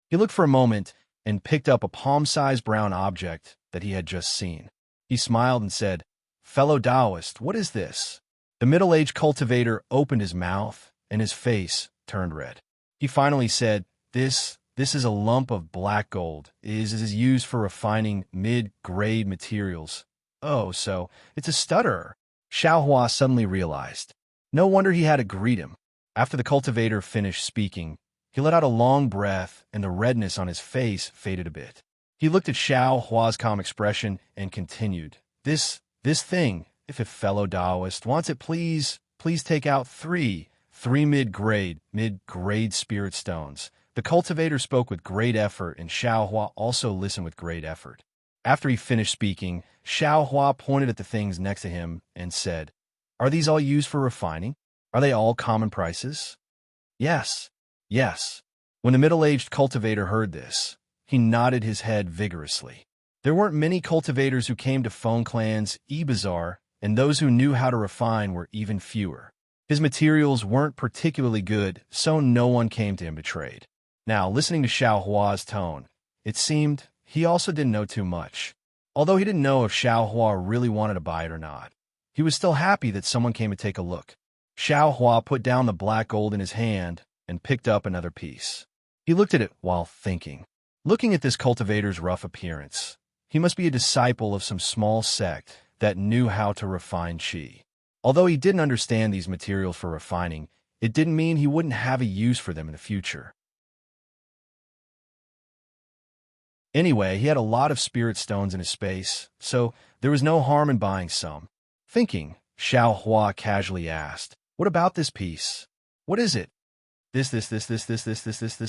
He looked for a moment and picked up a palm-sized brown object that he had just seen. He smiled and said, "Fellow Taoist, what is this?" The middle-aged cultivator opened his mouth and his face turned red. He finally said, This is a lump of black gold. It is used for refining mid-grade materials." "Oh, so it's a stutterer," Xiaohua suddenly realized. No wonder he had to greet him. After the cultivator finished speaking, he let out a long breath and the redness on his face faded a bit. He looked at Xiaohua's calm expression and continued, This thing, if a fellow Taoist wants it, please take out three mid-grade spirit stones." The cultivator spoke with great effort, and Xiaohua also listened with great effort. After he finished speaking, Xiaohua pointed at the things next to him and said, "Are these all used for refining? Are they all common prices?" Yes. When the middle-aged cultivator heard this, he nodded his head vigorously. There weren't many cultivators who came to Phone Clan's e-Bazaar, and those who knew how to refine were even fewer. His materials weren't particularly good, so no one came to him to trade. Now, listening to Xiaohua's tone, it seemed he also didn't know too much. Although he didn't know if Xiao Hua really wanted to buy it or not, he was still happy that someone came to take a look. Xiao Hua put down the black gold in his hand and picked up another piece. He looked at it while thinking. Looking at this cultivator's rough appearance, he must be a disciple of some small sect that knew how to refine qi. Although he didn't understand these materials for refining, it didn't mean he wouldn't have a use for them in the future. Anyway, he had a lot of spirit stones in his space, so there was no harm in buying some. Thinking, Xiao Hua casually asked, "What about this piece? What is it?" This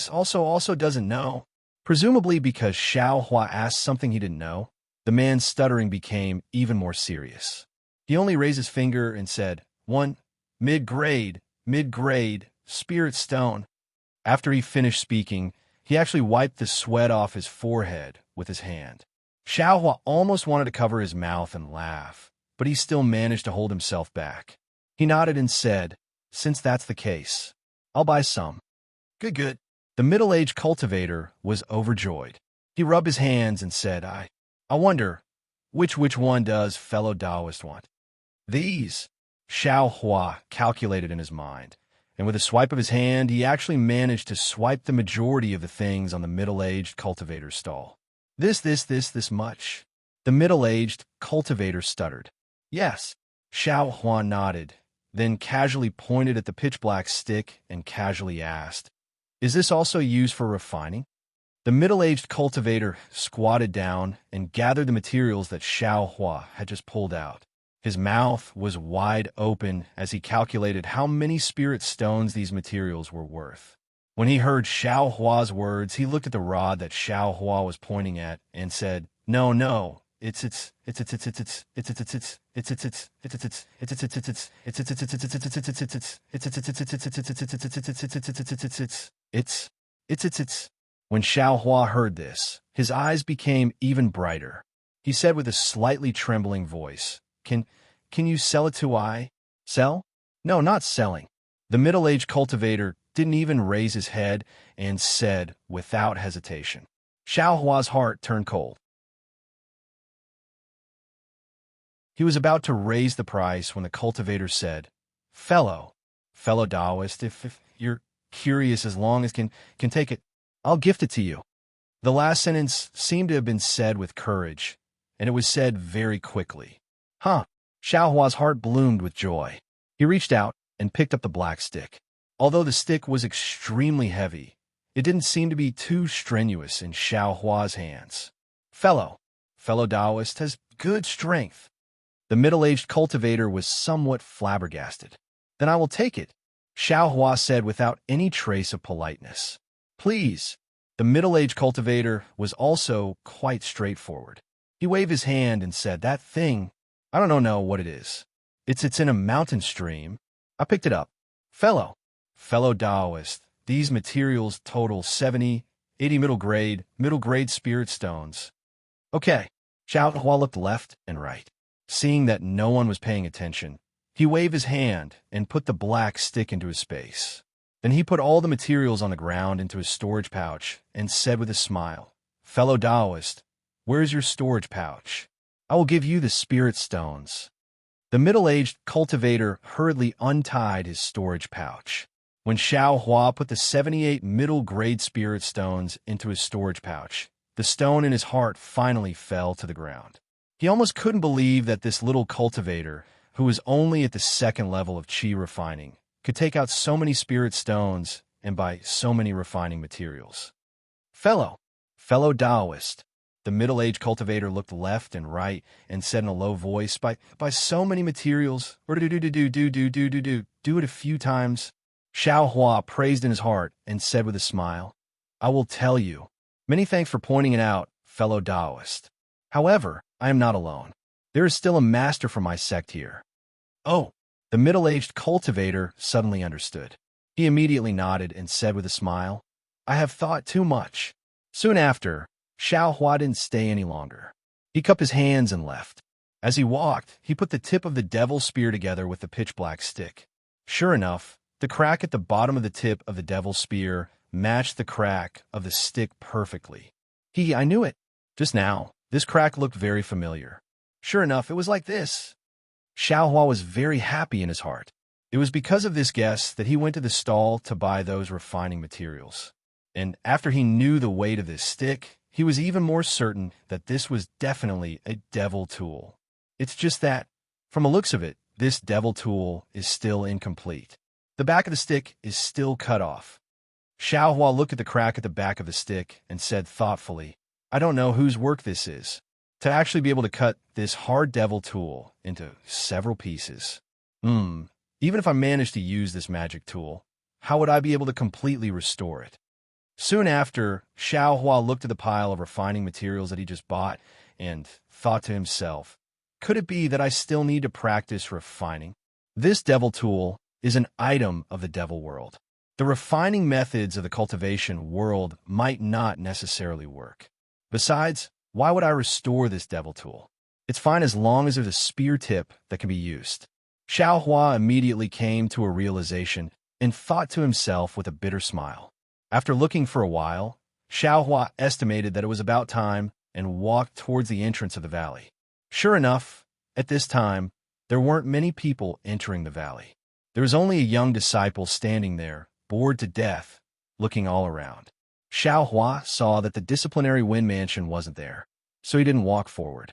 also doesn't know. Presumably because Xiao Hua asked something he didn't know, the man's stuttering became even more serious. He only raised his finger and said, "One, mid-grade, spirit stone." After he finished speaking, he actually wiped the sweat off his forehead with his hand. Xiao Hua almost wanted to cover his mouth and laugh, but he still managed to hold himself back. He nodded and said, "Since that's the case, I'll buy some." Good. The middle-aged cultivator was overjoyed. He rubbed his hands and said, I wonder, which one does fellow Taoist want?" "These," Xiao Hua calculated in his mind, and with a swipe of his hand, he actually managed to swipe the majority of the things on the middle-aged cultivator's stall. This much." The middle-aged cultivator stuttered. "Yes." Xiao Hua nodded, then casually pointed at the pitch-black stick and casually asked, "Is this also used for refining?" The middle-aged cultivator squatted down and gathered the materials that Xiao Hua had just pulled out. His mouth was wide open as he calculated how many spirit stones these materials were worth. When he heard Xiao Hua's words, he looked at the rod that Xiao Hua was pointing at and said, No, it's When Xiao Hua heard this, his eyes became even brighter. He said with a slightly trembling voice, Can you sell it to I? Sell? No, not selling. The middle-aged cultivator didn't even raise his head and said without hesitation. Xiao Hua's heart turned cold. He was about to raise the price when the cultivator said, Fellow Taoist, if you're curious as long as can take it, I'll gift it to you." The last sentence seemed to have been said with courage, and it was said very quickly. Huh. Xiao Hua's heart bloomed with joy. He reached out and picked up the black stick. Although the stick was extremely heavy, it didn't seem to be too strenuous in Xiao Hua's hands. Fellow Taoist has good strength." The middle-aged cultivator was somewhat flabbergasted. "Then I will take it," Xiao Hua said without any trace of politeness. "Please." The middle-aged cultivator was also quite straightforward. He waved his hand and said, "That thing, I don't know what it is. It's in a mountain stream. I picked it up. Fellow Taoist, these materials total 70, 80 middle grade spirit stones." Okay. Xiao Hua looked left and right. Seeing that no one was paying attention, he waved his hand and put the black stick into his space. Then he put all the materials on the ground into his storage pouch and said with a smile, "Fellow Taoist, where's your storage pouch? I will give you the spirit stones." The middle-aged cultivator hurriedly untied his storage pouch. When Xiao Hua put the 78 middle-grade spirit stones into his storage pouch, the stone in his heart finally fell to the ground. He almost couldn't believe that this little cultivator, who was only at the second level of qi refining, could take out so many spirit stones and buy so many refining materials. Fellow Taoist, the middle-aged cultivator looked left and right and said in a low voice, By so many materials, or do it a few times." Xiao Hua praised in his heart and said with a smile, "I will tell you. Many thanks for pointing it out, fellow Taoist. However, I am not alone. There is still a master from my sect here." "Oh." The middle-aged cultivator suddenly understood. He immediately nodded and said with a smile, "I have thought too much." Soon after, Xiao Hua didn't stay any longer. He cupped his hands and left. As he walked, he put the tip of the devil's spear together with the pitch-black stick. Sure enough, the crack at the bottom of the tip of the devil's spear matched the crack of the stick perfectly. I knew it. Just now, This crack looked very familiar. Sure enough, it was like this. Xiaohua was very happy in his heart. It was because of this guess that he went to the stall to buy those refining materials. And after he knew the weight of this stick, he was even more certain that this was definitely a devil tool. It's just that, from the looks of it, this devil tool is still incomplete. The back of the stick is still cut off. Xiaohua looked at the crack at the back of the stick and said thoughtfully, I don't know whose work this is, to actually be able to cut this hard devil tool into several pieces. Even if I managed to use this magic tool, how would I be able to completely restore it? Soon after, Xiaohua looked at the pile of refining materials that he just bought and thought to himself, could it be that I still need to practice refining? This devil tool is an item of the devil world. The refining methods of the cultivation world might not necessarily work. Besides, why would I restore this devil tool? It's fine as long as there's a spear tip that can be used. Xiaohua immediately came to a realization and thought to himself with a bitter smile. After looking for a while, Xiaohua estimated that it was about time and walked towards the entrance of the valley. Sure enough, at this time, there weren't many people entering the valley. There was only a young disciple standing there, bored to death, looking all around. Xiaohua saw that the disciplinary wind mansion wasn't there, so he didn't walk forward.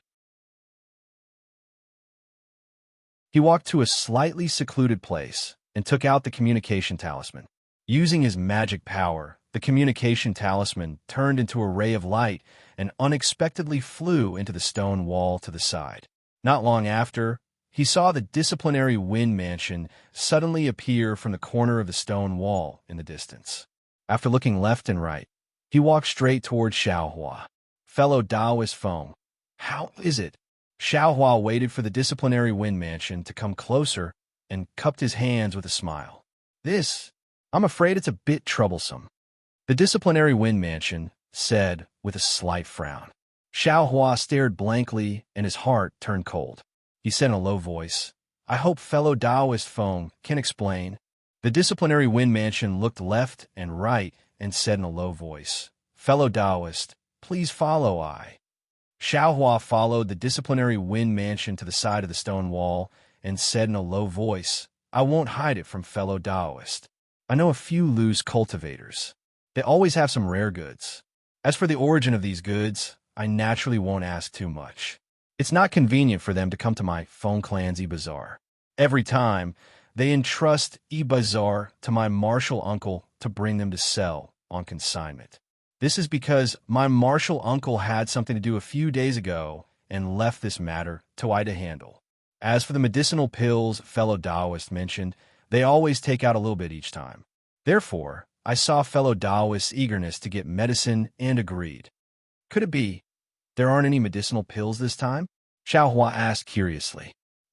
He walked to a slightly secluded place and took out the communication talisman. Using his magic power, the communication talisman turned into a ray of light and unexpectedly flew into the stone wall to the side. Not long after, he saw the disciplinary wind mansion suddenly appear from the corner of the stone wall in the distance. After looking left and right, he walked straight toward Xiaohua. Fellow Taoist Feng, how is it? Xiaohua waited for the disciplinary wind mansion to come closer and cupped his hands with a smile. I'm afraid it's a bit troublesome. The disciplinary wind mansion said with a slight frown. Xiaohua stared blankly and his heart turned cold. He said in a low voice, I hope fellow Taoist Feng can explain. The disciplinary wind mansion looked left and right and said in a low voice, Fellow Taoist, please follow I. Xiaohua followed the disciplinary wind mansion to the side of the stone wall and said in a low voice, I won't hide it from fellow Taoist. I know a few loose cultivators. They always have some rare goods. As for the origin of these goods, I naturally won't ask too much. It's not convenient for them to come to my Feng clan's e-bazaar. Every time, they entrust e-bazaar to my martial uncle to bring them to sell on consignment. This is because my martial uncle had something to do a few days ago and left this matter to I to handle. As for the medicinal pills fellow Taoist mentioned, they always take out a little bit each time. Therefore, I saw fellow Taoist's eagerness to get medicine and agreed. Could it be there aren't any medicinal pills this time? Xiaohua asked curiously.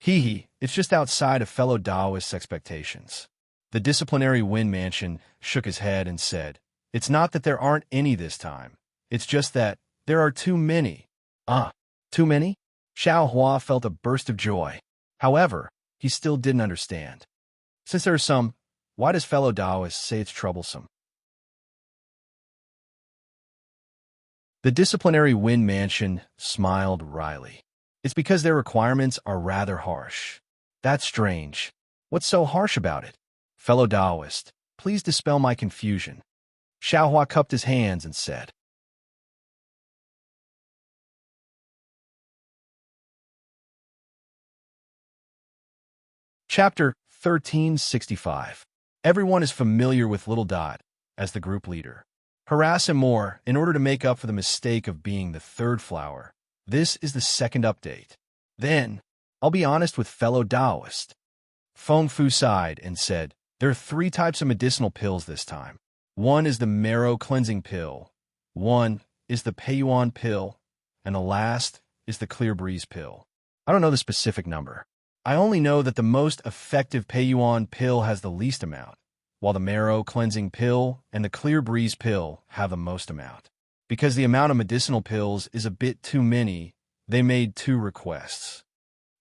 It's just outside of fellow Taoist's expectations. The disciplinary wind mansion shook his head and said, It's not that there aren't any this time. It's just that there are too many. Too many? Xiaohua felt a burst of joy. However, he still didn't understand. Since there are some, why does fellow Taoist say it's troublesome? The disciplinary wind mansion smiled wryly. It's because their requirements are rather harsh. That's strange. What's so harsh about it? Fellow Taoist, please dispel my confusion. Xiaohua cupped his hands and said. Chapter 1365. Everyone is familiar with Little Dot as the group leader. Harass him more in order to make up for the mistake of being the third flower. This is the second update. Then, I'll be honest with fellow Taoist. Feng Fu sighed and said, There are 3 types of medicinal pills this time. One is the marrow cleansing pill, one is the Peiyuan pill, and the last is the clear breeze pill. I don't know the specific number. I only know that the most effective Peiyuan pill has the least amount, while the marrow cleansing pill and the clear breeze pill have the most amount. Because the amount of medicinal pills is a bit too many, they made 2 requests.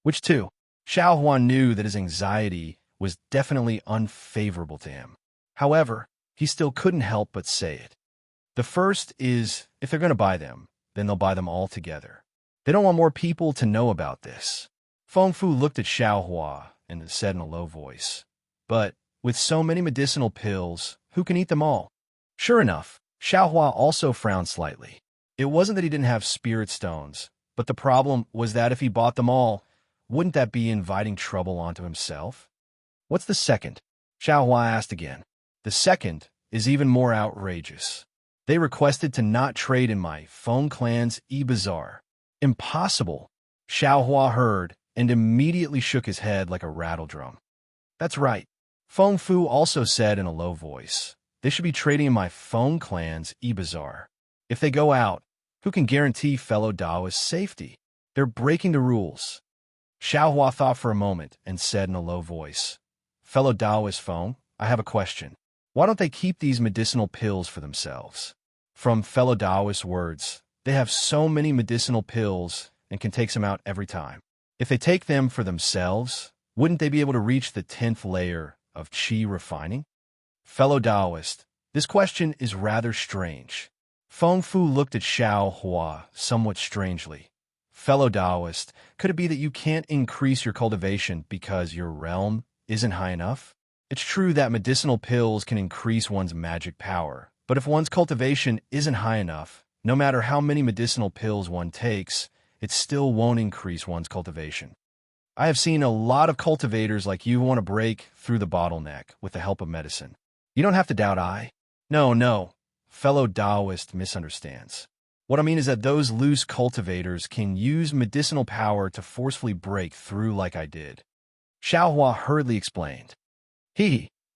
Which 2? Xiaohua knew that his anxiety was definitely unfavorable to him. However, he still couldn't help but say it. The first is, if they're going to buy them, then they'll buy them all together. They don't want more people to know about this. Feng Fu looked at Xiao Hua and said in a low voice, "But with so many medicinal pills, who can eat them all?" Sure enough, Xiao Hua also frowned slightly. It wasn't that he didn't have spirit stones, but the problem was that if he bought them all, wouldn't that be inviting trouble onto himself? "What's the second?" Xiao Hua asked again. "The second is even more outrageous. They requested to not trade in my Feng clan's e-bazaar." "Impossible," Xiao Hua heard and immediately shook his head like a rattledrum. "That's right," Feng Fu also said in a low voice. "They should be trading in my Feng clan's e-bazaar. If they go out, who can guarantee fellow Daoist safety? They're breaking the rules." Xiao Hua thought for a moment and said in a low voice, "Fellow Daoist Feng, I have a question. Why don't they keep these medicinal pills for themselves?" From fellow Daoist words, they have so many medicinal pills and can take some out every time. If they take them for themselves, wouldn't they be able to reach the 10th layer of qi refining? Fellow Daoist, this question is rather strange. Feng Fu looked at Xiao Hua somewhat strangely. "Fellow Daoist, could it be that you can't increase your cultivation because your realm isn't high enough? It's true that medicinal pills can increase one's magic power, but if one's cultivation isn't high enough, no matter how many medicinal pills one takes, it still won't increase one's cultivation. I have seen a lot of cultivators like you who want to break through the bottleneck with the help of medicine. You don't have to doubt I." No, fellow Daoist misunderstands. What I mean is that those loose cultivators can use medicinal power to forcefully break through like I did. Xiao Hua hurriedly explained.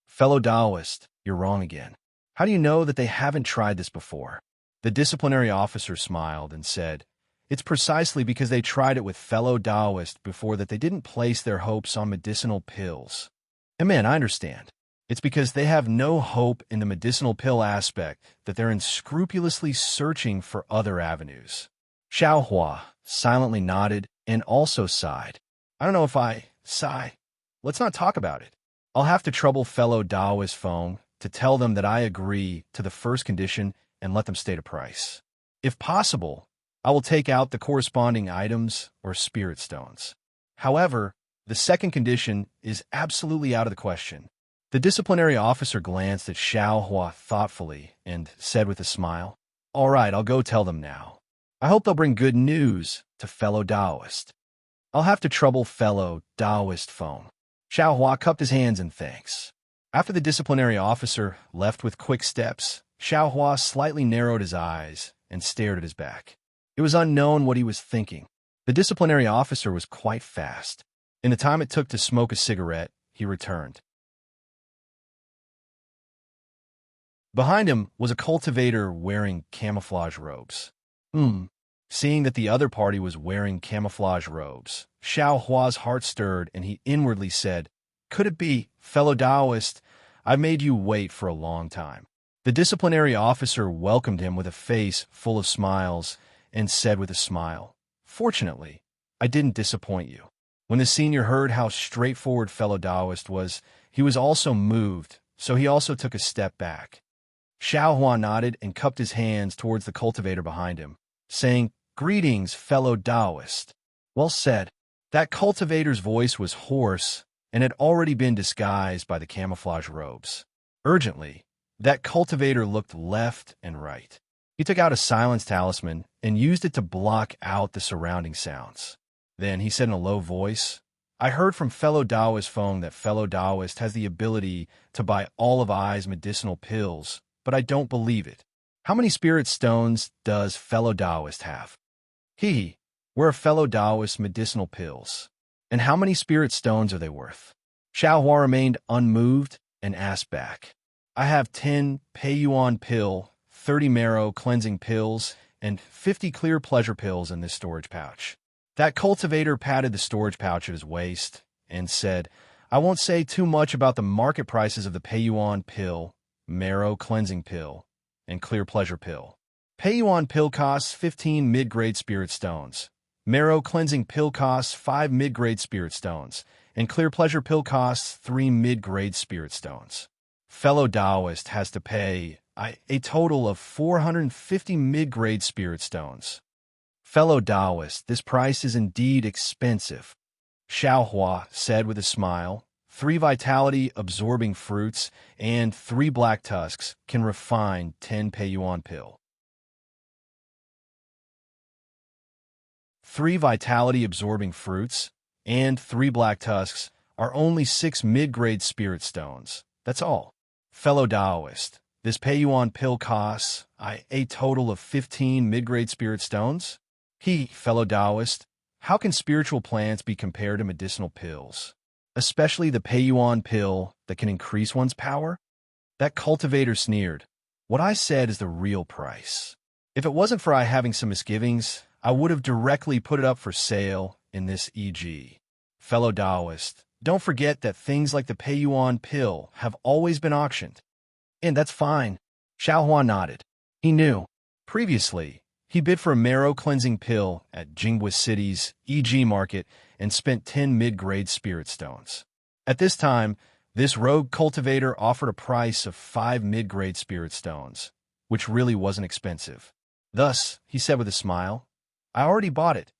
Fellow Daoist, you're wrong again. How do you know that they haven't tried this before?" The disciplinary officer smiled and said, "It's precisely because they tried it with fellow Daoist before that they didn't place their hopes on medicinal pills." "And man, I understand. It's because they have no hope in the medicinal pill aspect that they're unscrupulously searching for other avenues." Xiao Hua silently nodded and also sighed. "I don't know if I sigh. Let's not talk about it. I'll have to trouble fellow Daoist Feng to tell them that I agree to the first condition and let them state a price. If possible, I will take out the corresponding items or spirit stones. However, the second condition is absolutely out of the question." The disciplinary officer glanced at Xiao Hua thoughtfully and said with a smile, "All right, I'll go tell them now. I hope they'll bring good news to fellow Daoist. I'll have to trouble fellow Daoist Feng." Xiao Hua cupped his hands in thanks. After the disciplinary officer left with quick steps, Xiao Hua slightly narrowed his eyes and stared at his back. It was unknown what he was thinking. The disciplinary officer was quite fast. In the time it took to smoke a cigarette, he returned. Behind him was a cultivator wearing camouflage robes. Seeing that the other party was wearing camouflage robes, Xiao Hua's heart stirred and he inwardly said, "Could it be, fellow Daoist, I've made you wait for a long time." The disciplinary officer welcomed him with a face full of smiles and said with a smile, "Fortunately, I didn't disappoint you." When the senior heard how straightforward fellow Daoist was, he was also moved, so he also took a step back. Xiao Hua nodded and cupped his hands towards the cultivator behind him, saying, "Greetings, fellow Daoist." "Well said." That cultivator's voice was hoarse and had already been disguised by the camouflage robes. Urgently, that cultivator looked left and right. He took out a silence talisman and used it to block out the surrounding sounds. Then he said in a low voice, "I heard from fellow Daoist Feng that fellow Daoist has the ability to buy all of I's medicinal pills, but I don't believe it. How many spirit stones does fellow Daoist have?" Where are fellow Daoist medicinal pills? And how many spirit stones are they worth?" Xiao Hua remained unmoved and asked back, "I have 10 pei-yuan pill, 30 marrow cleansing pills, and 50 clear pleasure pills in this storage pouch." That cultivator patted the storage pouch at his waist and said, "I won't say too much about the market prices of the pei-yuan pill, marrow cleansing pill, and clear pleasure pill. Pei-yuan pill costs 15 mid-grade spirit stones. Marrow cleansing pill costs 5 mid-grade spirit stones, and clear pleasure pill costs 3 mid-grade spirit stones. Fellow Daoist has to pay a total of 450 mid-grade spirit stones." Fellow Taoist, this price is indeed expensive. Xiaohua said with a smile. 3 vitality-absorbing fruits and 3 black tusks can refine 10 Peiyuan pill. 3 vitality-absorbing fruits and 3 black tusks are only 6 mid-grade spirit stones. That's all. Fellow Taoist, this Peiyuan pill costs a total of 15 mid-grade spirit stones? Fellow Taoist, how can spiritual plants be compared to medicinal pills? Especially the Peiyuan pill that can increase one's power? That cultivator sneered. What I said is the real price. If it wasn't for I having some misgivings, I would have directly put it up for sale in this EG. Fellow Taoist, don't forget that things like the Peiyuan pill have always been auctioned. And that's fine. Xiaohua nodded. He knew. Previously, he bid for a marrow-cleansing pill at Jinghua City's EG market and spent 10 mid-grade spirit stones. At this time, this rogue cultivator offered a price of 5 mid-grade spirit stones, which really wasn't expensive. Thus, he said with a smile, I already bought it.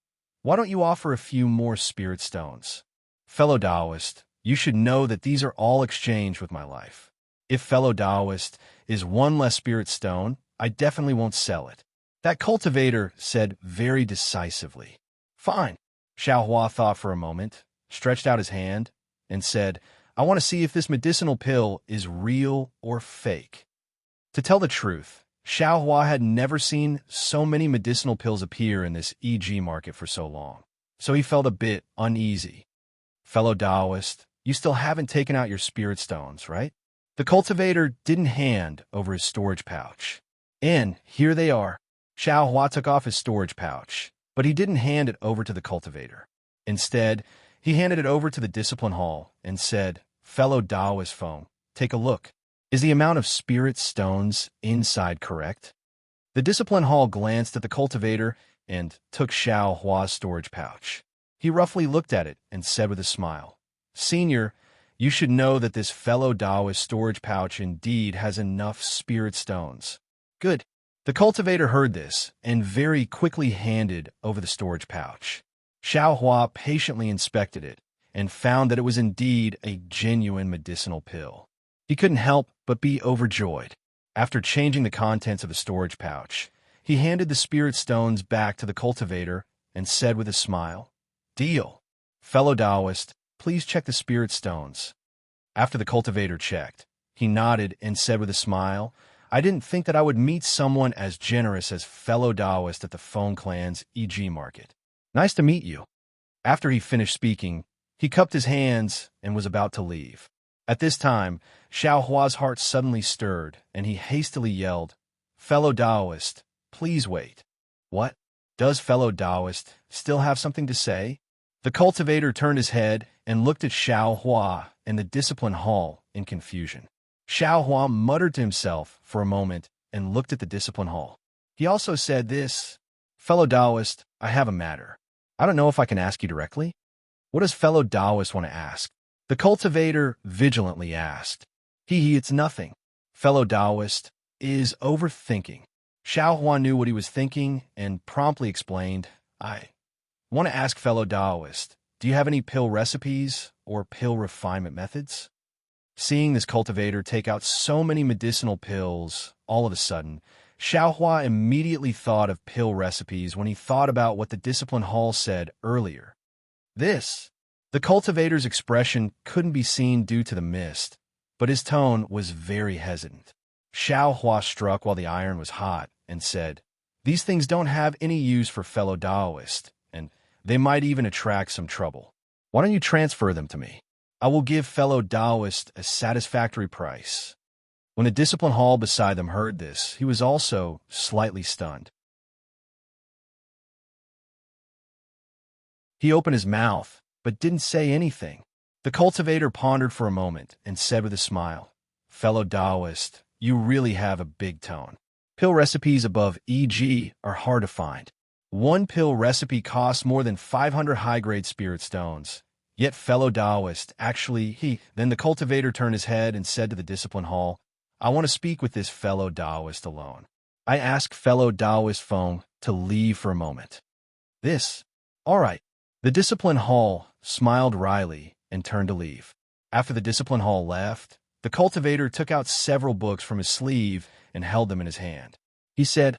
Why don't you offer a few more spirit stones? Fellow Taoist, you should know that these are all exchanged with my life. If Fellow Taoist is 1 less spirit stone, I definitely won't sell it. That cultivator said very decisively. Fine. Xiaohua thought for a moment, stretched out his hand, and said, I want to see if this medicinal pill is real or fake. To tell the truth, Xiaohua had never seen so many medicinal pills appear in this EG market for so long, so he felt a bit uneasy. Fellow Taoist, you still haven't taken out your spirit stones, right? The cultivator didn't hand over his storage pouch. And here they are. Xiaohua took off his storage pouch, but he didn't hand it over to the cultivator. Instead, he handed it over to the discipline hall and said, Fellow Taoist phone, take a look. Is the amount of spirit stones inside correct? The discipline hall glanced at the cultivator and took Xiaohua's storage pouch. He roughly looked at it and said with a smile, Senior, you should know that this Fellow Taoist storage pouch indeed has enough spirit stones. Good. The cultivator heard this and very quickly handed over the storage pouch. Xiaohua patiently inspected it and found that it was indeed a genuine medicinal pill. He couldn't help but be overjoyed. After changing the contents of the storage pouch, he handed the spirit stones back to the cultivator and said with a smile, Deal. Fellow Taoist, please check the spirit stones. After the cultivator checked, he nodded and said with a smile, I didn't think that I would meet someone as generous as Fellow Taoist at the Phone Clan's EG market. Nice to meet you. After he finished speaking, he cupped his hands and was about to leave. At this time, Xiaohua's heart suddenly stirred, and he hastily yelled, Fellow Taoist, please wait. What? Does Fellow Taoist still have something to say? The cultivator turned his head and looked at Xiaohua and the discipline hall in confusion. Xiaohua muttered to himself for a moment and looked at the discipline hall. He also said this, Fellow Taoist, I have a matter. I don't know if I can ask you directly. What does Fellow Taoist want to ask? The cultivator vigilantly asked. It's nothing. Fellow Taoist is overthinking. Xiaohua knew what he was thinking and promptly explained, I want to ask Fellow Taoist, do you have any pill recipes or pill refinement methods? Seeing this cultivator take out so many medicinal pills, all of a sudden, Xiaohua immediately thought of pill recipes when he thought about what the discipline hall said earlier. The cultivator's expression couldn't be seen due to the mist, but his tone was very hesitant. Xiaohua struck while the iron was hot and said, These things don't have any use for Fellow Taoist, and they might even attract some trouble. Why don't you transfer them to me? I will give Fellow Taoist a satisfactory price. When the discipline hall beside them heard this, he was also slightly stunned. He opened his mouth, but didn't say anything. The cultivator pondered for a moment and said with a smile, Fellow Taoist, you really have a big tone. Pill recipes above EG are hard to find. 1 pill recipe costs more than 500 high-grade spirit stones. Yet Fellow Taoist, Then the cultivator turned his head and said to the discipline hall, I want to speak with this Fellow Taoist alone. I ask Fellow Taoist phone to leave for a moment. This. All right. The discipline hall smiled wryly and turned to leave. After the discipline hall left, the cultivator took out several books from his sleeve and held them in his hand. He said,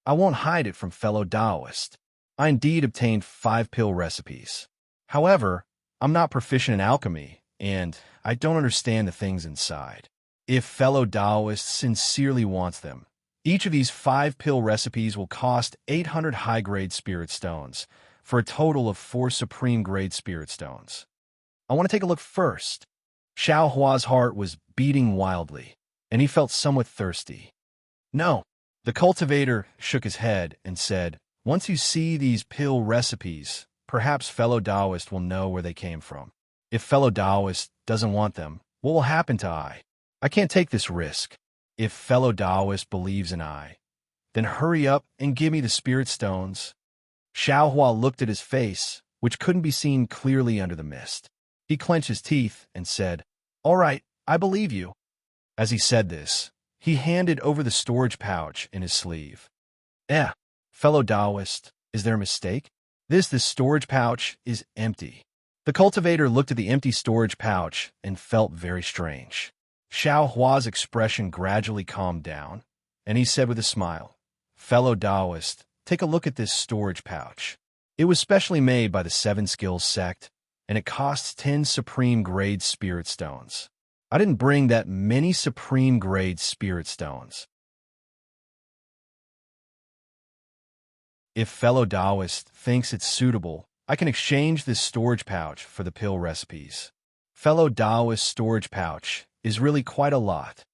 I won't hide it from fellow Taoists. I indeed obtained 5 pill recipes. However, I'm not proficient in alchemy, and I don't understand the things inside. If fellow Taoist sincerely wants them, each of these 5 pill recipes will cost 800 high-grade spirit stones, for a total of 4 supreme-grade spirit stones. I want to take a look first. Xiao Hua's heart was beating wildly, and he felt somewhat thirsty. No. The cultivator shook his head and said, once you see these pill recipes, perhaps fellow Taoist will know where they came from. If fellow Taoist doesn't want them, what will happen to I? I can't take this risk. If fellow Taoist believes in I, then hurry up and give me the spirit stones. Xiao Hua looked at his face, which couldn't be seen clearly under the mist. He clenched his teeth and said, all right, I believe you. As he said this, he handed over the storage pouch in his sleeve. Fellow Taoist, is there a mistake? This storage pouch is empty. The cultivator looked at the empty storage pouch and felt very strange. Xiao Hua's expression gradually calmed down, and he said with a smile, fellow Taoist, take a look at this storage pouch. It was specially made by the 7 Skills sect, and it costs 10 supreme-grade spirit stones. I didn't bring that many supreme-grade spirit stones. If fellow Taoist thinks it's suitable, I can exchange this storage pouch for the pill recipes. Fellow Taoist storage pouch is really quite a lot.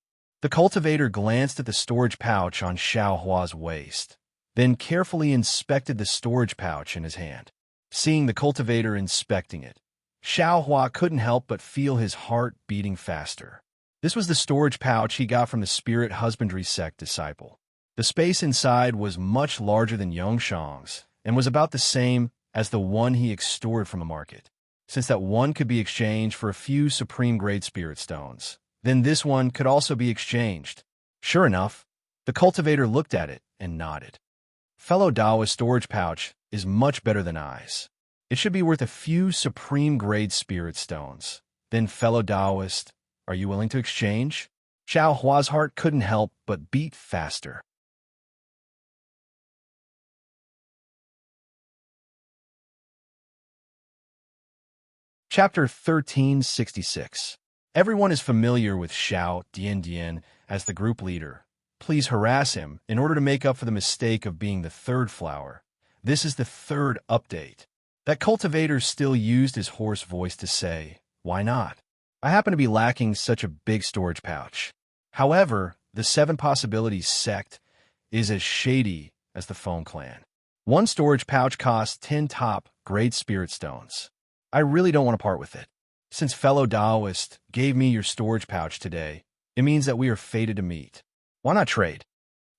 The cultivator glanced at the storage pouch on Xiao Hua's waist, then carefully inspected the storage pouch in his hand. Seeing the cultivator inspecting it, Xiao Hua couldn't help but feel his heart beating faster. This was the storage pouch he got from the Spirit Husbandry sect disciple. The space inside was much larger than Yongshang's and was about the same as the one he extorted from the market. Since that one could be exchanged for a few supreme-grade spirit stones, then this one could also be exchanged. Sure enough, the cultivator looked at it and nodded. Fellow Taoist storage pouch is much better than I's. It should be worth a few supreme-grade spirit stones. Then, fellow Taoist, are you willing to exchange? Xiao Hua's heart couldn't help but beat faster. Chapter 1366. Everyone is familiar with Xiao Dian as the group leader. Please harass him in order to make up for the mistake of being the 3rd flower. This is the 3rd update. That cultivator still used his hoarse voice to say, why not? I happen to be lacking such a big storage pouch. However, the 7 Possibilities sect is as shady as the Phone Clan. One storage pouch costs 10 top-grade spirit stones. I really don't want to part with it. Since fellow Taoist gave me your storage pouch today, it means that we are fated to meet. Why not trade?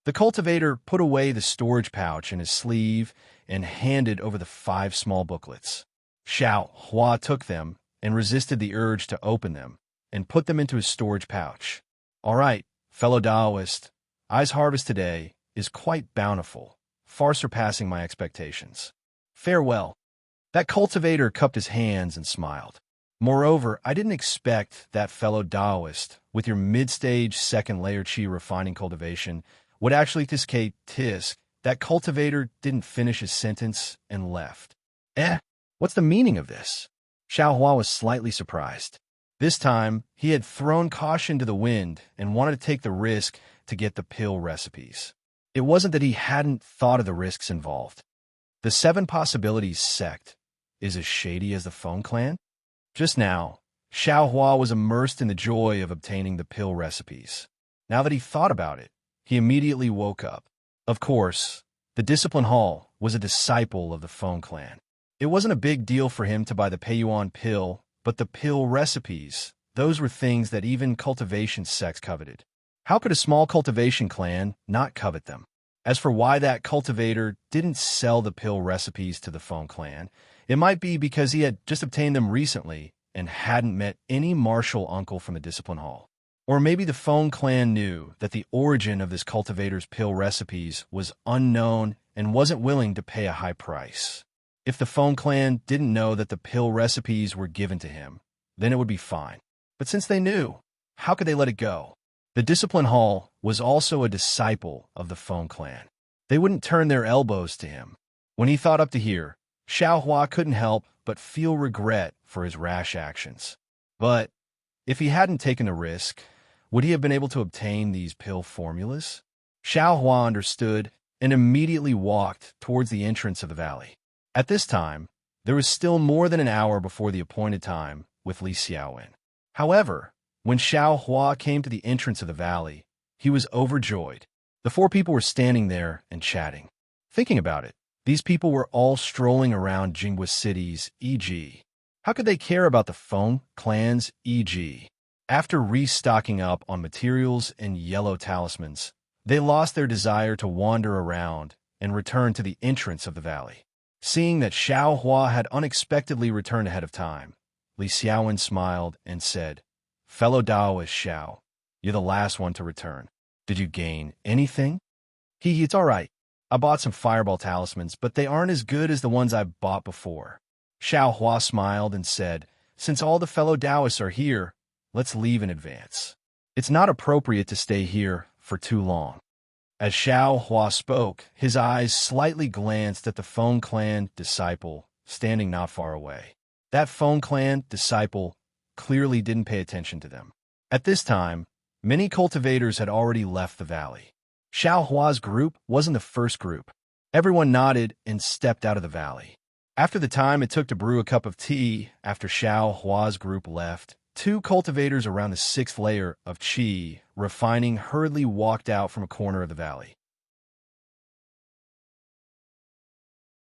The cultivator put away the storage pouch in his sleeve and handed over the 5 small booklets. Xiao Hua took them and resisted the urge to open them and put them into his storage pouch. All right, fellow Taoist, I's harvest today is quite bountiful, far surpassing my expectations. Farewell. That cultivator cupped his hands and smiled. Moreover, I didn't expect that fellow Taoist, with your mid-stage 2nd layer Qi refining cultivation, would actually tiscate tisk. That cultivator didn't finish his sentence and left. What's the meaning of this? Xiao Hua was slightly surprised. This time, he had thrown caution to the wind and wanted to take the risk to get the pill recipes. It wasn't that he hadn't thought of the risks involved. The 7 Possibilities sect is as shady as the Phone Clan? Just now, Xiao Hua was immersed in the joy of obtaining the pill recipes. Now that he thought about it, he immediately woke up. Of course, the Discipline Hall was a disciple of the Phone Clan. It wasn't a big deal for him to buy the Peiyuan pill, but the pill recipes, those were things that even cultivation sects coveted. How could a small cultivation clan not covet them? As for why that cultivator didn't sell the pill recipes to the Phone Clan, it might be because he had just obtained them recently and hadn't met any martial uncle from the Discipline Hall. Or maybe the Phone Clan knew that the origin of this cultivator's pill recipes was unknown and wasn't willing to pay a high price. If the Feng clan didn't know that the pill recipes were given to him, then it would be fine. But since they knew, how could they let it go? The Discipline Hall was also a disciple of the Feng clan. They wouldn't turn their elbows to him. When he thought up to here, Xiao Hua couldn't help but feel regret for his rash actions. But if he hadn't taken the risk, would he have been able to obtain these pill formulas? Xiao Hua understood and immediately walked towards the entrance of the valley. At this time, there was still more than an hour before the appointed time with Li Xiaowen. However, when Xiao Hua came to the entrance of the valley, he was overjoyed. The four people were standing there and chatting. Thinking about it, these people were all strolling around Jingwa cities, e.g. How could they care about the Feng clans, e.g. After restocking up on materials and yellow talismans, they lost their desire to wander around and return to the entrance of the valley. Seeing that Xiao Hua had unexpectedly returned ahead of time, Li Xiaowen smiled and said, "Fellow Daoist Xiao, you're the last one to return. Did you gain anything?" It's all right. I bought some fireball talismans, but they aren't as good as the ones I bought before." Xiao Hua smiled and said, "Since all the fellow Daoists are here, let's leave in advance. It's not appropriate to stay here for too long." As Xiao Hua spoke, his eyes slightly glanced at the Feng clan disciple standing not far away. That Feng clan disciple clearly didn't pay attention to them. At this time, many cultivators had already left the valley. Xiao Hua's group wasn't the first group. Everyone nodded and stepped out of the valley. After the time it took to brew a cup of tea after Xiao Hua's group left, 2 cultivators around the 6th layer of Qi refining hurriedly walked out from a corner of the valley.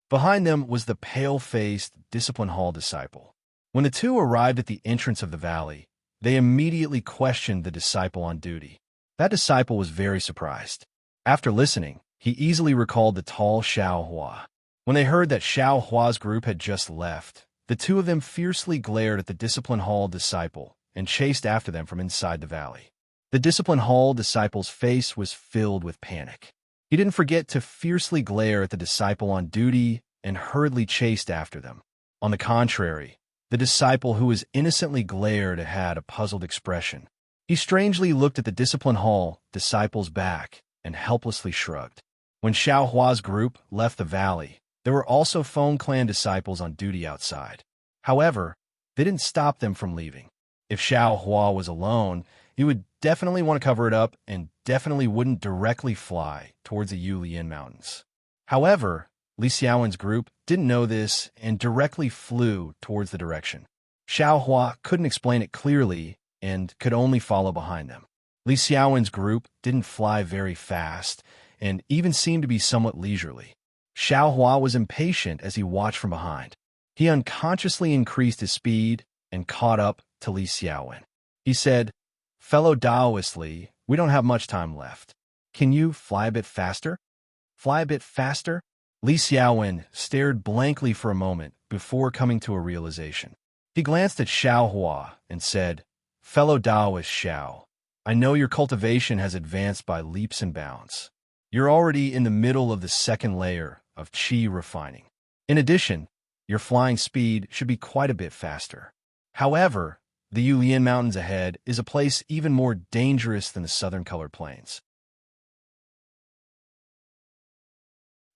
Behind them was the pale-faced Discipline Hall disciple. When the 2 arrived at the entrance of the valley, they immediately questioned the disciple on duty. That disciple was very surprised. After listening, he easily recalled the tall Xiao Hua. When they heard that Xiao Hua's group had just left, the 2 of them fiercely glared at the Discipline Hall disciple and chased after them from inside the valley. The Discipline Hall disciple's face was filled with panic. He didn't forget to fiercely glare at the disciple on duty and hurriedly chased after them. On the contrary, the disciple who was innocently glared had a puzzled expression. He strangely looked at the Discipline Hall disciple's back and helplessly shrugged. When Xiao Hua's group left the valley, there were also Feng clan disciples on duty outside. However, they didn't stop them from leaving. If Xiao Hua was alone, he would definitely want to cover it up and definitely wouldn't directly fly towards the Yulian Mountains. However, Li Xiaowen's group didn't know this and directly flew towards the direction. Xiao Hua couldn't explain it clearly and could only follow behind them. Li Xiaowen's group didn't fly very fast and even seemed to be somewhat leisurely. Xiao Hua was impatient as he watched from behind. He unconsciously increased his speed and caught up to Li Xiaowen. He said, "Fellow Daoist Li, we don't have much time left. Can you fly a bit faster?" "Fly a bit faster?" Li Xiaowen stared blankly for a moment before coming to a realization. He glanced at Xiao Hua and said, "Fellow Daoist Xiao, I know your cultivation has advanced by leaps and bounds. You're already in the middle of the 2nd layer of Qi refining. In addition, your flying speed should be quite a bit faster. However, the Yulian Mountains ahead is a place even more dangerous than the Southern Colored Plains.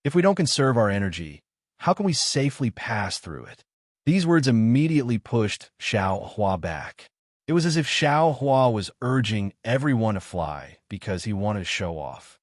If we don't conserve our energy, how can we safely pass through it?" These words immediately pushed Xiao Hua back. It was as if Xiao Hua was urging everyone to fly because he wanted to show off.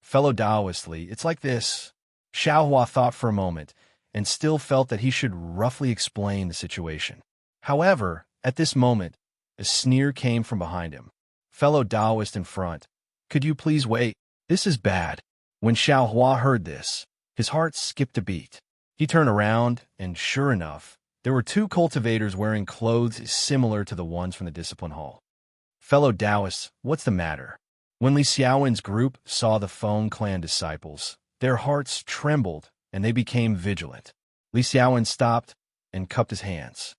"Fellow Daoist Li, it's like this." Xiao Hua thought for a moment and still felt that he should roughly explain the situation. However, at this moment, a sneer came from behind him. "Fellow Daoist in front, could you please wait? This is bad." When Xiao Hua heard this, his heart skipped a beat. He turned around, and sure enough, there were 2 cultivators wearing clothes similar to the ones from the Discipline Hall. "Fellow Daoists, what's the matter?" When Li Xiaowen's group saw the Feng clan disciples, their hearts trembled and they became vigilant. Li Xiaowen stopped and cupped his hands.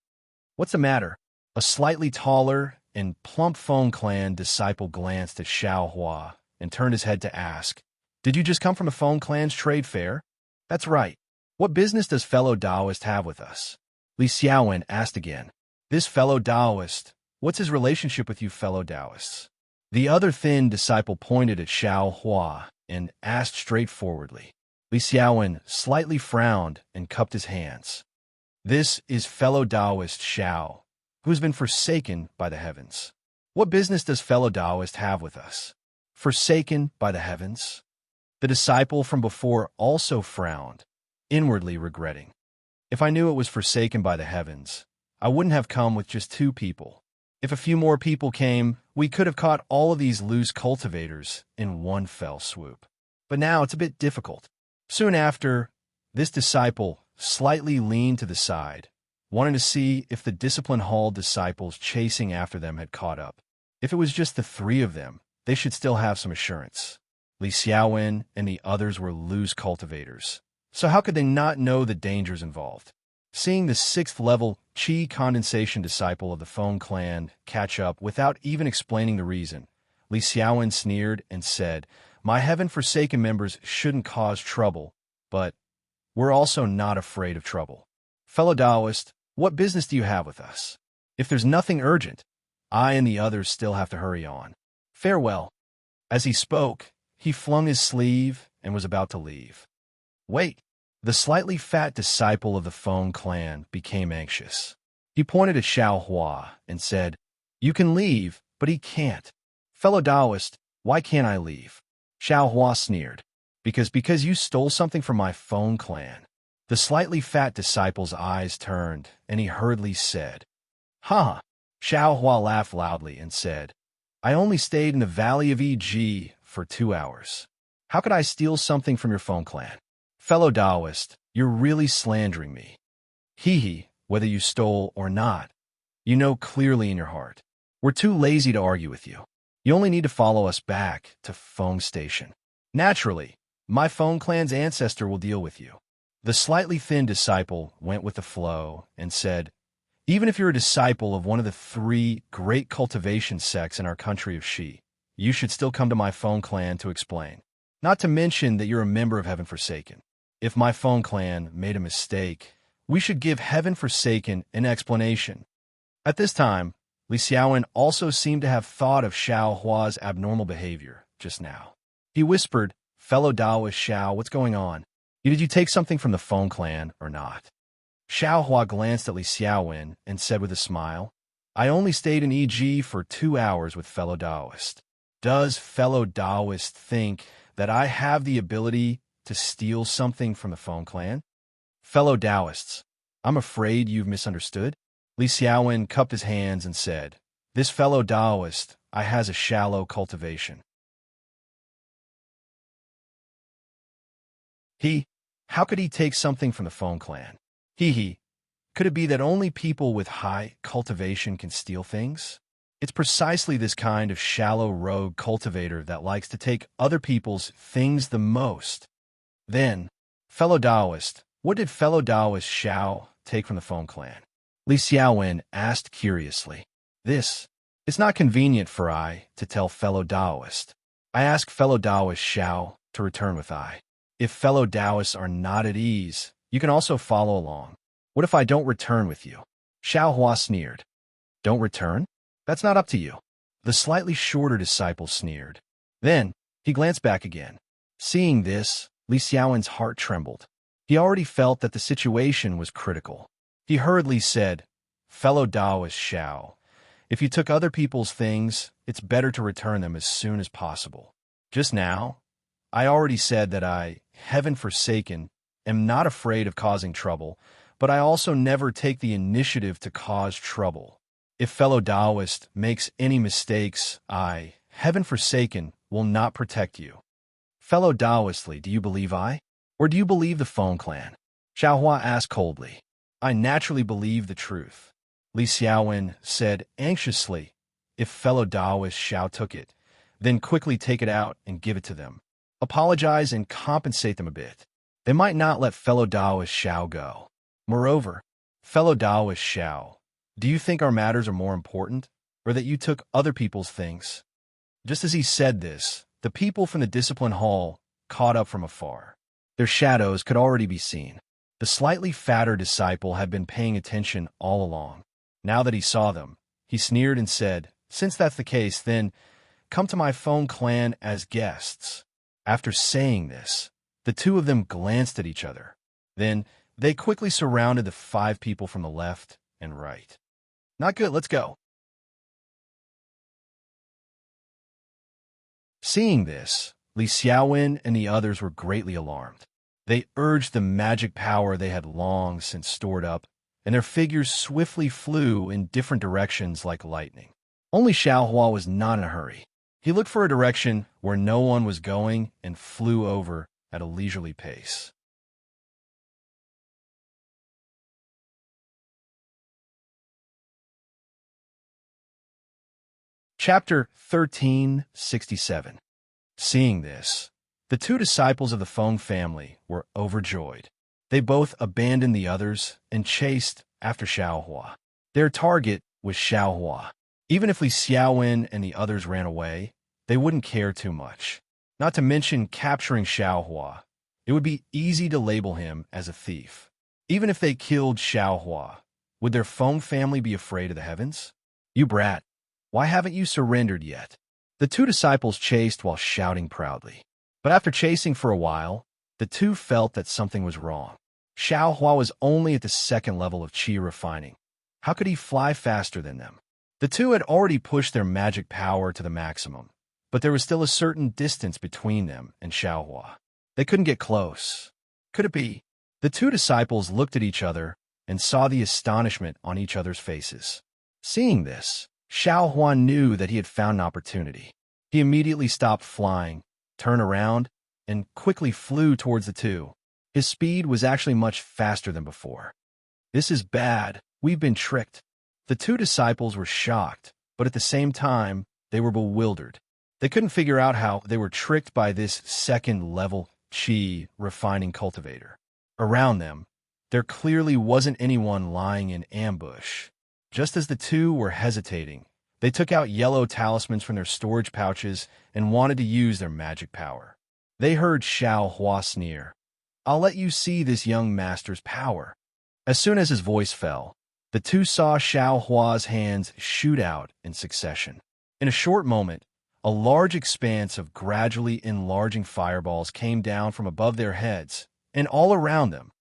"What's the matter?" A slightly taller and plump Feng clan disciple glanced at Xiao Hua and turned his head to ask, "Did you just come from the Feng clan's trade fair?" "That's right. What business does fellow Taoist have with us? Li Xiaowen asked again. This fellow Taoist, what's his relationship with you fellow Taoists? The other thin disciple pointed at Xiao Hua and asked straightforwardly. Li Xiaowen slightly frowned and cupped his hands. This is fellow Taoist Xiao, who has been forsaken by the heavens. What business does fellow Taoist have with us? Forsaken by the heavens? The disciple from before also frowned, inwardly regretting. If I knew it was forsaken by the heavens, I wouldn't have come with just 2 people. If a few more people came, we could have caught all of these loose cultivators in one fell swoop. But now it's a bit difficult. Soon after, this disciple slightly leaned to the side, wanting to see if the discipline hall disciples chasing after them had caught up. If it was just the 3 of them, they should still have some assurance. Li Xiaowen and the others were loose cultivators, so how could they not know the dangers involved? Seeing the 6th-level Qi condensation disciple of the Feng clan catch up without even explaining the reason, Li Xiaowen sneered and said, My heaven-forsaken members shouldn't cause trouble, but we're also not afraid of trouble. Fellow Taoist, what business do you have with us? If there's nothing urgent, I and the others still have to hurry on. Farewell. As he spoke, he flung his sleeve and was about to leave. Wait. The slightly fat disciple of the Feng clan became anxious. He pointed at Xiao Hua and said, You can leave, but he can't. Fellow Taoist, why can't I leave? Xiao Hua sneered. Because you stole something from my Feng clan. The slightly fat disciple's eyes turned, and he hurriedly said, Ha! Xiao Hua laughed loudly and said, I only stayed in the Valley of E.G. for 2 hours. How could I steal something from your Feng clan? Fellow Taoist, you're really slandering me. Hee, whether you stole or not, you know clearly in your heart. We're too lazy to argue with you. You only need to follow us back to Feng Station. Naturally, my Feng clan's ancestor will deal with you. The slightly thin disciple went with the flow and said, Even if you're a disciple of one of the 3 great cultivation sects in our country of Shi, you should still come to my Feng clan to explain. Not to mention that you're a member of Heaven Forsaken. If my Feng clan made a mistake, we should give Heaven Forsaken an explanation. At this time, Li Xiaowen also seemed to have thought of Xiao Hua's abnormal behavior just now. He whispered, Fellow Taoist Xiao, what's going on? Did you take something from the Feng clan or not? Xiao Hua glanced at Li Xiaowen and said with a smile, I only stayed in E.G. for 2 hours with fellow Taoist. Does fellow Taoist think that I have the ability to steal something from the Feng clan? Fellow Taoists, I'm afraid you've misunderstood. Li Xiaowen cupped his hands and said, This fellow Taoist has a shallow cultivation. How could he take something from the Feng clan? Could it be that only people with high cultivation can steal things? It's precisely this kind of shallow rogue cultivator that likes to take other people's things the most. Then, fellow Taoist, what did fellow Taoist Xiao take from the Feng clan? Li Xiaowen asked curiously. It's not convenient for I to tell fellow Taoist. I ask fellow Taoist Xiao to return with I. If fellow Taoists are not at ease, you can also follow along. What if I don't return with you? Xiao Hua sneered. Don't return? That's not up to you. The slightly shorter disciple sneered. Then, he glanced back again. Seeing this, Li Xiaowen's heart trembled. He already felt that the situation was critical. He hurriedly said, Fellow Taoist Xiao, if you took other people's things, it's better to return them as soon as possible. Just now, I already said that I, Heaven Forsaken, am not afraid of causing trouble, but I also never take the initiative to cause trouble. If fellow Taoist makes any mistakes, I, Heaven Forsaken, will not protect you. Fellow Taoistly, do you believe I? Or do you believe the Feng clan? Xiao Hua asked coldly. I naturally believe the truth. Li Xiaowen said anxiously, if fellow Taoist Xiao took it, then quickly take it out and give it to them. Apologize and compensate them a bit. They might not let fellow Taoist Xiao go. Moreover, fellow Taoist Xiao, do you think our matters are more important, or that you took other people's things? Just as he said this, the people from the discipline hall caught up from afar. Their shadows could already be seen. The slightly fatter disciple had been paying attention all along. Now that he saw them, he sneered and said, "Since that's the case, then come to my phone clan as guests." After saying this, the two of them glanced at each other. Then they quickly surrounded the 5 people from the left and right. "Not good, let's go." Seeing this, Li Xiaowen and the others were greatly alarmed. They urged the magic power they had long since stored up, and their figures swiftly flew in different directions like lightning. Only Xiaohua was not in a hurry. He looked for a direction where no one was going and flew over at a leisurely pace. Chapter 1367. Seeing this, the 2 disciples of the Feng family were overjoyed. They both abandoned the others and chased after Xiaohua. Their target was Xiaohua. Even if Li Xiaowen and the others ran away, they wouldn't care too much. Not to mention capturing Xiaohua, it would be easy to label him as a thief. Even if they killed Xiaohua, would their Feng family be afraid of the heavens? "You brat, why haven't you surrendered yet?" The 2 disciples chased while shouting proudly. But after chasing for a while, the 2 felt that something was wrong. Xiaohua was only at the 2nd level of qi refining. How could he fly faster than them? The 2 had already pushed their magic power to the maximum, but there was still a certain distance between them and Xiaohua. They couldn't get close. Could it be? The 2 disciples looked at each other and saw the astonishment on each other's faces. Seeing this, Xiaohua knew that he had found an opportunity. He immediately stopped flying, turned around, and quickly flew towards the 2. His speed was actually much faster than before. "This is bad. We've been tricked." The 2 disciples were shocked, but at the same time, they were bewildered. They couldn't figure out how they were tricked by this 2nd-level qi refining cultivator. Around them, there clearly wasn't anyone lying in ambush. Just as the 2 were hesitating, they took out yellow talismans from their storage pouches and wanted to use their magic power. They heard Xiaohua sneer, "I'll let you see this young master's power." As soon as his voice fell, the 2 saw Xiaohua's hands shoot out in succession. In a short moment, a large expanse of gradually enlarging fireballs came down from above their heads and all around them.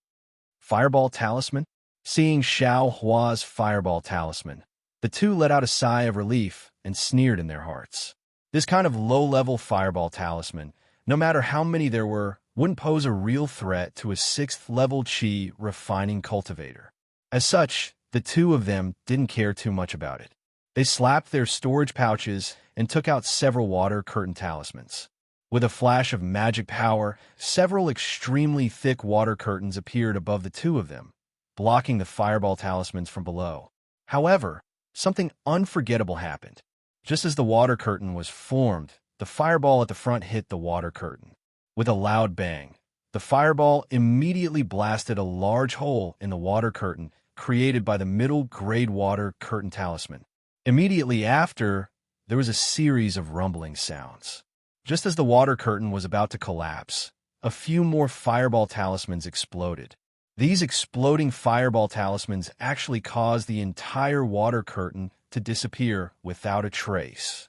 Fireball talisman? Seeing Xiaohua's fireball talisman, the 2 let out a sigh of relief and sneered in their hearts. This kind of low-level fireball talisman, no matter how many there were, wouldn't pose a real threat to a 6th-level qi refining cultivator. As such, the 2 of them didn't care too much about it. They slapped their storage pouches and took out several water curtain talismans. With a flash of magic power, several extremely thick water curtains appeared above the 2 of them, blocking the fireball talismans from below. However, something unforgettable happened. Just as the water curtain was formed, the fireball at the front hit the water curtain. With a loud bang, the fireball immediately blasted a large hole in the water curtain created by the middle-grade water curtain talisman. Immediately after, there was a series of rumbling sounds. Just as the water curtain was about to collapse, a few more fireball talismans exploded. These exploding fireball talismans actually caused the entire water curtain to disappear without a trace.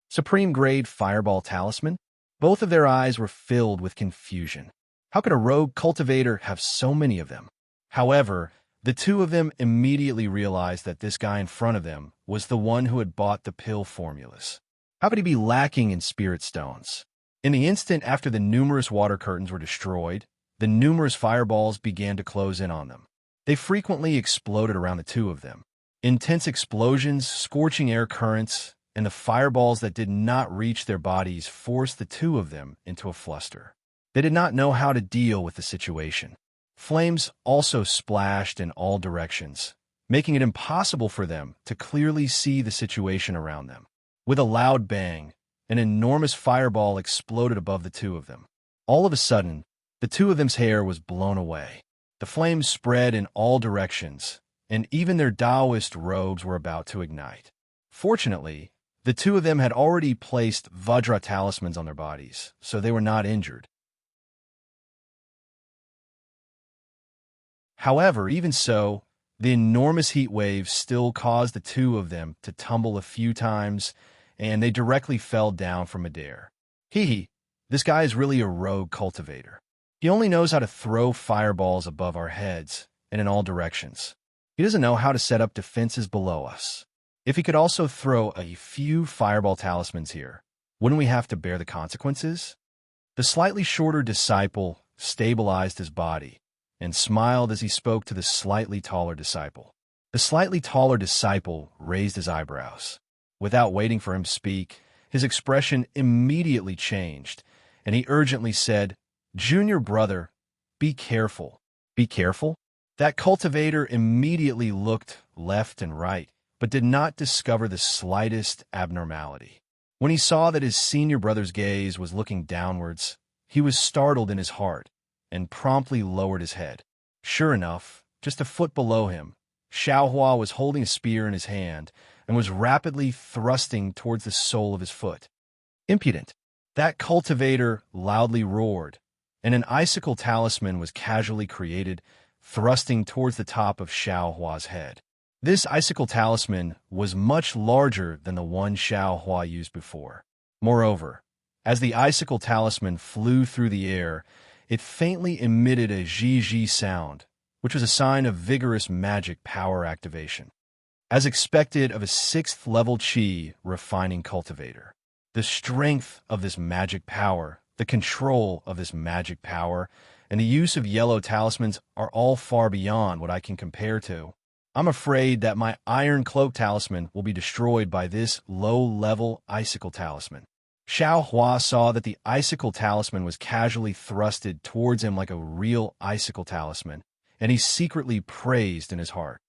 Supreme-grade fireball talisman? Both of their eyes were filled with confusion. How could a rogue cultivator have so many of them? However, the 2 of them immediately realized that this guy in front of them was the one who had bought the pill formulas. How could he be lacking in spirit stones? In the instant after the numerous water curtains were destroyed, the numerous fireballs began to close in on them. They frequently exploded around the 2 of them. Intense explosions, scorching air currents, and the fireballs that did not reach their bodies forced the 2 of them into a fluster. They did not know how to deal with the situation. Flames also splashed in all directions, making it impossible for them to clearly see the situation around them. With a loud bang, an enormous fireball exploded above the 2 of them. All of a sudden, the 2 of them's hair was blown away. The flames spread in all directions, and even their Taoist robes were about to ignite. Fortunately, the 2 of them had already placed Vajra talismans on their bodies, so they were not injured. However, even so, the enormous heat waves still caused the two of them to tumble a few times, and they directly fell down from midair. Hee, this guy is really a rogue cultivator. He only knows how to throw fireballs above our heads and in all directions. He doesn't know how to set up defenses below us. If he could also throw a few fireball talismans here, wouldn't we have to bear the consequences? The slightly shorter disciple stabilized his body and smiled as he spoke to the slightly taller disciple. The slightly taller disciple raised his eyebrows. Without waiting for him to speak, his expression immediately changed, and he urgently said, "Junior brother, be careful." Be careful? That cultivator immediately looked left and right, but did not discover the slightest abnormality. When he saw that his senior brother's gaze was looking downwards, he was startled in his heart and promptly lowered his head. Sure enough, just a foot below him, Xiaohua was holding a spear in his hand and was rapidly thrusting towards the sole of his foot. Impudent! That cultivator loudly roared, and an icicle talisman was casually created, thrusting towards the top of Xiaohua's head. This icicle talisman was much larger than the one Xiaohua used before. Moreover, as the icicle talisman flew through the air, it faintly emitted a zhi-zhi sound, which was a sign of vigorous magic power activation. As expected of a 6th-level Qi refining cultivator, the strength of this magic power, the control of this magic power, and the use of yellow talismans are all far beyond what I can compare to. I'm afraid that my iron cloak talisman will be destroyed by this low-level icicle talisman. Xiaohua saw that the icicle talisman was casually thrusted towards him like a real icicle talisman, and he secretly praised in his heart.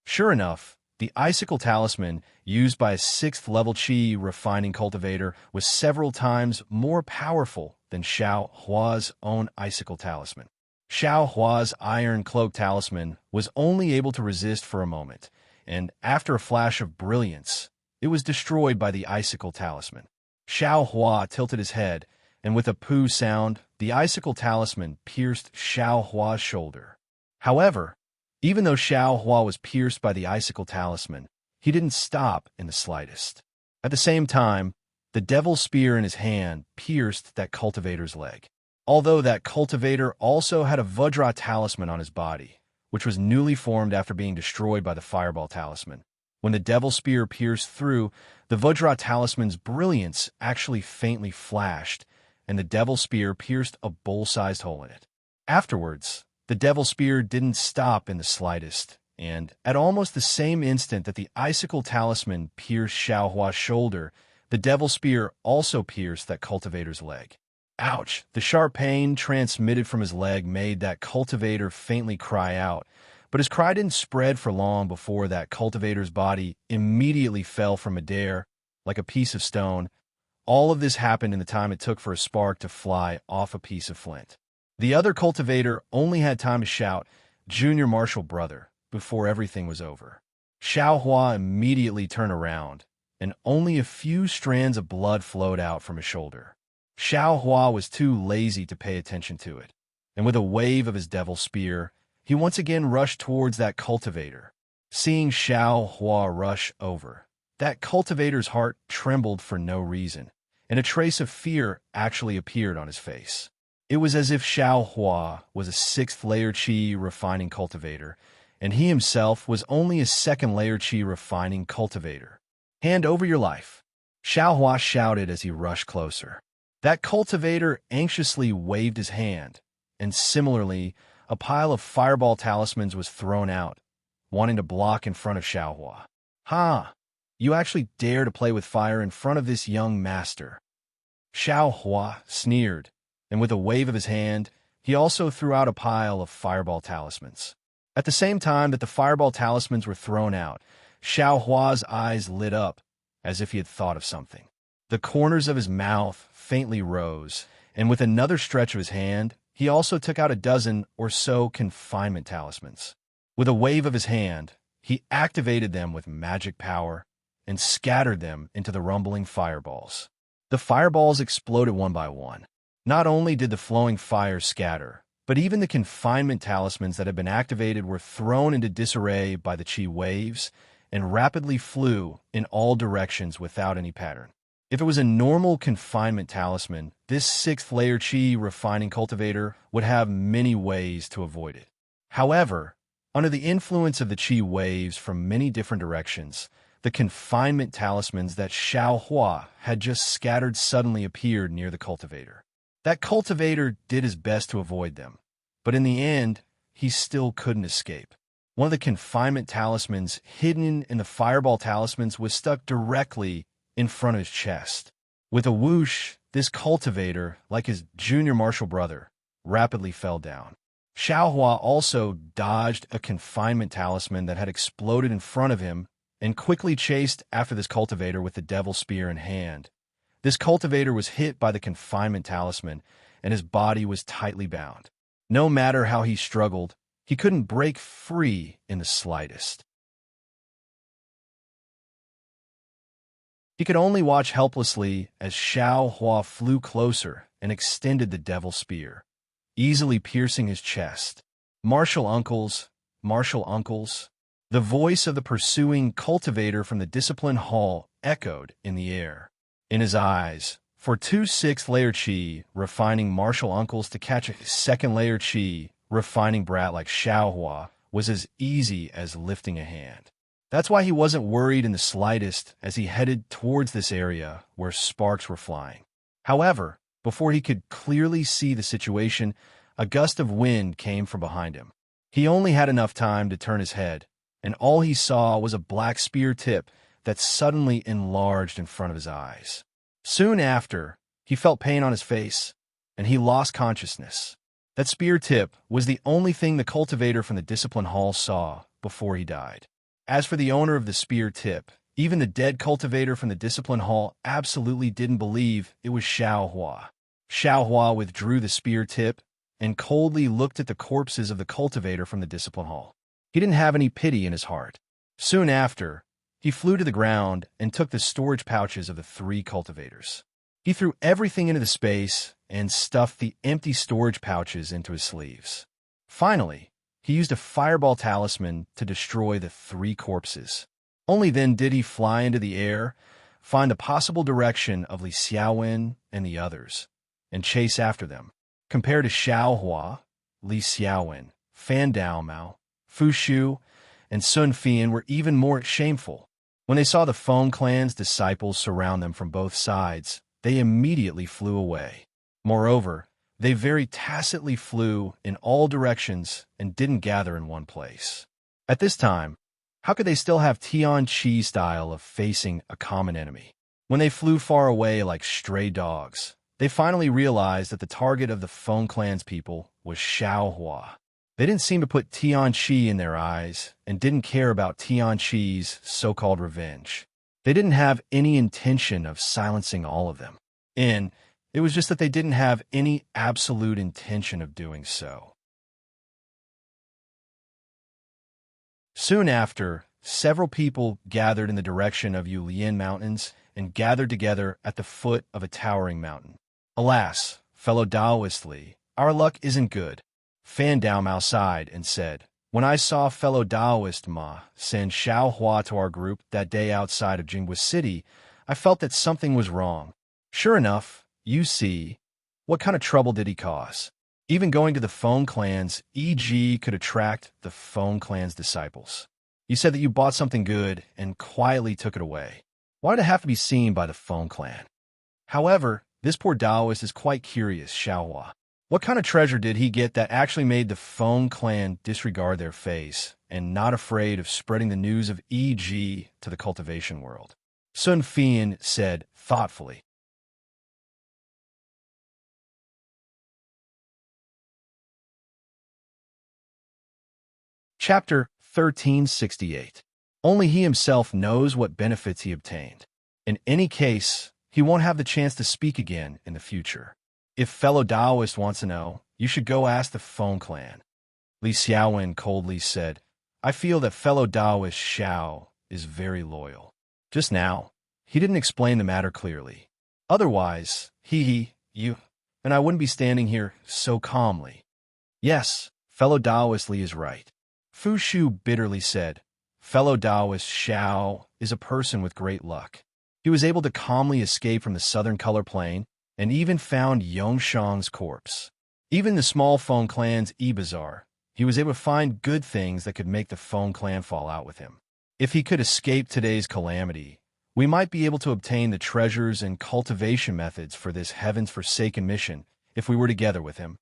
Sure enough, the icicle talisman used by a 6th-level Qi refining cultivator was several times more powerful than Xiaohua's own icicle talisman. Xiaohua's iron cloak talisman was only able to resist for a moment, and after a flash of brilliance, it was destroyed by the icicle talisman. Xiaohua tilted his head, and with a poo sound, the icicle talisman pierced Xiaohua's shoulder. However, even though Xiaohua was pierced by the icicle talisman, he didn't stop in the slightest. At the same time, the devil spear in his hand pierced that cultivator's leg. Although that cultivator also had a Vajra talisman on his body, which was newly formed after being destroyed by the fireball talisman. When the devil spear pierced through, the Vajra talisman's brilliance actually faintly flashed, and the devil spear pierced a bowl-sized hole in it. Afterwards, the devil spear didn't stop in the slightest, and at almost the same instant that the icicle talisman pierced Xiaohua's shoulder, the devil spear also pierced that cultivator's leg. Ouch! The sharp pain transmitted from his leg made that cultivator faintly cry out, but his cry didn't spread for long before that cultivator's body immediately fell from midair like a piece of stone. All of this happened in the time it took for a spark to fly off a piece of flint. The other cultivator only had time to shout, "Junior Marshal Brother," before everything was over. Xiaohua immediately turned around, and only a few strands of blood flowed out from his shoulder. Xiaohua was too lazy to pay attention to it, and with a wave of his devil spear, he once again rushed towards that cultivator. Seeing Xiaohua rush over, that cultivator's heart trembled for no reason, and a trace of fear actually appeared on his face. It was as if Xiaohua was a 6th-layer Qi refining cultivator, and he himself was only a 2nd-layer Qi refining cultivator. "Hand over your life," Xiaohua shouted as he rushed closer. That cultivator anxiously waved his hand, and similarly, a pile of fireball talismans was thrown out, wanting to block in front of Xiaohua. "Ha! You actually dare to play with fire in front of this young master?" Xiaohua sneered, and with a wave of his hand, he also threw out a pile of fireball talismans. At the same time that the fireball talismans were thrown out, Xiaohua's eyes lit up, as if he had thought of something. The corners of his mouth faintly rose, and with another stretch of his hand, he also took out a dozen or so confinement talismans. With a wave of his hand, he activated them with magic power and scattered them into the rumbling fireballs. The fireballs exploded one by one, Not only did the flowing fire scatter, but even the confinement talismans that had been activated were thrown into disarray by the chi waves and rapidly flew in all directions without any pattern. If it was a normal confinement talisman, this 6th layer chi refining cultivator would have many ways to avoid it. However, under the influence of the chi waves from many different directions, the confinement talismans that Xiao Hua had just scattered suddenly appeared near the cultivator. That cultivator did his best to avoid them, but in the end, he still couldn't escape. One of the confinement talismans hidden in the fireball talismans was stuck directly in front of his chest. With a whoosh, this cultivator, like his junior martial brother, rapidly fell down. Xiao Hua also dodged a confinement talisman that had exploded in front of him and quickly chased after this cultivator with the devil spear in hand. This cultivator was hit by the confinement talisman, and his body was tightly bound. No matter how he struggled, he couldn't break free in the slightest. He could only watch helplessly as Xiao Hua flew closer and extended the devil spear, easily piercing his chest. Martial uncles, martial uncles. The voice of the pursuing cultivator from the discipline hall echoed in the air. In his eyes, for 2 6th layer chi, refining martial uncles to catch a 2nd layer chi, refining brat like Xiao Hua was as easy as lifting a hand. That's why he wasn't worried in the slightest as he headed towards this area where sparks were flying. However, before he could clearly see the situation, a gust of wind came from behind him. He only had enough time to turn his head, and all he saw was a black spear tip that suddenly enlarged in front of his eyes. Soon after, he felt pain on his face, and he lost consciousness. That spear tip was the only thing the cultivator from the discipline hall saw before he died. As for the owner of the spear tip, even the dead cultivator from the discipline hall absolutely didn't believe it was Xiao Hua. Xiao Hua withdrew the spear tip and coldly looked at the corpses of the cultivator from the discipline hall. He didn't have any pity in his heart. Soon after, he flew to the ground and took the storage pouches of the 3 cultivators. He threw everything into the space and stuffed the empty storage pouches into his sleeves. Finally, he used a fireball talisman to destroy the 3 corpses. Only then did he fly into the air, find the possible direction of Li Xiaowen and the others, and chase after them. Compared to Xiao Hua, Li Xiaowen, Fan Daomao, Fu Shu, and Sun Fian were even more shameful. When they saw the Feng clan's disciples surround them from both sides, they immediately flew away. Moreover, they very tacitly flew in all directions and didn't gather in one place. At this time, how could they still have Tian Chi style of facing a common enemy? When they flew far away like stray dogs, they finally realized that the target of the Feng clan's people was Xiao Hua. They didn't seem to put Tian Chi in their eyes and didn't care about Tian Chi's so-called revenge. They didn't have any intention of silencing all of them. And it was just that they didn't have any absolute intention of doing so. Soon after, several people gathered in the direction of Yulian Mountains and gathered together at the foot of a towering mountain. Alas, fellow Taoist Li, our luck isn't good. Fan Daomao sighed and said, "When I saw fellow Taoist Ma send Xiao Hua to our group that day outside of Jingwa City, I felt that something was wrong. Sure enough, you see, what kind of trouble did he cause? Even going to the Feng clan's e.g. could attract the Feng clan's disciples. You said that you bought something good and quietly took it away. Why did it have to be seen by the Feng clan? However, this poor Taoist is quite curious, Xiao Hua. What kind of treasure did he get that actually made the Feng clan disregard their face and not afraid of spreading the news of E.G. to the cultivation world?" Sun Fian said thoughtfully. Chapter 1368. Only he himself knows what benefits he obtained. In any case, he won't have the chance to speak again in the future. If fellow Taoist wants to know, you should go ask the Feng clan. Li Xiaowen coldly said, "I feel that fellow Taoist Xiao is very loyal." Just now, he didn't explain the matter clearly. Otherwise, you and I wouldn't be standing here so calmly. Yes, fellow Taoist Li is right. Fu Shu bitterly said, fellow Taoist Xiao is a person with great luck. He was able to calmly escape from the southern color plane and even found Yongshang's corpse. Even the small Feng clan's e-bazaar, he was able to find good things that could make the Feng clan fall out with him. If he could escape today's calamity, we might be able to obtain the treasures and cultivation methods for this heaven's forsaken mission if we were together with him.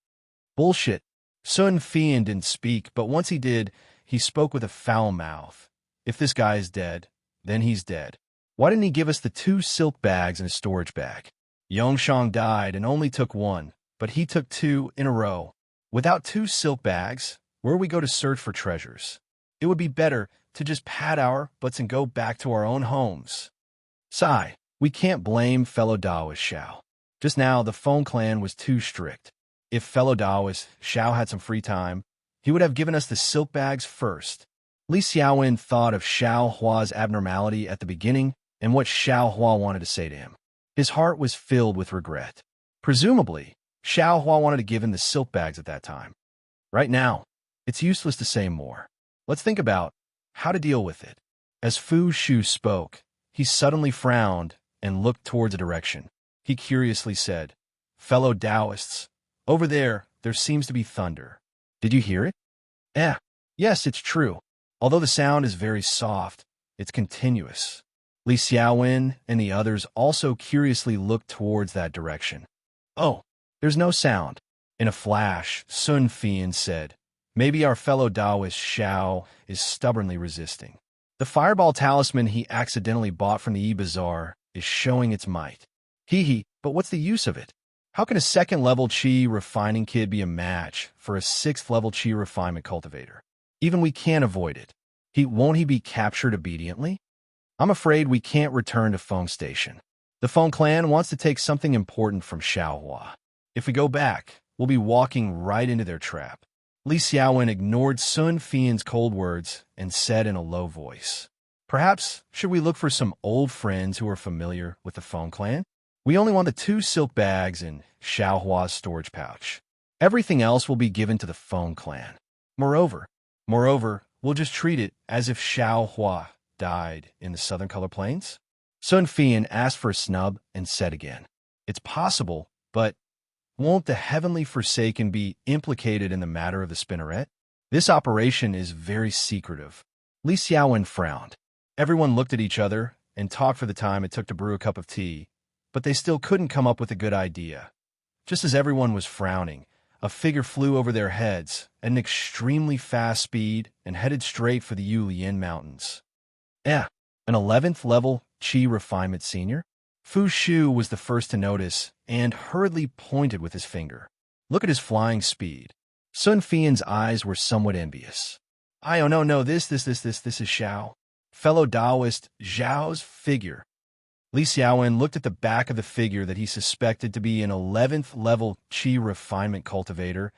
Bullshit. Sun Fian didn't speak, but once he did, he spoke with a foul mouth. If this guy is dead, then he's dead. Why didn't he give us the 2 silk bags and a storage bag? Yongshang died and only took 1, but he took 2 in a row. Without 2 silk bags, where we go to search for treasures? It would be better to just pat our butts and go back to our own homes. Sigh, we can't blame fellow Taoist Xiao. Just now, the Feng clan was too strict. If fellow Taoist Xiao had some free time, he would have given us the silk bags first. Li Xiaowen thought of Xiao Hua's abnormality at the beginning and what Xiao Hua wanted to say to him. His heart was filled with regret. Presumably, Xiao Hua wanted to give him the silk bags at that time. Right now, it's useless to say more. Let's think about how to deal with it. As Fu Shu spoke, he suddenly frowned and looked towards a direction. He curiously said, fellow Taoists, over there seems to be thunder. Did you hear it? Yes, it's true. Although the sound is very soft, it's continuous. Li Xiaowen and the others also curiously looked towards that direction. Oh, there's no sound. In a flash, Sun Fian said, maybe our fellow Taoist Xiao is stubbornly resisting. The fireball talisman he accidentally bought from the e-bazaar is showing its might. But what's the use of it? How can a 2nd-level Qi refining kid be a match for a 6th-level Qi refinement cultivator? Even we can't avoid it. Won't he be captured obediently? I'm afraid we can't return to Feng Station. The Feng clan wants to take something important from Xiao Hua. If we go back, we'll be walking right into their trap. Li Xiaowen ignored Sun Fian's cold words and said in a low voice, perhaps should we look for some old friends who are familiar with the Feng clan? We only want the 2 silk bags and Xiao Hua's storage pouch. Everything else will be given to the Feng clan. Moreover, we'll just treat it as if Xiao Hua died in the southern color plains. Sun Fian asked for a snub and said again, it's possible, but won't the heavenly Forsaken be implicated in the matter of the spinneret? This operation is very secretive. Li Xiaowen frowned. Everyone looked at each other and talked for the time it took to brew a cup of tea, but they still couldn't come up with a good idea. Just as everyone was frowning, a figure flew over their heads at an extremely fast speed and headed straight for the Yulian Mountains. An 11th level Qi refinement senior? Fu Shu was the first to notice and hurriedly pointed with his finger. Look at his flying speed. Sun Fian's eyes were somewhat envious. Oh no, this is Xiao. Fellow Taoist Zhao's figure. Li Xiaowen looked at the back of the figure that he suspected to be an 11th level Qi refinement cultivator,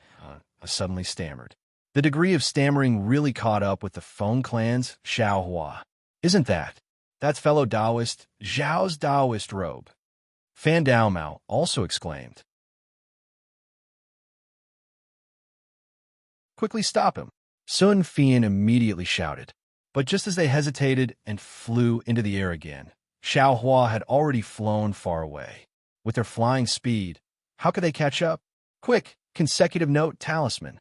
suddenly stammered. The degree of stammering really caught up with the Feng clan's Xiao Hua. Isn't that? That's fellow Taoist Zhao's Taoist robe. Fan Daomao also exclaimed. Quickly stop him. Sun Fian immediately shouted. But just as they hesitated and flew into the air again, Xiao Hua had already flown far away. With their flying speed, how could they catch up? Quick, consecutive note talisman.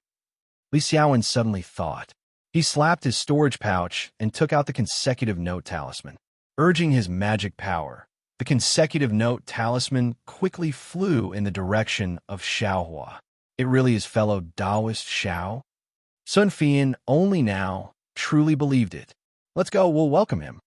Li Xiaowen suddenly thought. He slapped his storage pouch and took out the consecutive note talisman. Urging his magic power, the consecutive note talisman quickly flew in the direction of Xiao Hua. It really is fellow Taoist Xiao? Sun Fian only now truly believed it. Let's go, we'll welcome him.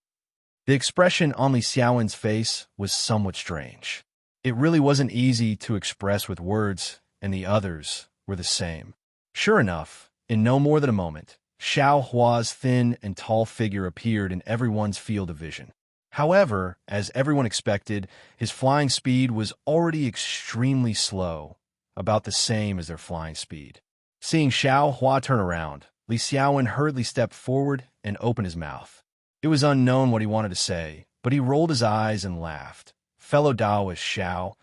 The expression on Li Xiaowen's face was somewhat strange. It really wasn't easy to express with words, and the others were the same. Sure enough, in no more than a moment, Xiao Hua's thin and tall figure appeared in everyone's field of vision. However, as everyone expected, his flying speed was already extremely slow, about the same as their flying speed. Seeing Xiao Hua turn around, Li Xiaowen hurriedly stepped forward and opened his mouth. It was unknown what he wanted to say, but he rolled his eyes and laughed. Fellow Taoist Xiao,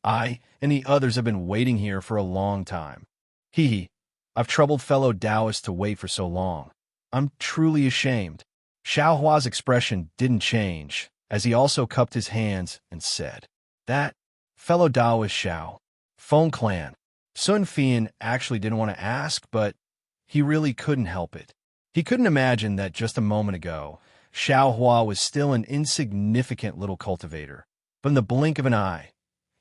I and the others have been waiting here for a long time. Hee hee. I've troubled fellow Taoists to wait for so long. I'm truly ashamed. Xiao Hua's expression didn't change, as he also cupped his hands and said, That, fellow Taoist Xiao, Feng clan. Sun Fian actually didn't want to ask, but he really couldn't help it. He couldn't imagine that just a moment ago, Xiao Hua was still an insignificant little cultivator. But in the blink of an eye,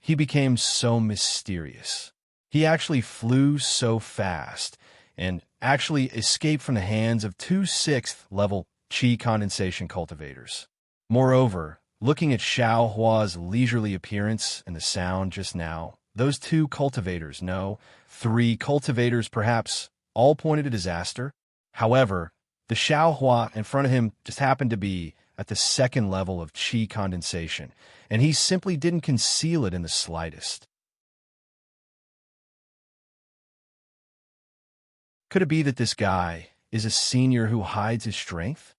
he became so mysterious. He actually flew so fast and actually escaped from the hands of two 6th level Qi condensation cultivators. Moreover, looking at Xiao Hua's leisurely appearance and the sound just now, those 2 cultivators, no, 3 cultivators perhaps, all pointed to disaster. However, the Xiao Hua in front of him just happened to be at the 2nd level of Qi condensation, and he simply didn't conceal it in the slightest. Could it be that this guy is a senior who hides his strength?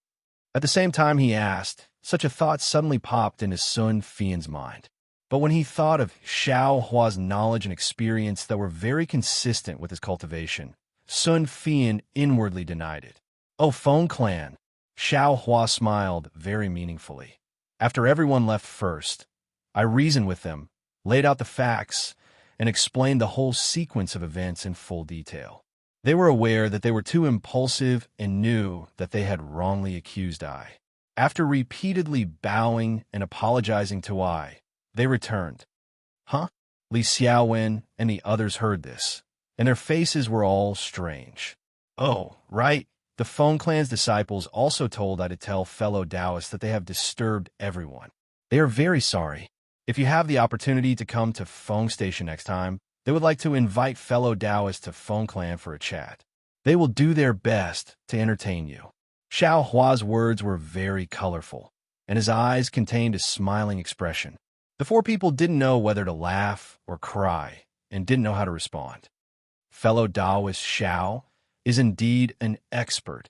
At the same time he asked, such a thought suddenly popped into Sun Fian's mind. But when he thought of Xiao Hua's knowledge and experience that were very consistent with his cultivation, Sun Fian inwardly denied it. Oh, Feng clan. Xiao Hua smiled very meaningfully. After everyone left first, I reasoned with them, laid out the facts, and explained the whole sequence of events in full detail. They were aware that they were too impulsive and knew that they had wrongly accused I. After repeatedly bowing and apologizing to I, they returned. Huh? Li Xiaowen and the others heard this, and their faces were all strange. Oh, right. The Feng clan's disciples also told I to tell fellow Taoists that they have disturbed everyone. They are very sorry. If you have the opportunity to come to Feng Station next time, they would like to invite fellow Taoists to Feng clan for a chat. They will do their best to entertain you. Xiao Hua's words were very colorful, and his eyes contained a smiling expression. The 4 people didn't know whether to laugh or cry, and didn't know how to respond. Fellow Taoist Xiao is indeed an expert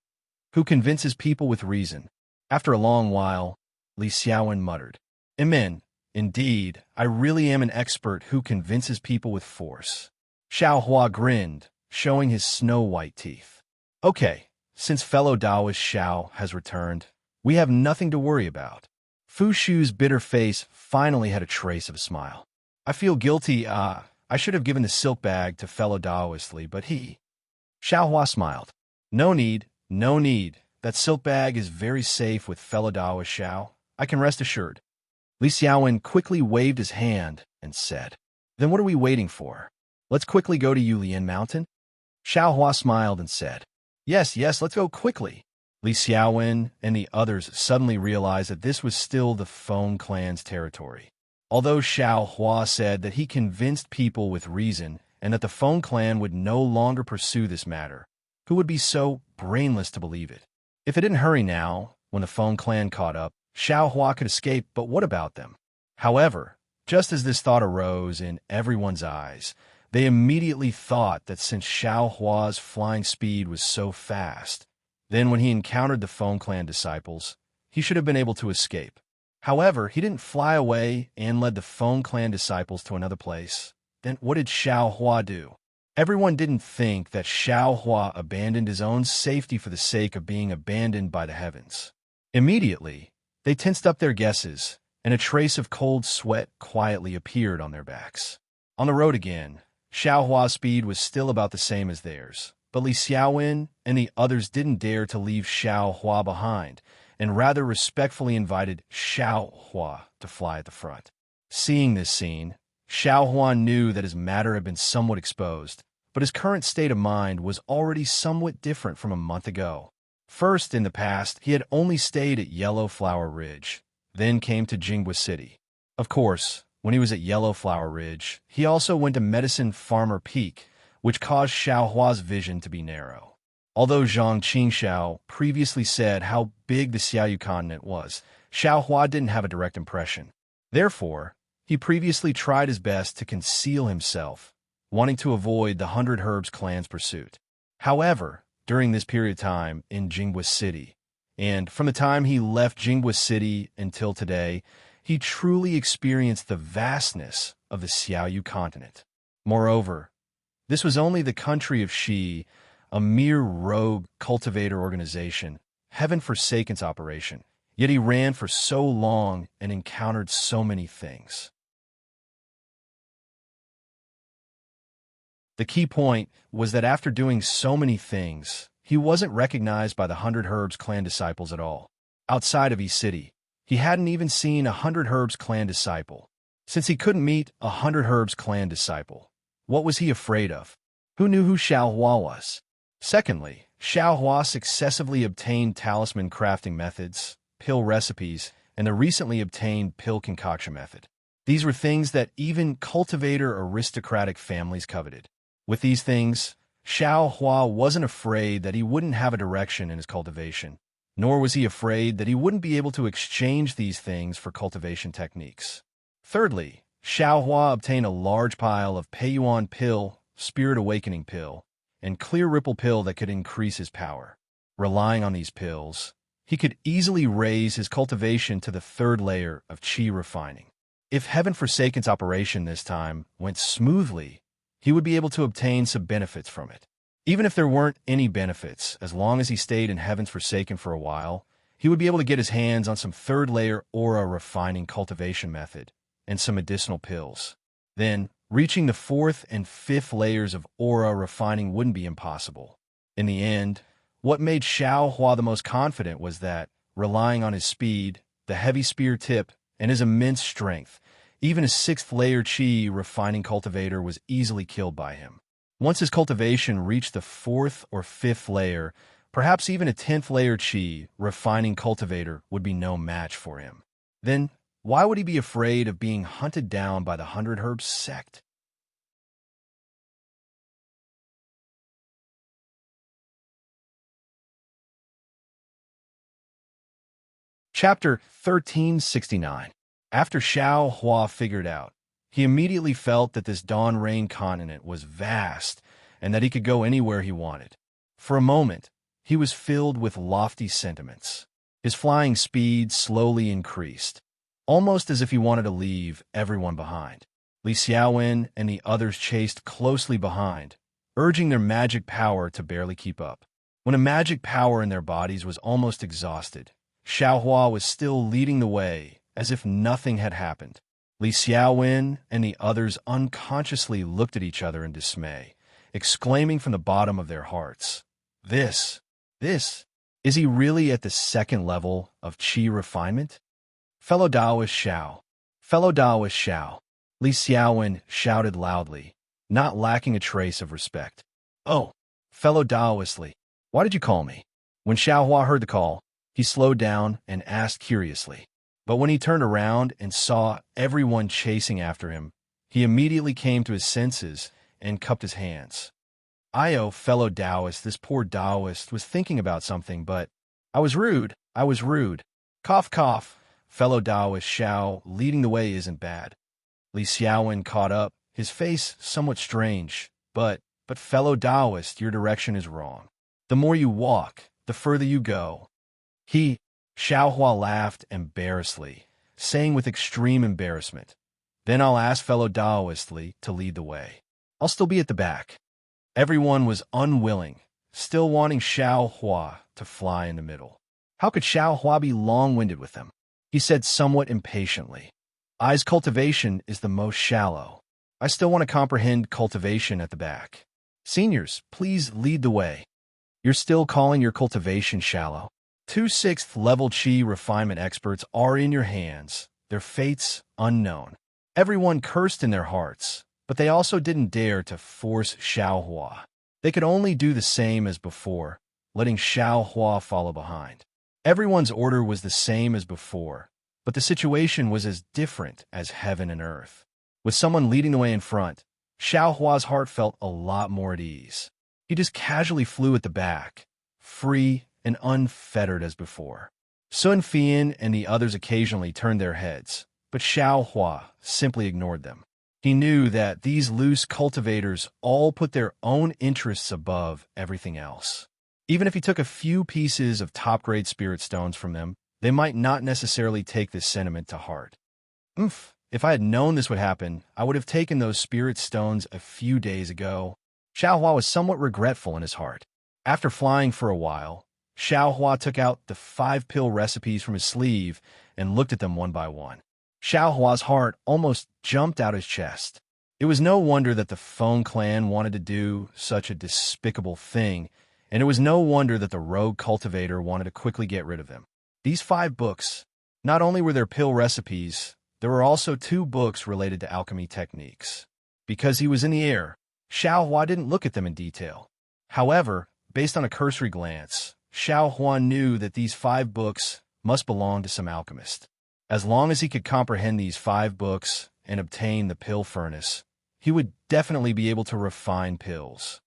who convinces people with reason. After a long while, Li Xiaowen muttered, Amen. Indeed, I really am an expert who convinces people with force. Xiao Hua grinned, showing his snow-white teeth. Okay, since fellow Taoist Xiao has returned, we have nothing to worry about. Fu Shu's bitter face finally had a trace of a smile. I feel guilty, I should have given the silk bag to fellow Taoist Li, but he... Xiao Hua smiled. No need, no need. That silk bag is very safe with fellow Taoist Xiao. I can rest assured. Li Xiaowen quickly waved his hand and said, Then what are we waiting for? Let's quickly go to Yulian Mountain? Xiao Hua smiled and said, Yes, let's go quickly. Li Xiaowen and the others suddenly realized that this was still the Feng clan's territory. Although Xiao Hua said that he convinced people with reason and that the Feng clan would no longer pursue this matter, who would be so brainless to believe it? If it didn't hurry now, when the Feng clan caught up, Xiao Hua could escape, but what about them? However, just as this thought arose in everyone's eyes, they immediately thought that since Xiao Hua's flying speed was so fast, then when he encountered the Feng clan disciples, he should have been able to escape. However, he didn't fly away and led the Feng clan disciples to another place. Then what did Xiao Hua do? Everyone didn't think that Xiao Hua abandoned his own safety for the sake of being abandoned by the heavens. Immediately, they tensed up their guesses, and a trace of cold sweat quietly appeared on their backs. On the road again, Xiao Hua's speed was still about the same as theirs, but Li Xiaowen and the others didn't dare to leave Xiao Hua behind, and rather respectfully invited Xiao Hua to fly at the front. Seeing this scene, Xiao Hua knew that his matter had been somewhat exposed, but his current state of mind was already somewhat different from a month ago. First, in the past, he had only stayed at Yellow Flower Ridge, then came to Jinghua City. Of course, when he was at Yellow Flower Ridge, he also went to Medicine Farmer Peak, which caused Xiao Hua's vision to be narrow. Although Zhang Qingxiao previously said how big the Xiaoyu continent was, Xiao Hua didn't have a direct impression. Therefore, he previously tried his best to conceal himself, wanting to avoid the 100 Herbs clan's pursuit. However, during this period of time in Jinghua City, and from the time he left Jinghua City until today, he truly experienced the vastness of the Xiaoyu continent. Moreover, this was only the country of Shi, a mere rogue cultivator organization, heaven-forsaken's operation, yet he ran for so long and encountered so many things. The key point was that after doing so many things, he wasn't recognized by the 100 Herbs clan disciples at all. Outside of East City, he hadn't even seen a 100 Herbs clan disciple. Since he couldn't meet a 100 Herbs clan disciple, what was he afraid of? Who knew who Xiao Hua was? Secondly, Xiao Hua successively obtained talisman crafting methods, pill recipes, and the recently obtained pill concoction method. These were things that even cultivator aristocratic families coveted. With these things, Xiao Hua wasn't afraid that he wouldn't have a direction in his cultivation, nor was he afraid that he wouldn't be able to exchange these things for cultivation techniques. Thirdly, Xiao Hua obtained a large pile of Peiyuan pill, Spirit Awakening pill, and Clear Ripple pill that could increase his power. Relying on these pills, he could easily raise his cultivation to the third layer of Qi refining. If Heaven Forsaken's operation this time went smoothly, he would be able to obtain some benefits from it. Even if there weren't any benefits, as long as he stayed in Heaven's Forsaken for a while, he would be able to get his hands on some third-layer aura refining cultivation method and some medicinal pills. Then, reaching the fourth and fifth layers of aura refining wouldn't be impossible. In the end, what made Xiao Hua the most confident was that, relying on his speed, the heavy spear tip, and his immense strength, even a sixth-layer Qi refining cultivator was easily killed by him. Once his cultivation reached the fourth or fifth layer, perhaps even a 10th-layer Qi refining cultivator would be no match for him. Then, why would he be afraid of being hunted down by the 100 Herbs sect? Chapter 1369. After Xiao Hua figured out, he immediately felt that this Dawn Rain continent was vast and that he could go anywhere he wanted. For a moment, he was filled with lofty sentiments. His flying speed slowly increased, almost as if he wanted to leave everyone behind. Li Xiaowen and the others chased closely behind, urging their magic power to barely keep up. When a magic power in their bodies was almost exhausted, Xiao Hua was still leading the way, as if nothing had happened. Li Xiaowen and the others unconsciously looked at each other in dismay, exclaiming from the bottom of their hearts, This, is he really at the second level of Qi refinement? Fellow Taoist Xiao, Li Xiaowen shouted loudly, not lacking a trace of respect. Oh, fellow Taoist Li, why did you call me? When Xiao Hua heard the call, he slowed down and asked curiously. But when he turned around and saw everyone chasing after him, he immediately came to his senses and cupped his hands. Fellow Taoist, this poor Taoist was thinking about something, but I was rude. Cough, cough. Fellow Taoist Xiao leading the way isn't bad. Li Xiaowen caught up, his face somewhat strange, but fellow Taoist, your direction is wrong. The more you walk, the further you go. Xiao Hua laughed embarrassedly, saying with extreme embarrassment, Then I'll ask fellow Taoist Li to lead the way. I'll still be at the back. Everyone was unwilling, still wanting Xiao Hua to fly in the middle. How could Xiao Hua be long-winded with them? He said somewhat impatiently, I's cultivation is the most shallow. I still want to comprehend cultivation at the back. Seniors, please lead the way. You're still calling your cultivation shallow? 2 6th-level Qi refinement experts are in your hands, their fates unknown. Everyone cursed in their hearts, but they also didn't dare to force Xiao Hua. They could only do the same as before, letting Xiao Hua follow behind. Everyone's order was the same as before, but the situation was as different as heaven and earth. With someone leading the way in front, Xiao Hua's heart felt a lot more at ease. He just casually flew at the back, free and unfettered as before. Sun Fian and the others occasionally turned their heads, but Xiao Hua simply ignored them. He knew that these loose cultivators all put their own interests above everything else. Even if he took a few pieces of top-grade spirit stones from them, they might not necessarily take this sentiment to heart. If I had known this would happen, I would have taken those spirit stones a few days ago. Xiao Hua was somewhat regretful in his heart. After flying for a while, Xiao Hua took out the 5-pill recipes from his sleeve and looked at them one by one. Xiao Hua's heart almost jumped out his chest. It was no wonder that the Feng clan wanted to do such a despicable thing, and it was no wonder that the rogue cultivator wanted to quickly get rid of him. These 5 books, not only were there pill recipes, there were also 2 books related to alchemy techniques. Because he was in the air, Xiao Hua didn't look at them in detail. However, based on a cursory glance, Xiao Hua knew that these 5 books must belong to some alchemist. As long as he could comprehend these 5 books and obtain the pill furnace, he would definitely be able to refine pills.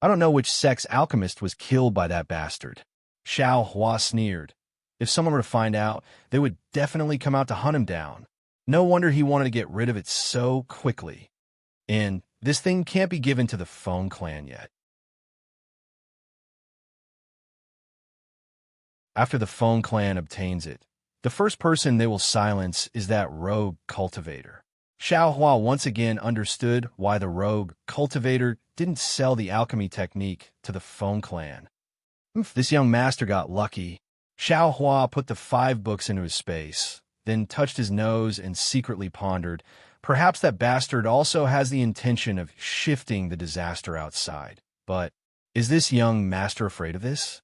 I don't know which sex alchemist was killed by that bastard. Xiao Hua sneered. If someone were to find out, they would definitely come out to hunt him down. No wonder he wanted to get rid of it so quickly. And this thing can't be given to the Feng clan yet. After the Feng clan obtains it, the first person they will silence is that rogue cultivator. Xiao Hua once again understood why the rogue cultivator didn't sell the alchemy technique to the Feng clan. This young master got lucky. Xiao Hua put the 5 books into his space, then touched his nose and secretly pondered, perhaps that bastard also has the intention of shifting the disaster outside. But is this young master afraid of this?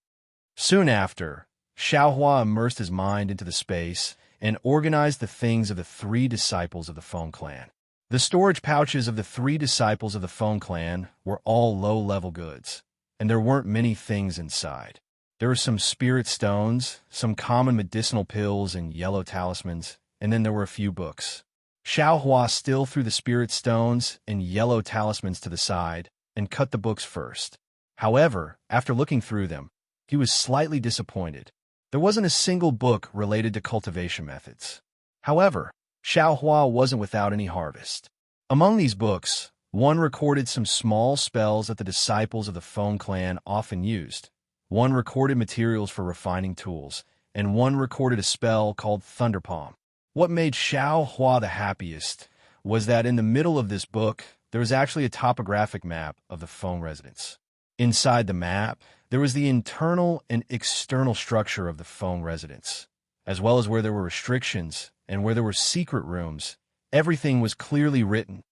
Soon after, Xiao Hua immersed his mind into the space and organized the things of the 3 disciples of the Feng clan. The storage pouches of the 3 disciples of the Feng clan were all low-level goods, and there weren't many things inside. There were some spirit stones, some common medicinal pills and yellow talismans, and then there were a few books. Xiao Hua still threw the spirit stones and yellow talismans to the side and cut the books first. However, after looking through them, he was slightly disappointed. There wasn't a single book related to cultivation methods. However, Xiao Hua wasn't without any harvest. Among these books, one recorded some small spells that the disciples of the Feng clan often used. One recorded materials for refining tools, and one recorded a spell called Thunder Palm. What made Xiao Hua the happiest was that in the middle of this book, there was actually a topographic map of the Feng residence. Inside the map, there was the internal and external structure of the Feng residence, as well as where there were restrictions and where there were secret rooms. Everything was clearly written.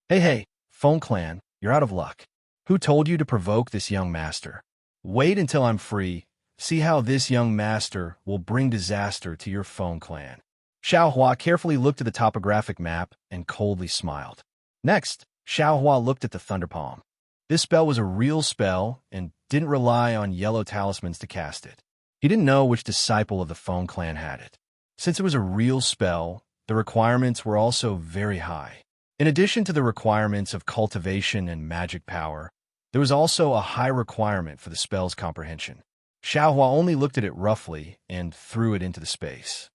Hey, Feng clan, you're out of luck. Who told you to provoke this young master? Wait until I'm free. See how this young master will bring disaster to your Feng clan. Xiao Hua carefully looked at the topographic map and coldly smiled. Next, Xiao Hua looked at the Thunder Palm. This spell was a real spell and didn't rely on yellow talismans to cast it. He didn't know which disciple of the Feng clan had it. Since it was a real spell, the requirements were also very high. In addition to the requirements of cultivation and magic power, there was also a high requirement for the spell's comprehension. Xiao Hua only looked at it roughly and threw it into the space.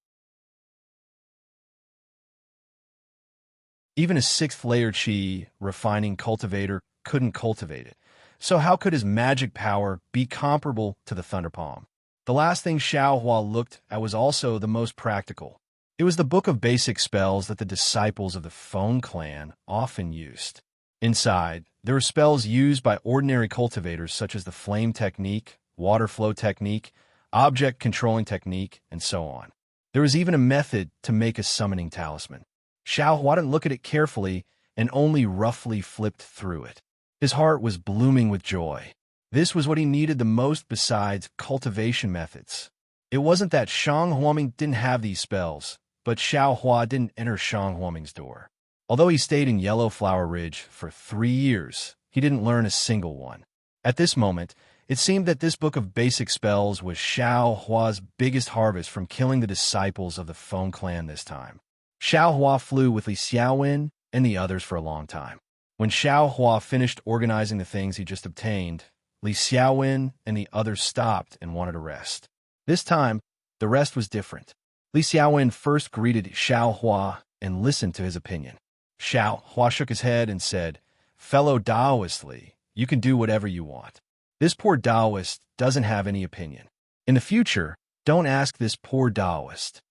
Even a 6th-layer Qi refining cultivator couldn't cultivate it. So how could his magic power be comparable to the Thunder Palm? The last thing Xiao Hua looked at was also the most practical. It was the book of basic spells that the disciples of the Feng clan often used. Inside, there were spells used by ordinary cultivators such as the flame technique, water flow technique, object controlling technique, and so on. There was even a method to make a summoning talisman. Xiao Hua didn't look at it carefully and only roughly flipped through it. His heart was blooming with joy. This was what he needed the most besides cultivation methods. It wasn't that Shang Huaming didn't have these spells, but Xiao Hua didn't enter Shang Huaming's door. Although he stayed in Yellow Flower Ridge for 3 years, he didn't learn a single one. At this moment, it seemed that this book of basic spells was Xiao Hua's biggest harvest from killing the disciples of the Feng clan this time. Xiao Hua flew with Li Xiaowen and the others for a long time. When Xiao Hua finished organizing the things he just obtained, Li Xiaowen and the others stopped and wanted a rest. This time, the rest was different. Li Xiaowen first greeted Xiao Hua and listened to his opinion. Xiao Hua shook his head and said, "Fellow Taoist Li, you can do whatever you want. This poor Taoist doesn't have any opinion. In the future, don't ask this poor Taoist."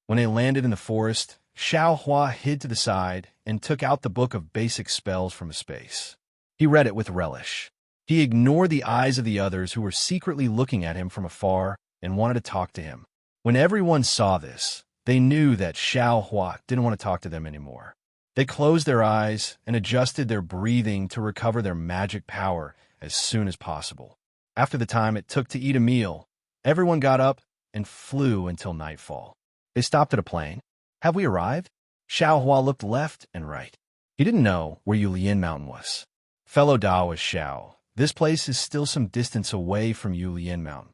When they landed in the forest, Xiao Hua hid to the side and took out the book of basic spells from his space. He read it with relish. He ignored the eyes of the others who were secretly looking at him from afar and wanted to talk to him. When everyone saw this, they knew that Xiao Hua didn't want to talk to them anymore. They closed their eyes and adjusted their breathing to recover their magic power as soon as possible. After the time it took to eat a meal, everyone got up and flew until nightfall. They stopped at a plain. Have we arrived? Xiao Hua looked left and right. He didn't know where Yulian Mountain was. Fellow Taoist Xiao, this place is still some distance away from Yulian Mountain.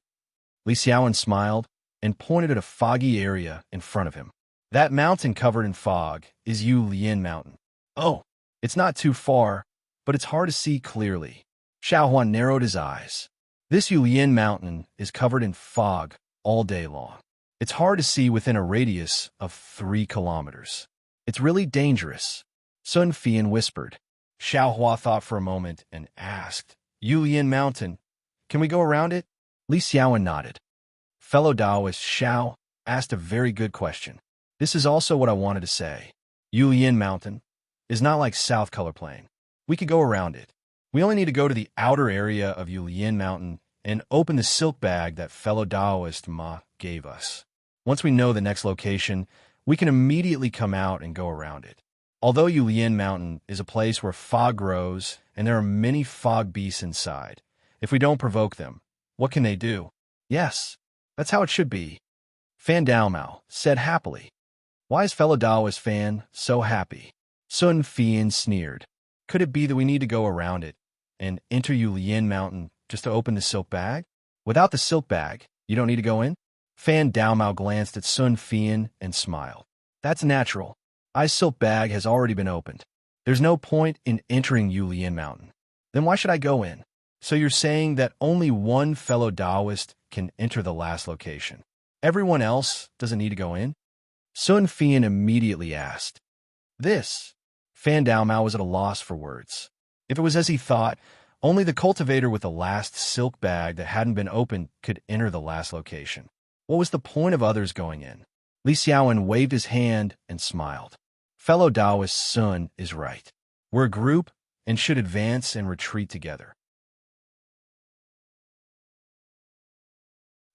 Li Xiaowen smiled and pointed at a foggy area in front of him. That mountain covered in fog is Yulian Mountain. Oh, it's not too far, but it's hard to see clearly. Xiao Hua narrowed his eyes. This Yulian Mountain is covered in fog all day long. It's hard to see within a radius of 3 kilometers. It's really dangerous. Sun Fian whispered. Xiao Hua thought for a moment and asked, Yulian Mountain, can we go around it? Li Xiaowen nodded. Fellow Taoist Xiao asked a very good question. This is also what I wanted to say. Yulian Mountain is not like South Color Plain. We could go around it. We only need to go to the outer area of Yulian Mountain and open the silk bag that fellow Taoist Ma gave us. Once we know the next location, we can immediately come out and go around it. Although Yulian Mountain is a place where fog grows and there are many fog beasts inside, if we don't provoke them, what can they do? Yes, that's how it should be. Fan Daomao said happily. Why is fellow Taoist Fan so happy? Sun Fian sneered. Could it be that we need to go around it and enter Yulian Mountain just to open the silk bag? Without the silk bag, you don't need to go in? Fan Daomao glanced at Sun Fian and smiled. That's natural. I's silk bag has already been opened. There's no point in entering Yulian Mountain. Then why should I go in? So you're saying that only one fellow Taoist can enter the last location. Everyone else doesn't need to go in? Sun Fian immediately asked. This. Fan Daomao was at a loss for words. If it was as he thought, only the cultivator with the last silk bag that hadn't been opened could enter the last location. What was the point of others going in? Li Xiaowen waved his hand and smiled. Fellow Taoist Sun is right. We're a group and should advance and retreat together.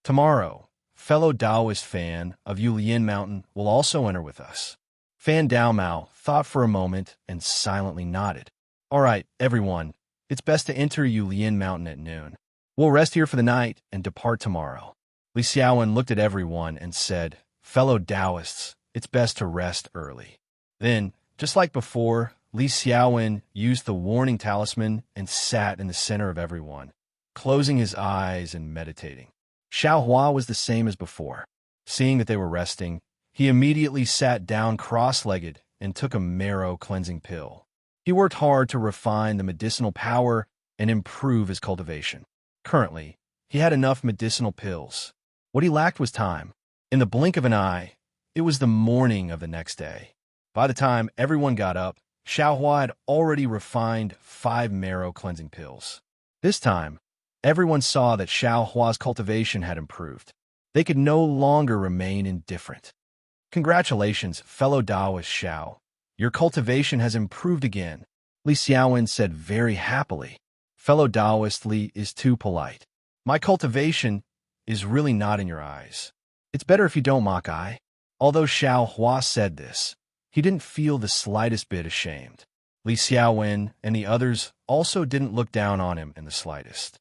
Tomorrow, fellow Taoist Fan of Yulian Mountain will also enter with us. Fan Daomao thought for a moment and silently nodded. All right, everyone, it's best to enter Yulian Mountain at noon. We'll rest here for the night and depart tomorrow. Li Xiaowen looked at everyone and said, Fellow Taoists, it's best to rest early. Then, just like before, Li Xiaowen used the warning talisman and sat in the center of everyone, closing his eyes and meditating. Xiao Hua was the same as before. Seeing that they were resting, he immediately sat down cross-legged and took a marrow cleansing pill. He worked hard to refine the medicinal power and improve his cultivation. Currently, he had enough medicinal pills. What he lacked was time. In the blink of an eye, it was the morning of the next day. By the time everyone got up, Xiao Hua had already refined 5 marrow cleansing pills. This time, everyone saw that Xiao Hua's cultivation had improved. They could no longer remain indifferent. Congratulations, fellow Taoist Xiao. Your cultivation has improved again, Li Xiaowen said very happily. Fellow Taoist Li is too polite. My cultivation is really not in your eyes. It's better if you don't mock I. Although Xiao Hua said this, he didn't feel the slightest bit ashamed. Li Xiaowen and the others also didn't look down on him in the slightest.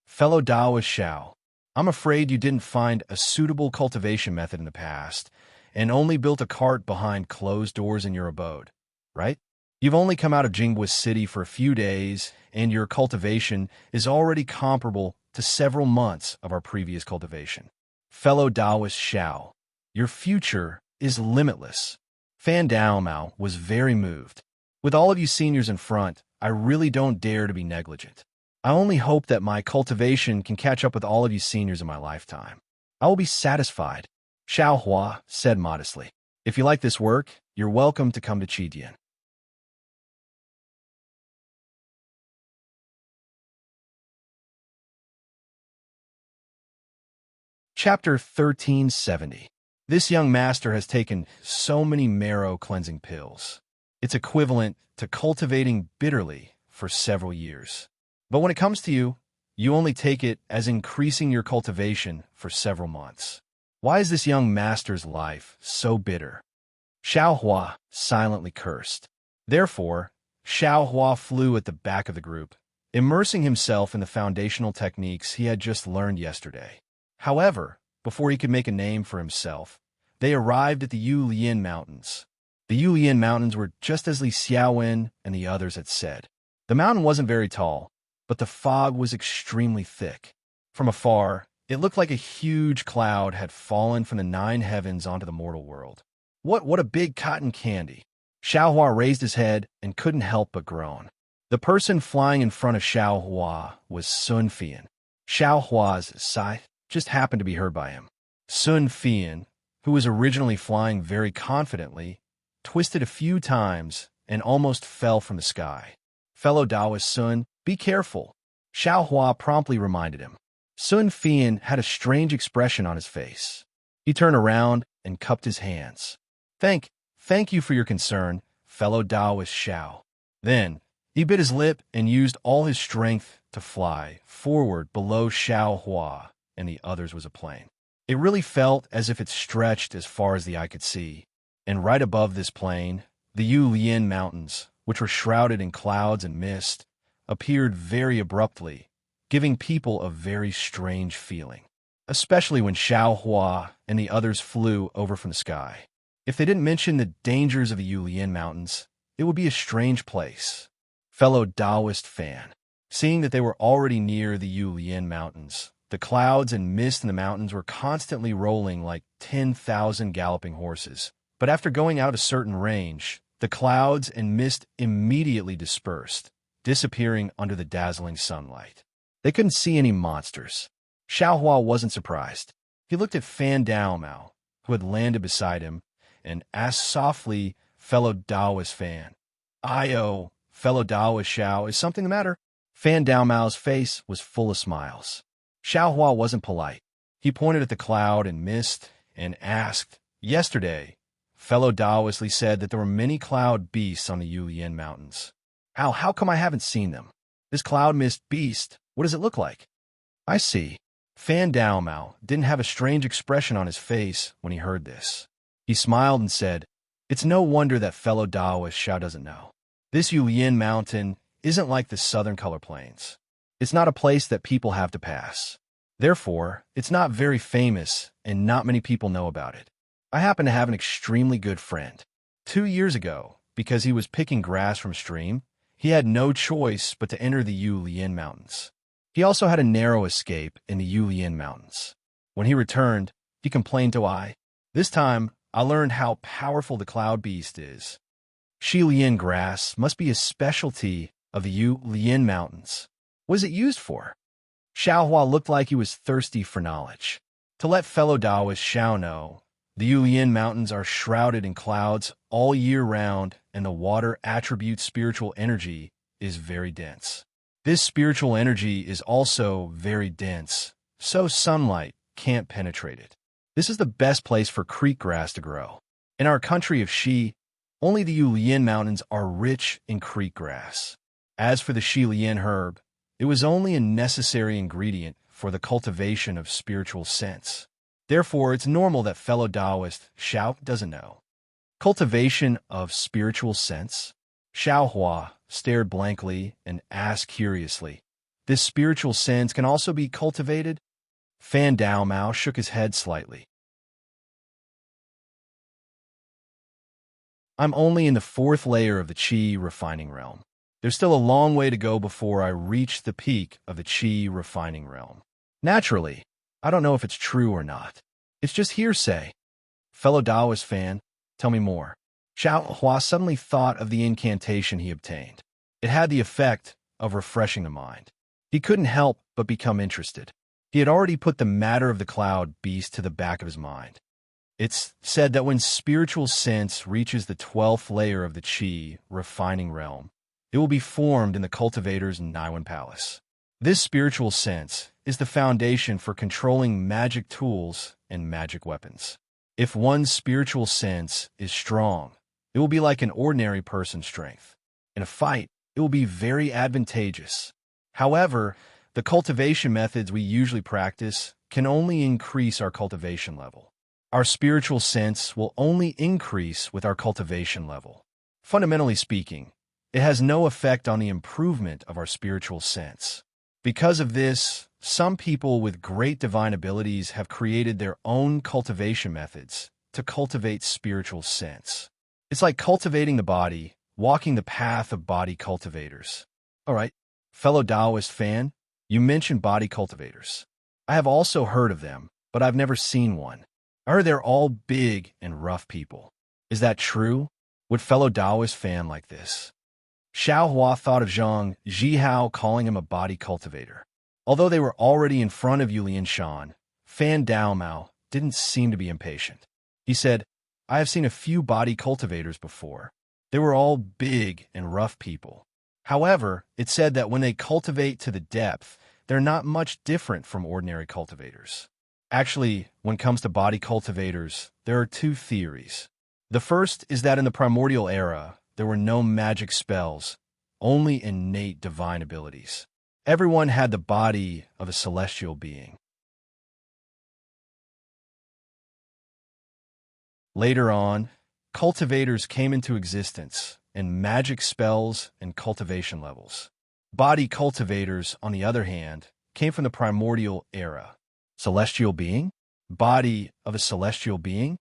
Fellow Taoist Xiao, I'm afraid you didn't find a suitable cultivation method in the past and only built a cart behind closed doors in your abode, right? You've only come out of Jingbo City for a few days, and your cultivation is already comparable to several months of our previous cultivation. Fellow Taoist Xiao, your future is limitless. Fan Daomao was very moved. With all of you seniors in front, I really don't dare to be negligent. I only hope that my cultivation can catch up with all of you seniors in my lifetime. I will be satisfied, Xiao Hua said modestly. If you like this work, you're welcome to come to Qidian. Chapter 1370. This young master has taken so many marrow-cleansing pills. It's equivalent to cultivating bitterly for several years. But when it comes to you, you only take it as increasing your cultivation for several months. Why is this young master's life so bitter? Xiao Hua silently cursed. Therefore, Xiao Hua flew at the back of the group, immersing himself in the foundational techniques he had just learned yesterday. However, before he could make a name for himself, they arrived at the Yulian Mountains. The Yulian Mountains were just as Li Xiaowen and the others had said. The mountain wasn't very tall, but the fog was extremely thick. From afar, it looked like a huge cloud had fallen from the 9 heavens onto the mortal world. What a big cotton candy! Xiao Hua raised his head and couldn't help but groan. The person flying in front of Xiao Hua was Sun Fian. Xiao Hua's sigh just happened to be heard by him. Sun Fian, who was originally flying very confidently, twisted a few times and almost fell from the sky. Fellow Taoist Sun, be careful, Xiao Hua promptly reminded him. Sun Fian had a strange expression on his face. He turned around and cupped his hands. Thank you for your concern, fellow Taoist Xiao. Then, he bit his lip and used all his strength to fly forward below Xiao Hua and the others was a plane. It really felt as if it stretched as far as the eye could see. And right above this plane, the Yulian Mountains, which were shrouded in clouds and mist, appeared very abruptly, giving people a very strange feeling, especially when Xiao Hua and the others flew over from the sky. If they didn't mention the dangers of the Yulian Mountains, it would be a strange place. Fellow Taoist fan, seeing that they were already near the Yulian Mountains, the clouds and mist in the mountains were constantly rolling like 10,000 galloping horses. But after going out a certain range, the clouds and mist immediately dispersed, disappearing under the dazzling sunlight. They couldn't see any monsters. Xiao Hua wasn't surprised. He looked at Fan Daomao, who had landed beside him, and asked softly, fellow Taoist Fan, "Io, fellow Taoist Xiao, is something the matter?" Fan Daomao's face was full of smiles. Xiao Hua wasn't polite. He pointed at the cloud and mist and asked, "Yesterday, fellow Taoist Li said that there were many cloud beasts on the Yulian Mountains. How come I haven't seen them? This cloud mist beast, what does it look like?" "I see." Fan Daomao didn't have a strange expression on his face when he heard this. He smiled and said, "It's no wonder that fellow Taoist Xiao doesn't know. This Yulian Mountain isn't like the southern color plains. It's not a place that people have to pass. Therefore, it's not very famous and not many people know about it. I happen to have an extremely good friend. 2 years ago, because he was picking grass from a stream, he had no choice but to enter the Yulian Mountains. He also had a narrow escape in the Yulian Mountains. When he returned, he complained to I. This time, I learned how powerful the cloud beast is. Shilian grass must be a specialty of the Yulian Mountains. What is it used for?" Xiao Hua looked like he was thirsty for knowledge. To let fellow Taoist Xiao know, the Yulian Mountains are shrouded in clouds all year round, and the water attribute spiritual energy is very dense. This spiritual energy is also very dense, so sunlight can't penetrate it. This is the best place for creek grass to grow. In our country of Shi, only the Yulian Mountains are rich in creek grass. As for the Shilian herb, it was only a necessary ingredient for the cultivation of spiritual sense. Therefore, it's normal that fellow Taoist Xiao doesn't know. Cultivation of spiritual sense? Xiao Hua stared blankly and asked curiously, "This spiritual sense can also be cultivated?" Fan Daomao shook his head slightly. "I'm only in the 4th layer of the Qi refining realm. There's still a long way to go before I reach the peak of the Qi refining realm. Naturally, I don't know if it's true or not. It's just hearsay. Fellow Taoist fan, tell me more." Xiao Hua suddenly thought of the incantation he obtained. It had the effect of refreshing the mind. He couldn't help but become interested. He had already put the matter of the cloud beast to the back of his mind. It's said that when spiritual sense reaches the 12th layer of the Qi refining realm, it will be formed in the cultivator's Naiwan Palace. This spiritual sense is the foundation for controlling magic tools and magic weapons. If one's spiritual sense is strong, it will be like an ordinary person's strength. In a fight, it will be very advantageous. However, the cultivation methods we usually practice can only increase our cultivation level. Our spiritual sense will only increase with our cultivation level. Fundamentally speaking, it has no effect on the improvement of our spiritual sense. Because of this, some people with great divine abilities have created their own cultivation methods to cultivate spiritual sense. It's like cultivating the body, walking the path of body cultivators. All right, fellow Taoist fan, you mentioned body cultivators. I have also heard of them, but I've never seen one. I heard they're all big and rough people. Is that true? Would fellow Taoist fan like this? Xiao Hua thought of Zhang Zhihao calling him a body cultivator. Although they were already in front of Yulian Shan, Fan Daomao didn't seem to be impatient. He said, I have seen a few body cultivators before. They were all big and rough people. However, it said that when they cultivate to the depth, they're not much different from ordinary cultivators. Actually, when it comes to body cultivators, there are two theories. The first is that in the primordial era, there were no magic spells, only innate divine abilities. Everyone had the body of a celestial being. Later on, cultivators came into existence, and magic spells and cultivation levels. Body cultivators, on the other hand, came from the primordial era. Celestial being? Body of a celestial being?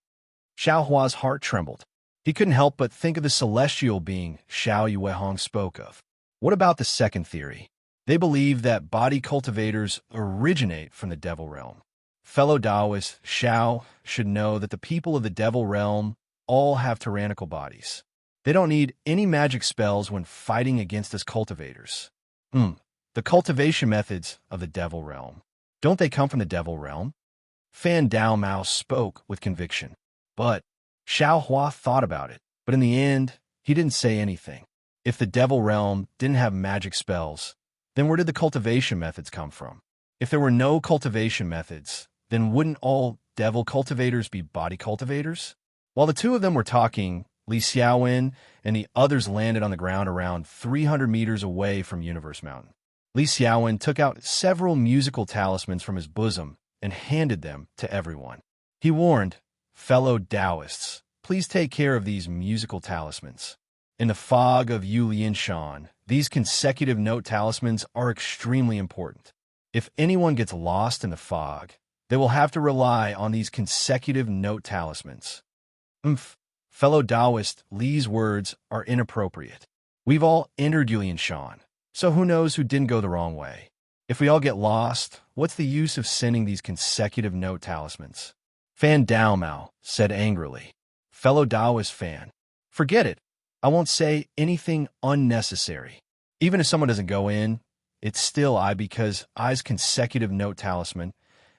Xiao Hua's heart trembled. He couldn't help but think of the celestial being Xiao Yuehong spoke of. What about the second theory? They believe that body cultivators originate from the devil realm. Fellow Taoists, Xiao should know that the people of the devil realm all have tyrannical bodies. They don't need any magic spells when fighting against us cultivators. The cultivation methods of the devil realm. Don't they come from the devil realm? Fan Daomao spoke with conviction. But Xiao Hua thought about it, but in the end, he didn't say anything. If the devil realm didn't have magic spells, then where did the cultivation methods come from? If there were no cultivation methods, then wouldn't all devil cultivators be body cultivators? While the two of them were talking, Li Xiaowen and the others landed on the ground around 300 meters away from Universe Mountain. Li Xiaowen took out several musical talismans from his bosom and handed them to everyone. He warned, fellow Taoists, please take care of these musical talismans. In the fog of Yulian Shan, these consecutive note talismans are extremely important. If anyone gets lost in the fog, they will have to rely on these consecutive note talismans. Fellow Taoist, Li's words are inappropriate. We've all entered Yulian Shan, so who knows who didn't go the wrong way. If we all get lost, what's the use of sending these consecutive note talismans? Fan Daomao said angrily. Fellow Taoist fan, forget it. I won't say anything unnecessary. Even if someone doesn't go in, it's still I because I's consecutive note talisman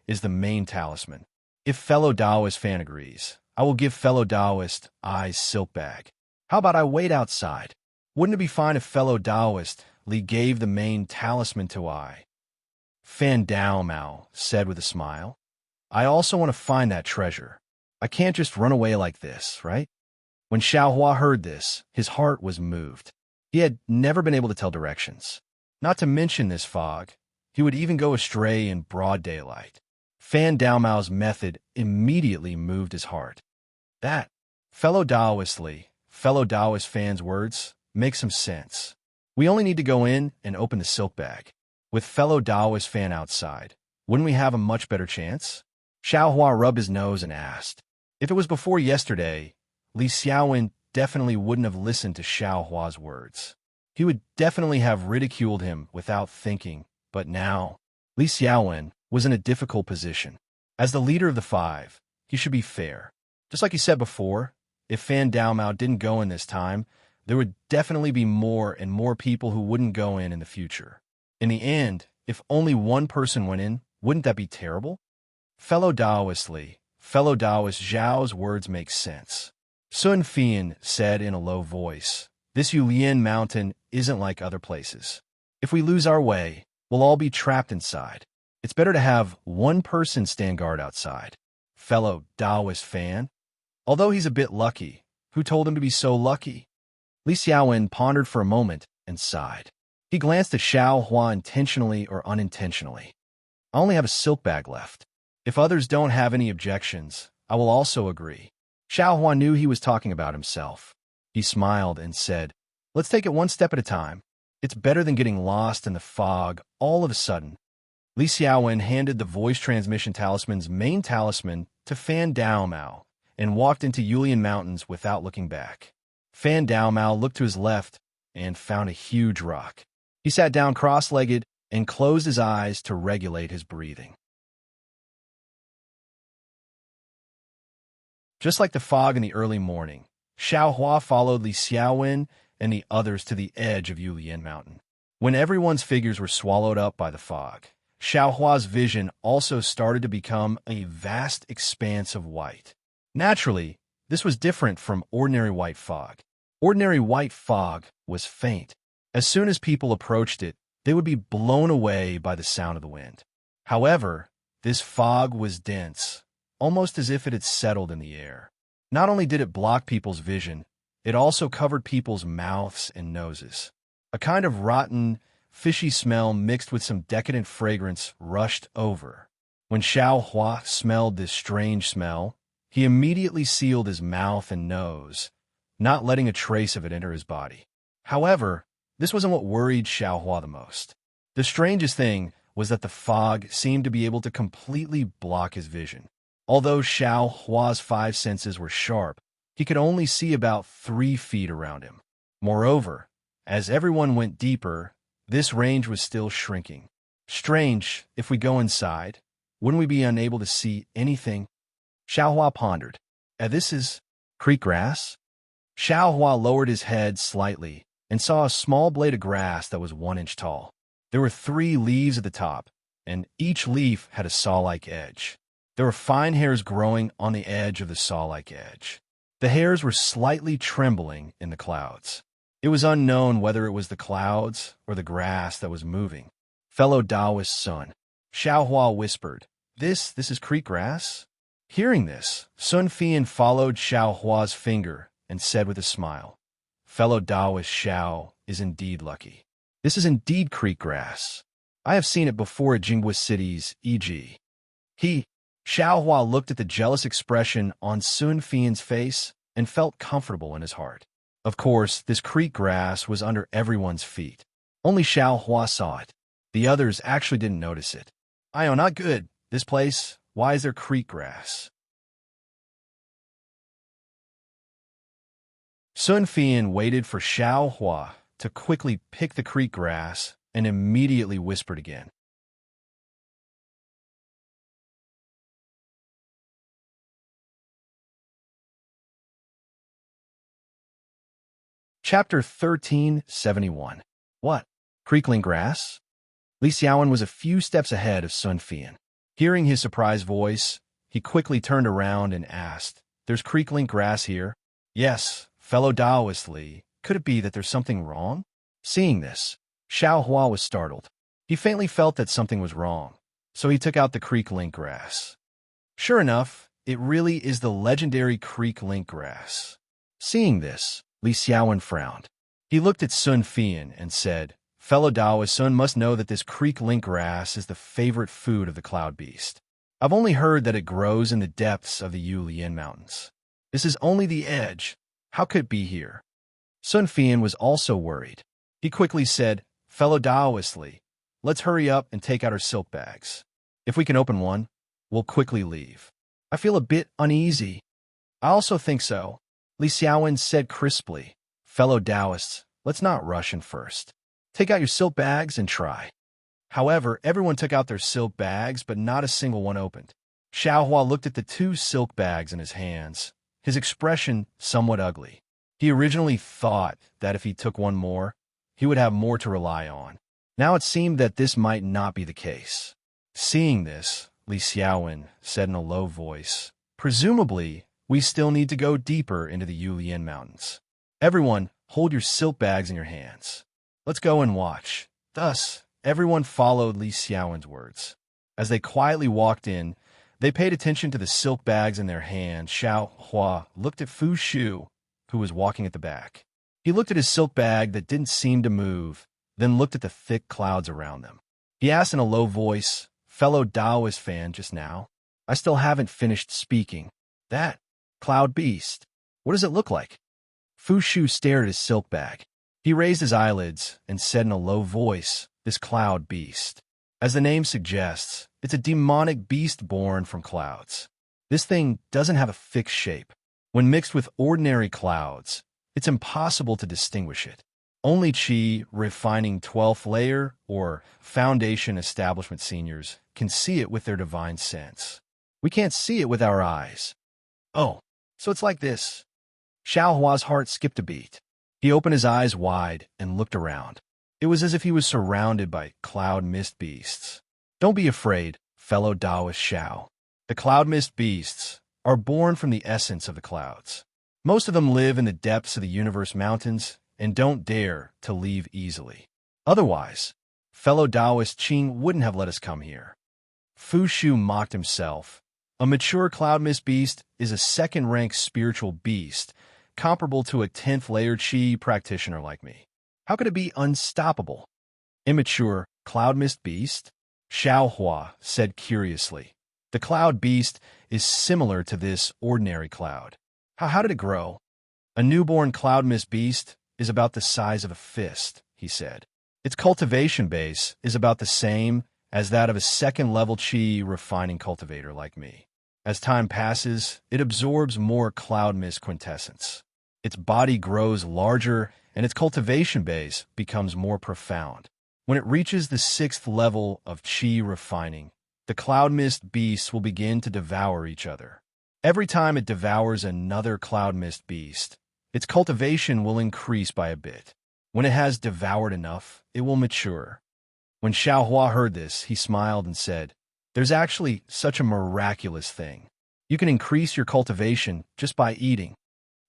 is the main talisman. If fellow Taoist fan agrees, I will give fellow Taoist I's silk bag. How about I wait outside? Wouldn't it be fine if fellow Taoist Li gave the main talisman to I? Fan Daomao said with a smile. I also want to find that treasure. I can't just run away like this, right? When Xiao Hua heard this, his heart was moved. He had never been able to tell directions. Not to mention this fog, he would even go astray in broad daylight. Fan Daomao's method immediately moved his heart. That, fellow Taoist Li, fellow Taoist fan's words, make some sense. We only need to go in and open the silk bag. With fellow Taoist fan outside, wouldn't we have a much better chance? Xiao Hua rubbed his nose and asked. If it was before yesterday, Li Xiaowen definitely wouldn't have listened to Xiao Hua's words. He would definitely have ridiculed him without thinking, but now, Li Xiaowen was in a difficult position. As the leader of the five, he should be fair. Just like he said before, if Fan Daomao didn't go in this time, there would definitely be more and more people who wouldn't go in the future. In the end, if only one person went in, wouldn't that be terrible? Fellow Taoist Li, fellow Taoist Zhao's words make sense. Sun Fian said in a low voice, this Yulian mountain isn't like other places. If we lose our way, we'll all be trapped inside. It's better to have one person stand guard outside. fellow Taoist fan. Although he's a bit lucky, who told him to be so lucky? Li Xiaowen pondered for a moment and sighed. He glanced at Xiao Hua intentionally or unintentionally. I only have a silk bag left. If others don't have any objections, I will also agree. Xiao Hua knew he was talking about himself. He smiled and said, let's take it one step at a time. It's better than getting lost in the fog all of a sudden. Li Xiaowen handed the voice transmission talisman's main talisman to Fan Daomao and walked into Yulian Mountains without looking back. Fan Daomao looked to his left and found a huge rock. He sat down cross-legged and closed his eyes to regulate his breathing. Just like the fog in the early morning, Xiao Hua followed Li Xiaowen and the others to the edge of Yulian Mountain. When everyone's figures were swallowed up by the fog, Xiao Hua's vision also started to become a vast expanse of white. Naturally, this was different from ordinary white fog. Ordinary white fog was faint. As soon as people approached it, they would be blown away by the sound of the wind. However, this fog was dense, almost as if it had settled in the air. Not only did it block people's vision, it also covered people's mouths and noses. A kind of rotten, fishy smell mixed with some decadent fragrance rushed over. When Xiao Hua smelled this strange smell, he immediately sealed his mouth and nose, not letting a trace of it enter his body. However, this wasn't what worried Xiao Hua the most. The strangest thing was that the fog seemed to be able to completely block his vision. Although Xiao Hua's 5 senses were sharp, he could only see about 3 feet around him. Moreover, as everyone went deeper, this range was still shrinking. Strange, if we go inside, wouldn't we be unable to see anything? Xiao Hua pondered. This is creek grass? Xiao Hua lowered his head slightly and saw a small blade of grass that was 1 inch tall. There were 3 leaves at the top, and each leaf had a saw-like edge. There were fine hairs growing on the edge of the saw-like edge. The hairs were slightly trembling in the clouds. It was unknown whether it was the clouds or the grass that was moving. Fellow Taoist son, Xiao Hua whispered, This is creek grass? Hearing this, Sun Fian followed Xiao Hua's finger and said with a smile, Fellow Taoist Xiao is indeed lucky. This is indeed creek grass. I have seen it before at Jingwa cities, e.g. Xiao Hua looked at the jealous expression on Sun Fian's face and felt comfortable in his heart. Of course, this creek grass was under everyone's feet. Only Xiao Hua saw it. The others actually didn't notice it. Not good. This place, why is there creek grass? Sun Fian waited for Xiao Hua to quickly pick the creek grass and immediately whispered again. Chapter 1371. What? Creekling grass? Li Xiaowen was a few steps ahead of Sun Fian. Hearing his surprised voice, he quickly turned around and asked, There's creekling grass here? Yes, fellow Taoist Li. Could it be that there's something wrong? Seeing this, Xiao Hua was startled. He faintly felt that something was wrong, so he took out the creek link grass. Sure enough, it really is the legendary creek link grass. Seeing this, Li Xiaowen frowned. He looked at Sun Fian and said, Fellow Taoist Sun must know that this creek link grass is the favorite food of the cloud beast. I've only heard that it grows in the depths of the Yulian Mountains. This is only the edge. How could it be here? Sun Fian was also worried. He quickly said, Fellow Taoist Li, let's hurry up and take out our silk bags. If we can open one, we'll quickly leave. I feel a bit uneasy. I also think so. Li Xiaowen said crisply, Fellow Taoists, let's not rush in first. Take out your silk bags and try. However, everyone took out their silk bags, but not a single one opened. Xiao Hua looked at the 2 silk bags in his hands, his expression somewhat ugly. He originally thought that if he took one more, he would have more to rely on. Now it seemed that this might not be the case. Seeing this, Li Xiaowen said in a low voice, Presumably, we still need to go deeper into the Yulian Mountains. Everyone, hold your silk bags in your hands. Let's go and watch. Thus, everyone followed Li Xiaowen's words. As they quietly walked in, They paid attention to the silk bags in their hand. Xiao Hua looked at Fu Shu, who was walking at the back. He looked at his silk bag that didn't seem to move, then looked at the thick clouds around them. He asked in a low voice, "Fellow Taoist fan just now, I still haven't finished speaking. That cloud beast, what does it look like?" Fu Shu stared at his silk bag. He raised his eyelids and said in a low voice, "This cloud beast. As the name suggests, it's a demonic beast born from clouds. This thing doesn't have a fixed shape. When mixed with ordinary clouds, it's impossible to distinguish it. Only Qi refining 12th layer or foundation establishment seniors can see it with their divine sense. We can't see it with our eyes." "Oh, so it's like this." Xiao Hua's heart skipped a beat. He opened his eyes wide and looked around. It was as if he was surrounded by cloud mist beasts. "Don't be afraid, fellow Taoist Xiao. The cloud mist beasts are born from the essence of the clouds. Most of them live in the depths of the universe mountains and don't dare to leave easily. Otherwise, fellow Taoist Qing wouldn't have let us come here." Fu Shu mocked himself. A mature cloud mist beast is a second-rank spiritual beast, comparable to a 10th layer Qi practitioner like me. How could it be unstoppable? "Immature cloud mist beast?" Xiao Hua said curiously. "The cloud beast is similar to this ordinary cloud. How did it grow?" "A newborn cloud mist beast is about the size of a fist," he said. "Its cultivation base is about the same as that of a second-level Qi refining cultivator like me. As time passes, it absorbs more cloud mist quintessence. Its body grows larger and its cultivation base becomes more profound. When it reaches the 6th level of Qi refining, the cloud mist beasts will begin to devour each other. Every time it devours another cloud mist beast, its cultivation will increase by a bit. When it has devoured enough, it will mature." When Xiao Hua heard this, he smiled and said, "There's actually such a miraculous thing. You can increase your cultivation just by eating."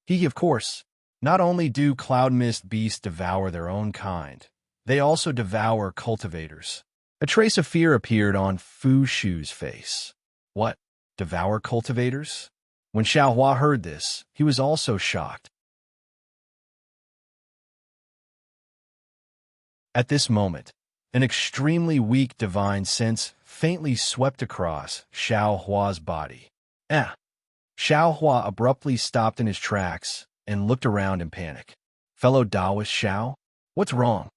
Of course, not only do cloud mist beasts devour their own kind, they also devour cultivators. A trace of fear appeared on Fu Shu's face. "What? Devour cultivators?" When Xiao Hua heard this, he was also shocked. At this moment, an extremely weak divine sense faintly swept across Xiao Hua's body. Xiao Hua abruptly stopped in his tracks and looked around in panic. "Fellow Taoist Xiao, what's wrong?"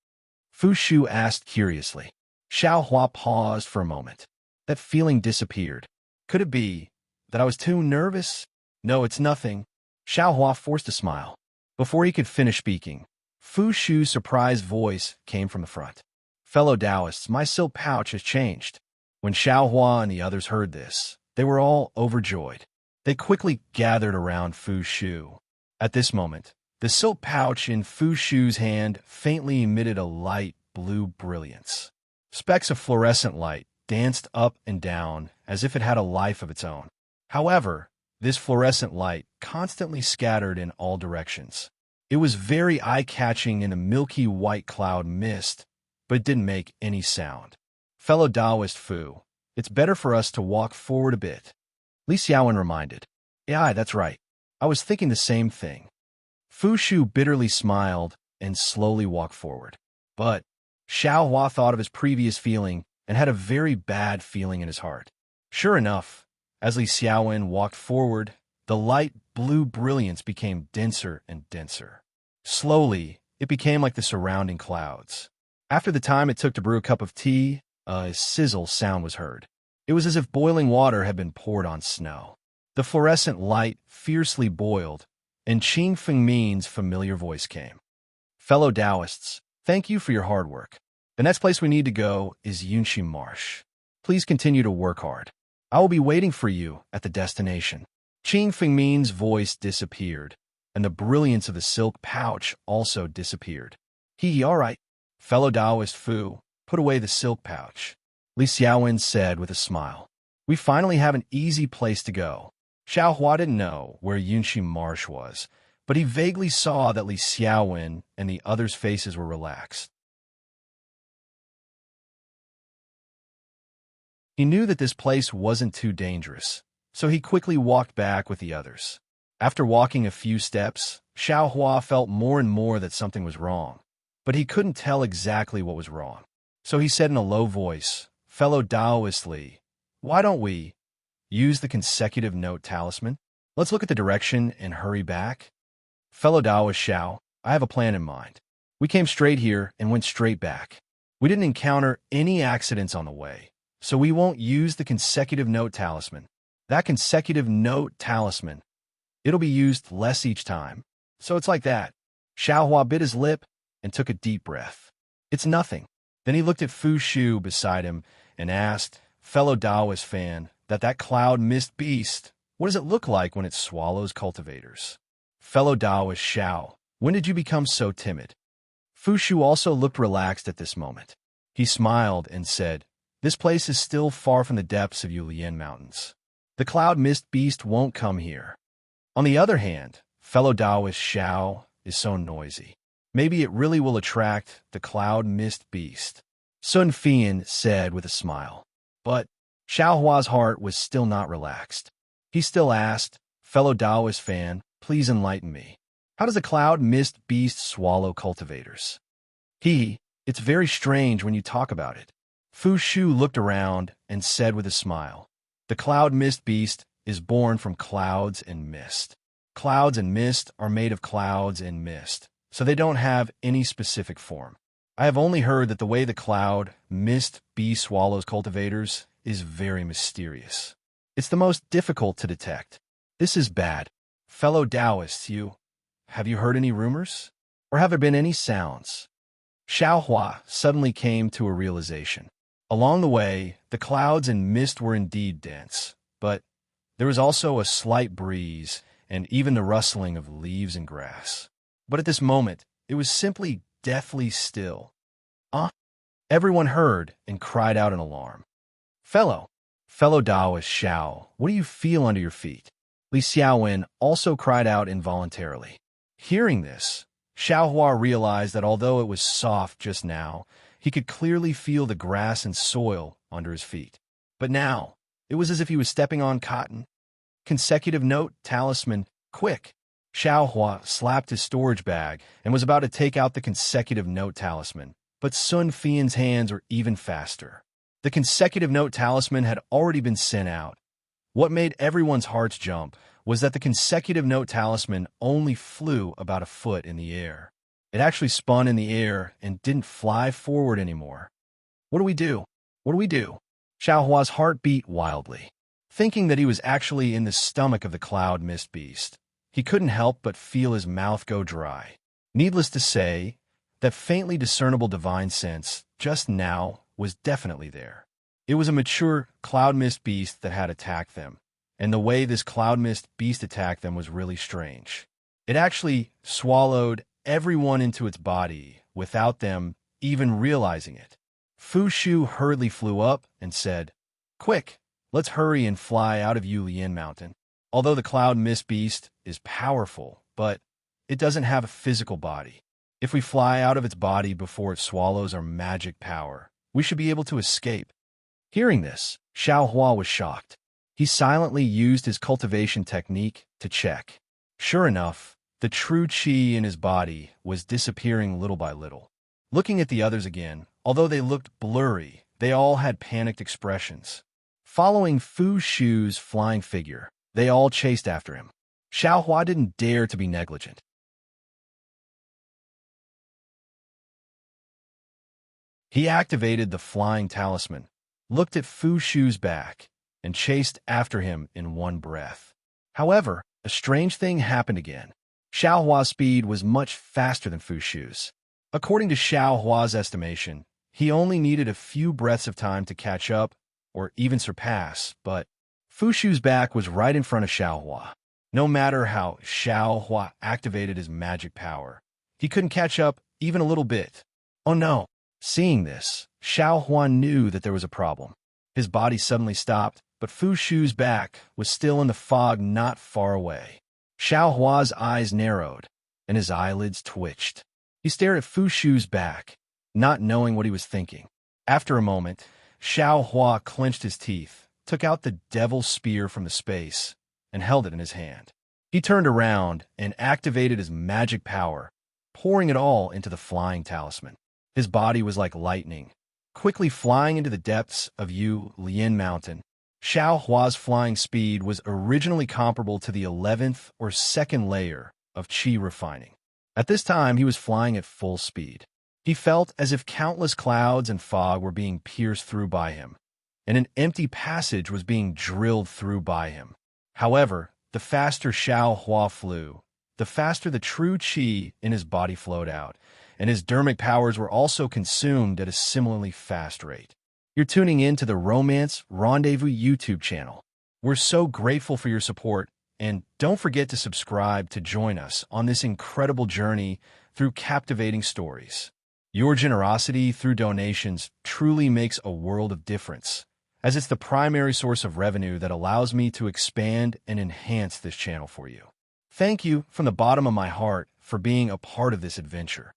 Fu Shu asked curiously. Xiao Hua paused for a moment. That feeling disappeared. "Could it be that I was too nervous?" "No, it's nothing." Xiao Hua forced a smile. Before he could finish speaking, Fu Shu's surprised voice came from the front. "Fellow Taoists, my silk pouch has changed." When Xiao Hua and the others heard this, they were all overjoyed. They quickly gathered around Fu Shu. At this moment, the silk pouch in Fu Shu's hand faintly emitted a light blue brilliance. Specks of fluorescent light danced up and down as if it had a life of its own. However, this fluorescent light constantly scattered in all directions. It was very eye-catching in a milky white cloud mist, but it didn't make any sound. "Fellow Taoist Fu, it's better for us to walk forward a bit," Li Xiaowen reminded. "Yeah, that's right. I was thinking the same thing." Fu Shu bitterly smiled and slowly walked forward. But Xiao Hua thought of his previous feeling and had a very bad feeling in his heart. Sure enough, as Li Xiaowen walked forward, the light blue brilliance became denser and denser. Slowly, it became like the surrounding clouds. After the time it took to brew a cup of tea, a sizzle sound was heard. It was as if boiling water had been poured on snow. The fluorescent light fiercely boiled, and Qing Fengmin's familiar voice came. "Fellow Taoists, thank you for your hard work. The next place we need to go is Yunxi Marsh. Please continue to work hard. I will be waiting for you at the destination." Qing Fengmin's voice disappeared, and the brilliance of the silk pouch also disappeared. All right. Fellow Taoist Fu, put away the silk pouch," Li Xiaowen said with a smile. "We finally have an easy place to go." Xiao Hua didn't know where Yunxi Marsh was, but he vaguely saw that Li Xiaowen and the others' faces were relaxed. He knew that this place wasn't too dangerous, so he quickly walked back with the others. After walking a few steps, Xiao Hua felt more and more that something was wrong, but he couldn't tell exactly what was wrong. So he said in a low voice, "Fellow Taoist Li, why don't we use the consecutive note talisman? Let's look at the direction and hurry back." "Fellow Taoist Xiao, I have a plan in mind. We came straight here and went straight back. We didn't encounter any accidents on the way, so we won't use the consecutive note talisman. That consecutive note talisman, it'll be used less each time. So it's like that." Xiao Hua bit his lip and took a deep breath. "It's nothing." Then he looked at Fu Shu beside him and asked, "Fellow Taoist fan, that cloud mist beast, what does it look like when it swallows cultivators?" "Fellow Taoist Xiao, when did you become so timid?" Fu Shu also looked relaxed at this moment. He smiled and said, "This place is still far from the depths of Yulian Mountains. The cloud mist beast won't come here. On the other hand, fellow Taoist Xiao is so noisy. Maybe it really will attract the cloud mist beast," Sun Fian said with a smile. But Xiao Hua's heart was still not relaxed. He still asked, "Fellow Taoist fan, please enlighten me. How does the cloud mist beast swallow cultivators?" "It's very strange when you talk about it." Fu Shu looked around and said with a smile, "The cloud mist beast is born from clouds and mist. Clouds and mist are made of clouds and mist, so they don't have any specific form. I have only heard that the way the cloud mist beast swallows cultivators is very mysterious. It's the most difficult to detect. This is bad. Fellow Taoists, have you heard any rumors? Or have there been any sounds?" Xiao Hua suddenly came to a realization. Along the way, the clouds and mist were indeed dense, but there was also a slight breeze and even the rustling of leaves and grass. But at this moment, it was simply deathly still. Everyone heard and cried out in alarm. Fellow Taoist Xiao, what do you feel under your feet?" Li Xiaowen also cried out involuntarily. Hearing this, Xiao Hua realized that although it was soft just now, he could clearly feel the grass and soil under his feet. But now, it was as if he was stepping on cotton. "Consecutive note talisman, quick!" Xiao Hua slapped his storage bag and was about to take out the consecutive note talisman, but Sun Fian's hands were even faster. The consecutive note talisman had already been sent out. What made everyone's hearts jump was that the consecutive note talisman only flew about a foot in the air. It actually spun in the air and didn't fly forward anymore. What do we do? What do we do?" Xiao Hua's heart beat wildly. Thinking that he was actually in the stomach of the cloud mist beast, he couldn't help but feel his mouth go dry. Needless to say, that faintly discernible divine sense just now was definitely there. It was a mature cloud mist beast that had attacked them, and the way this cloud mist beast attacked them was really strange. It actually swallowed everyone into its body without them even realizing it. Fu Shu hurriedly flew up and said, "Quick, let's hurry and fly out of Yulian Mountain. Although the cloud mist beast is powerful, but it doesn't have a physical body. If we fly out of its body before it swallows our magic power, we should be able to escape." Hearing this, Xiao Hua was shocked. He silently used his cultivation technique to check. Sure enough, the true qi in his body was disappearing little by little. Looking at the others again, although they looked blurry, they all had panicked expressions. Following Fu Shu's flying figure, they all chased after him. Xiao Hua didn't dare to be negligent. He activated the flying talisman, looked at Fu Shu's back, and chased after him in one breath. However, a strange thing happened again. Xiao Hua's speed was much faster than Fu Shu's. According to Xiao Hua's estimation, he only needed a few breaths of time to catch up or even surpass, but Fu Shu's back was right in front of Xiao Hua. No matter how Xiao Hua activated his magic power, he couldn't catch up even a little bit. Oh no! Seeing this, Xiao Hua knew that there was a problem. His body suddenly stopped, but Fu Shu's back was still in the fog not far away. Xiao Hua's eyes narrowed, and his eyelids twitched. He stared at Fu Shu's back, not knowing what he was thinking. After a moment, Xiao Hua clenched his teeth, took out the devil's spear from the space, and held it in his hand. He turned around and activated his magic power, pouring it all into the flying talisman. His body was like lightning, quickly flying into the depths of Yu Lian Mountain. Xiao Hua's flying speed was originally comparable to the 11th or 2nd layer of qi refining. At this time, he was flying at full speed. He felt as if countless clouds and fog were being pierced through by him, and an empty passage was being drilled through by him. However, the faster Xiao Hua flew, the faster the true qi in his body flowed out, and his dermic powers were also consumed at a similarly fast rate. You're tuning in to the Romance Rendezvous YouTube channel. We're so grateful for your support, and don't forget to subscribe to join us on this incredible journey through captivating stories. Your generosity through donations truly makes a world of difference, as it's the primary source of revenue that allows me to expand and enhance this channel for you. Thank you from the bottom of my heart for being a part of this adventure.